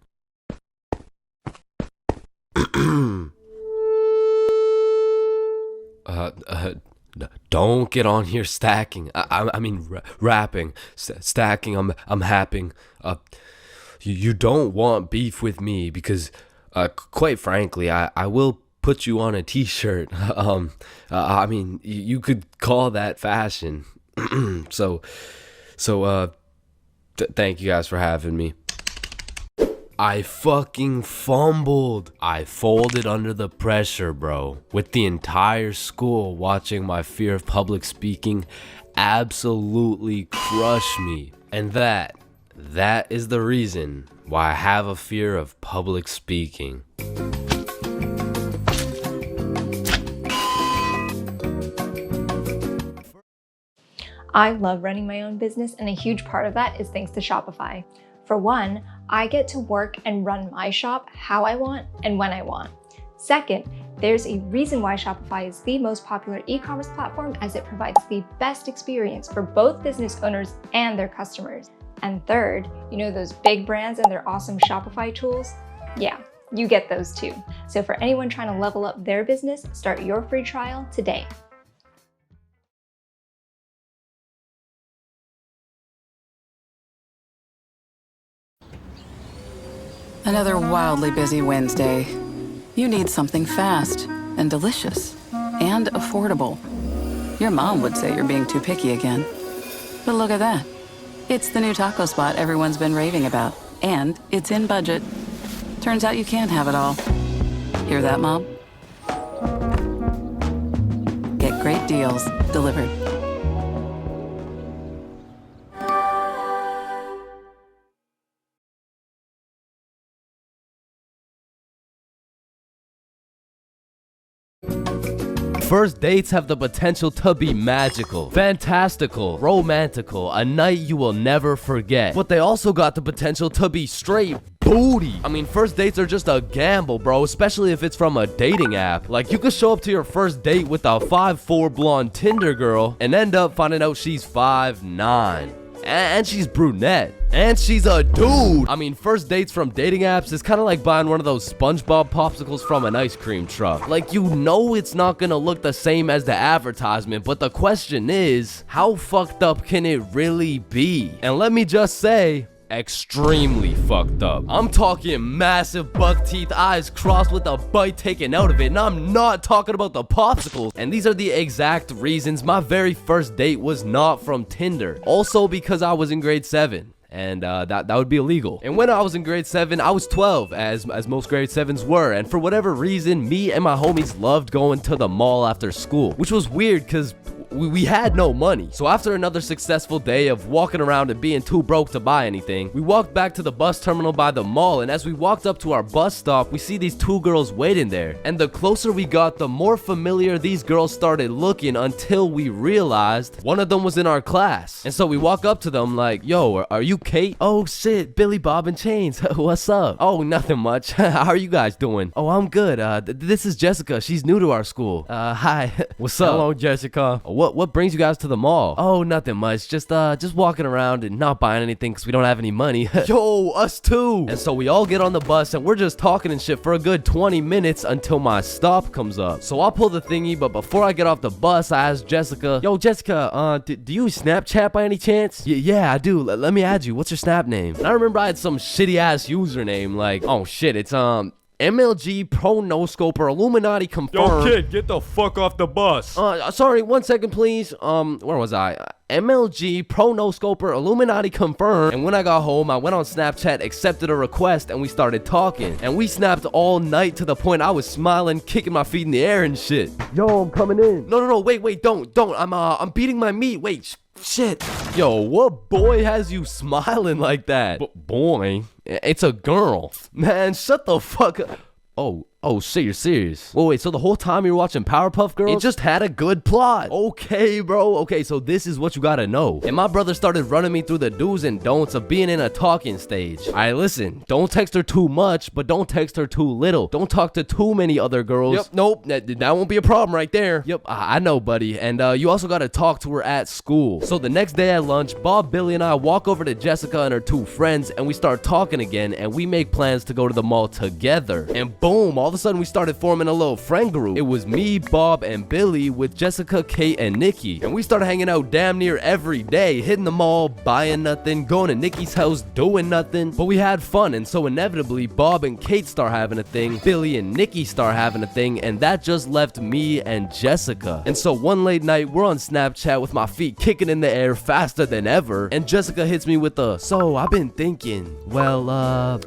S7: Don't get on here stacking. I mean rapping. Stacking, I'm happing. you don't want beef with me because, quite frankly, I will put you on a t-shirt. I mean, you could call that fashion. So thank you guys for having me. I fucking fumbled. I folded under the pressure, bro. With the entire school watching my fear of public speaking absolutely crush me. And that is the reason why I have a fear of public speaking.
S14: I love running my own business, and a huge part of that is thanks to Shopify. For one, I get to work and run my shop how I want and when I want. Second, there's a reason why Shopify is the most popular e-commerce platform, as it provides the best experience for both business owners and their customers. And third, you know those big brands and their awesome Shopify tools? Yeah, you get those too. So for anyone trying to level up their business, start your free trial today.
S11: Another wildly busy Wednesday. You need something fast and delicious and affordable. Your mom would say you're being too picky again. But look at that. It's the new taco spot everyone's been raving about. And it's in budget. Turns out you can't have it all. Hear that, Mom? Get great deals delivered.
S7: First dates have the potential to be magical, fantastical, romantical, a night you will never forget. But they also got the potential to be straight booty. I mean, first dates are just a gamble, bro, especially if it's from a dating app. Like, you could show up to your first date with a 5'4" blonde Tinder girl and end up finding out she's 5'9". And she's brunette. And she's a dude. I mean, first dates from dating apps is kind of like buying one of those SpongeBob popsicles from an ice cream truck. Like, you know it's not gonna look the same as the advertisement, but the question is, how fucked up can it really be? And let me just say, extremely fucked up. I'm talking massive buck teeth, eyes crossed with a bite taken out of it, and I'm not talking about the popsicles. And these are the exact reasons my very first date was not from Tinder. Also because I was in grade 7. And that would be illegal. And when I was in grade 7, I was 12, as most grade 7s were. And for whatever reason, me and my homies loved going to the mall after school, which was weird because we had no money. So after another successful day of walking around and being too broke to buy anything, we walked back to the bus terminal by the mall, and as we walked up to our bus stop, we see these two girls waiting there. And the closer we got, the more familiar these girls started looking, until we realized one of them was in our class. And so we walk up to them like, yo, are you Kate? Oh shit, Billy Bob and Chains. What's up? Oh, nothing much. How are you guys doing? Oh, I'm good. This is Jessica. She's new to our school. Hi. What's up? Hello, Jessica. What brings you guys to the mall? Oh, nothing much. Just walking around and not buying anything because we don't have any money. Yo, us too. And so we all get on the bus and we're just talking and shit for a good 20 minutes until my stop comes up. So I'll pull the thingy, but before I get off the bus, I ask Jessica, yo, Jessica, do you Snapchat by any chance? Yeah, I do. Let me add you. What's your Snap name? And I remember I had some shitty ass username like, oh shit, it's MLG Pro No Scoper Illuminati confirmed.
S3: Yo, kid, get the fuck off the bus.
S7: Sorry, 1 second, please. Where was I? MLG Pro No Scoper Illuminati confirmed. And when I got home, I went on Snapchat, accepted a request, and we started talking. And we snapped all night to the point I was smiling, kicking my feet in the air and shit. Yo, I'm coming in. No, wait, don't. I'm beating my meat. Wait, shit. Yo, what boy has you smiling like that? Boy, it's a girl. Man, shut the fuck up. Oh shit, you're serious? Wait, so the whole time you were watching Powerpuff Girls? It just had a good plot. Okay, bro. Okay, so this is what you gotta know. And my brother started running me through the do's and don'ts of being in a talking stage. Alright, listen. Don't text her too much, but don't text her too little. Don't talk to too many other girls. Yep, nope. That won't be a problem right there. Yep, I know, buddy. And you also gotta talk to her at school. So the next day at lunch, Bob, Billy, and I walk over to Jessica and her two friends, and we start talking again, and we make plans to go to the mall together. And boom, all of a sudden we started forming a little friend group. It was me, Bob, and Billy with Jessica, Kate, and Nikki. And we started hanging out damn near every day, hitting the mall, buying nothing, going to Nikki's house, doing nothing. But we had fun, and so inevitably, Bob and Kate start having a thing, Billy and Nikki start having a thing, and that just left me and Jessica. And so one late night, we're on Snapchat with my feet kicking in the air faster than ever, and Jessica hits me with a, so I've been thinking, well,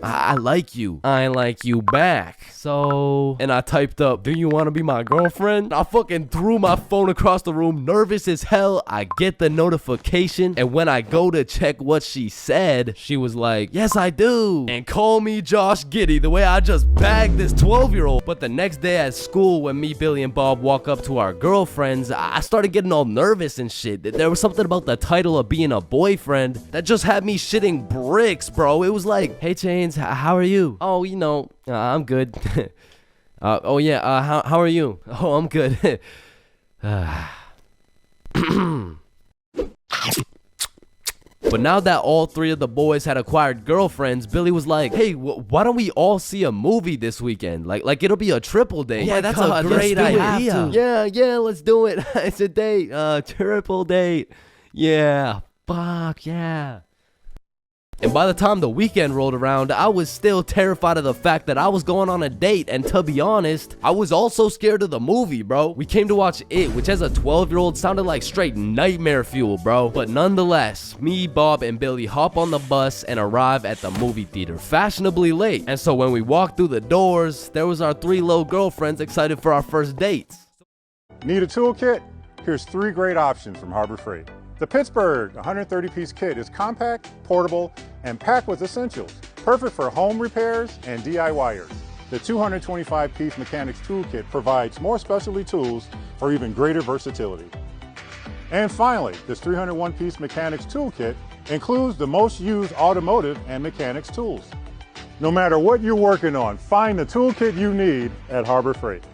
S7: I like you. I like you back. So, and I typed up, do you want to be my girlfriend? I fucking threw my phone across the room, nervous as hell. I get the notification, and when I go to check what she said, she was like, yes, I do. And call me Josh Giddey, the way I just bagged this 12-year-old. But the next day at school, when me, Billy, and Bob walk up to our girlfriends, I started getting all nervous and shit. There was something about the title of being a boyfriend that just had me shitting bricks, bro. It was like, hey, Chains, how are you? Oh, you know, I'm good. Oh, yeah, how are you? Oh, I'm good. But now that all three of the boys had acquired girlfriends, Billy was like, hey, why don't we all see a movie this weekend? Like it'll be a triple date. Yeah, that's a great idea. Yeah, let's do it. It's a date, triple date. Yeah, fuck yeah. And by the time the weekend rolled around, I was still terrified of the fact that I was going on a date, and to be honest, I was also scared of the movie, bro. We came to watch It, which as a 12-year-old sounded like straight nightmare fuel, bro. But nonetheless, me, Bob, and Billy hop on the bus and arrive at the movie theater, fashionably late. And so when we walked through the doors, there was our three little girlfriends excited for our first dates.
S22: Need a toolkit? Here's 3 great options from Harbor Freight. The Pittsburgh 130-piece kit is compact, portable, and packed with essentials, perfect for home repairs and DIYers. The 225-piece mechanics toolkit provides more specialty tools for even greater versatility. And finally, this 301-piece mechanics toolkit includes the most used automotive and mechanics tools. No matter what you're working on, find the toolkit you need at Harbor Freight.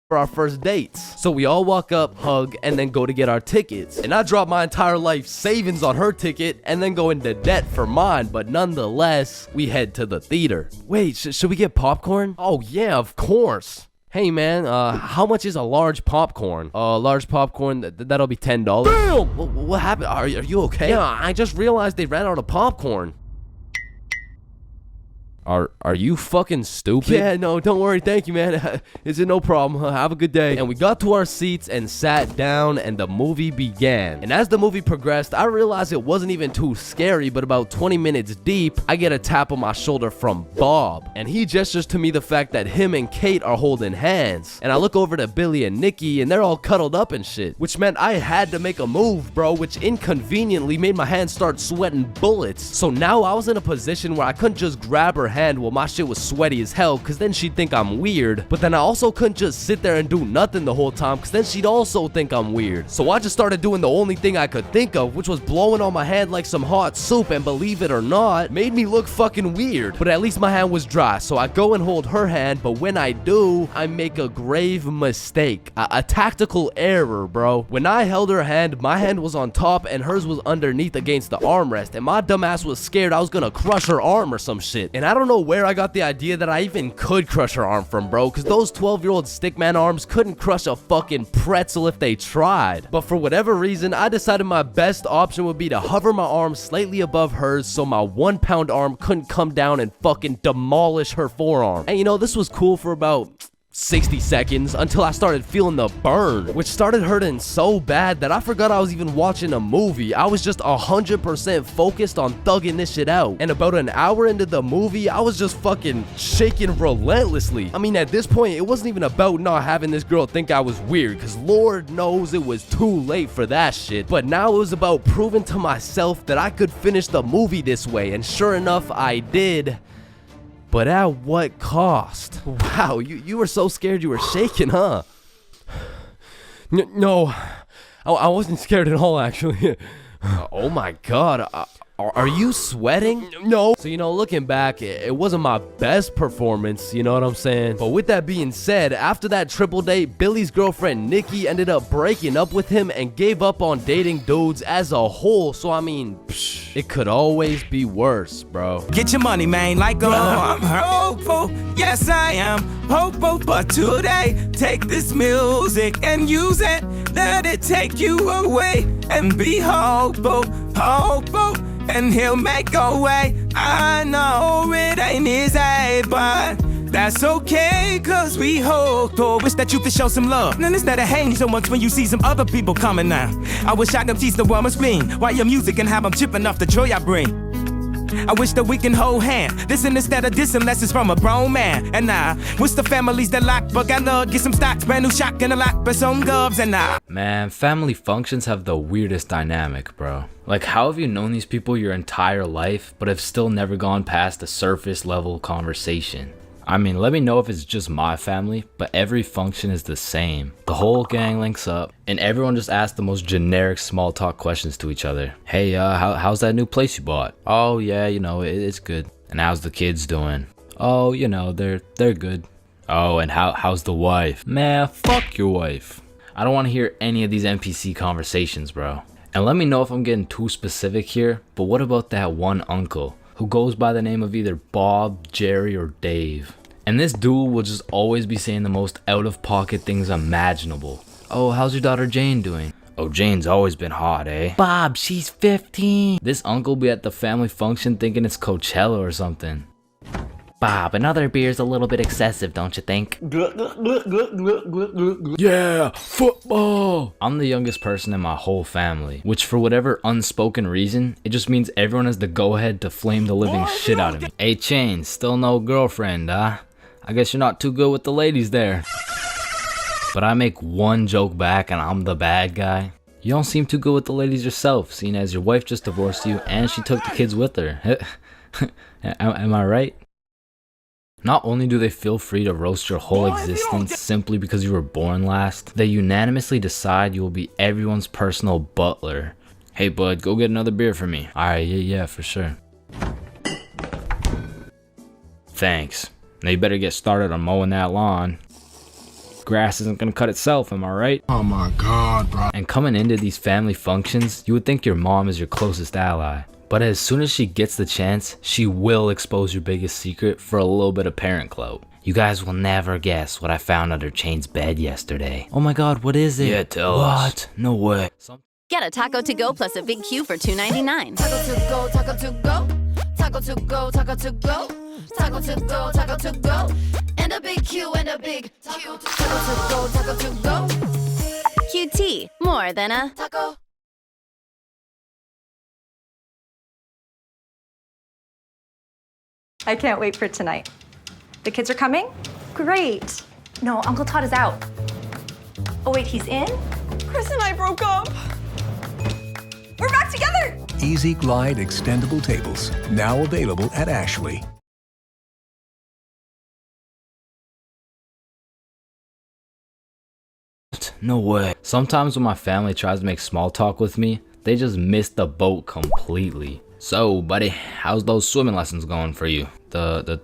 S7: For our first dates. So we all walk up, hug, and then go to get our tickets. And I drop my entire life savings on her ticket and then go into debt for mine, but nonetheless, we head to the theater. Wait, should we get popcorn? Oh yeah, of course. Hey man, how much is a large popcorn? Large popcorn, that'll be $10. Damn! What happened? Are you okay? Yeah, I just realized they ran out of popcorn. Are you fucking stupid? Yeah, no, don't worry. Thank you, man. Is it no problem? Have a good day. And we got to our seats and sat down, and the movie began. And as the movie progressed, I realized it wasn't even too scary, but about 20 minutes deep, I get a tap on my shoulder from Bob. And he gestures to me the fact that him and Kate are holding hands. And I look over to Billy and Nikki, and they're all cuddled up and shit. Which meant I had to make a move, bro, which inconveniently made my hands start sweating bullets. So now I was in a position where I couldn't just grab her hand while my shit was sweaty as hell, cause then she'd think I'm weird. But then I also couldn't just sit there and do nothing the whole time, cause then she'd also think I'm weird. So I just started doing the only thing I could think of, which was blowing on my hand like some hot soup, and believe it or not, made me look fucking weird. But at least my hand was dry, so I go and hold her hand, but when I do, I make a grave mistake. A tactical error, bro. When I held her hand, my hand was on top and hers was underneath against the armrest, and my dumbass was scared I was gonna crush her arm or some shit. And I don't know where I got the idea that I even could crush her arm from, bro, because those 12-year-old stickman arms couldn't crush a fucking pretzel if they tried. But for whatever reason, I decided my best option would be to hover my arm slightly above hers so my 1-pound arm couldn't come down and fucking demolish her forearm. And you know, this was cool for about 60 seconds until I started feeling the burn, which started hurting so bad that I forgot I was even watching a movie. I was just 100% focused on thugging this shit out. And about an hour into the movie, I was just fucking shaking relentlessly. I mean, at this point, it wasn't even about not having this girl think I was weird, because Lord knows it was too late for that shit. But now it was about proving to myself that I could finish the movie this way, and sure enough, I did. But at what cost? Wow, you were so scared you were shaking, huh? No, I wasn't scared at all, actually. Oh my god, are you sweating? No. So, you know, looking back, it wasn't my best performance, you know what I'm saying? But with that being said, after that triple date, Billy's girlfriend Nikki ended up breaking up with him and gave up on dating dudes as a whole. So, I mean, it could always be worse, bro.
S15: Get your money, man, like I'm hopeful. Yes, I am hopeful, but today, take this music and use it. Let it take you away and be hopeful, hopeful. And he'll make a way. I know it ain't easy, but that's okay, cause we hope. Or wish that you could show some love. And instead of hating so much when you see some other people coming now. I wish I could teach the world my spleen while your music and have them chipping off the joy I bring. I wish that we can hold hand. Listen instead of dissing lessons from a grown man. And I wish the families that lock, but got love, get some stocks, brand new shock and a lot, but some gloves and I.
S1: Man, family functions have the weirdest dynamic, bro. Like, how have you known these people your entire life, but have still never gone past a surface level conversation? I mean, let me know if it's just my family, but every function is the same. The whole gang links up, and everyone just asks the most generic small talk questions to each other. Hey, how's that new place you bought? Oh, yeah, you know, it's good. And how's the kids doing? Oh, you know, they're good. Oh, and how's the wife? Man, fuck your wife. I don't want to hear any of these NPC conversations, bro. And let me know if I'm getting too specific here, but what about that one uncle who goes by the name of either Bob, Jerry, or Dave? And this dude will just always be saying the most out-of-pocket things imaginable. Oh, how's your daughter Jane doing? Oh, Jane's always been hot, eh? Bob, she's 15. This uncle be at the family function thinking it's Coachella or something. Bob, another beer's a little bit excessive, don't you think? Yeah, football! I'm the youngest person in my whole family, which for whatever unspoken reason, it just means everyone has the go-ahead to flame the living shit out of me. Hey, Chain, still no girlfriend, huh? I guess you're not too good with the ladies there. But I make one joke back and I'm the bad guy. You don't seem too good with the ladies yourself, seeing as your wife just divorced you and she took the kids with her. Am I right? Not only do they feel free to roast your whole existence simply because you were born last, they unanimously decide you will be everyone's personal butler. Hey bud, go get another beer for me. Alright, yeah, for sure. Thanks. Now you better get started on mowing that lawn. Grass isn't gonna cut itself, am I right? Oh my god, bro. And coming into these family functions, you would think your mom is your closest ally. But as soon as she gets the chance, she will expose your biggest secret for a little bit of parent clout. You guys will never guess what I found under Chain's bed yesterday. Oh my god, what is it? Yeah, tell us. What? No way.
S17: Get a taco to go plus a big Q for $2.99.
S18: Taco to go, taco to go. Taco to go, taco to go. Taco to go, taco to go. And a big Q and a big Q. Taco to go, taco to go.
S17: QT, more than a
S18: taco.
S14: I can't wait for tonight. The kids are coming? Great. No, Uncle Todd is out. Oh wait, he's in? Chris and I broke up. We're back together!
S16: Easy Glide extendable tables, now available at Ashley.
S1: No way. Sometimes when my family tries to make small talk with me, they just miss the boat completely. So, buddy, how's those swimming lessons going for you? The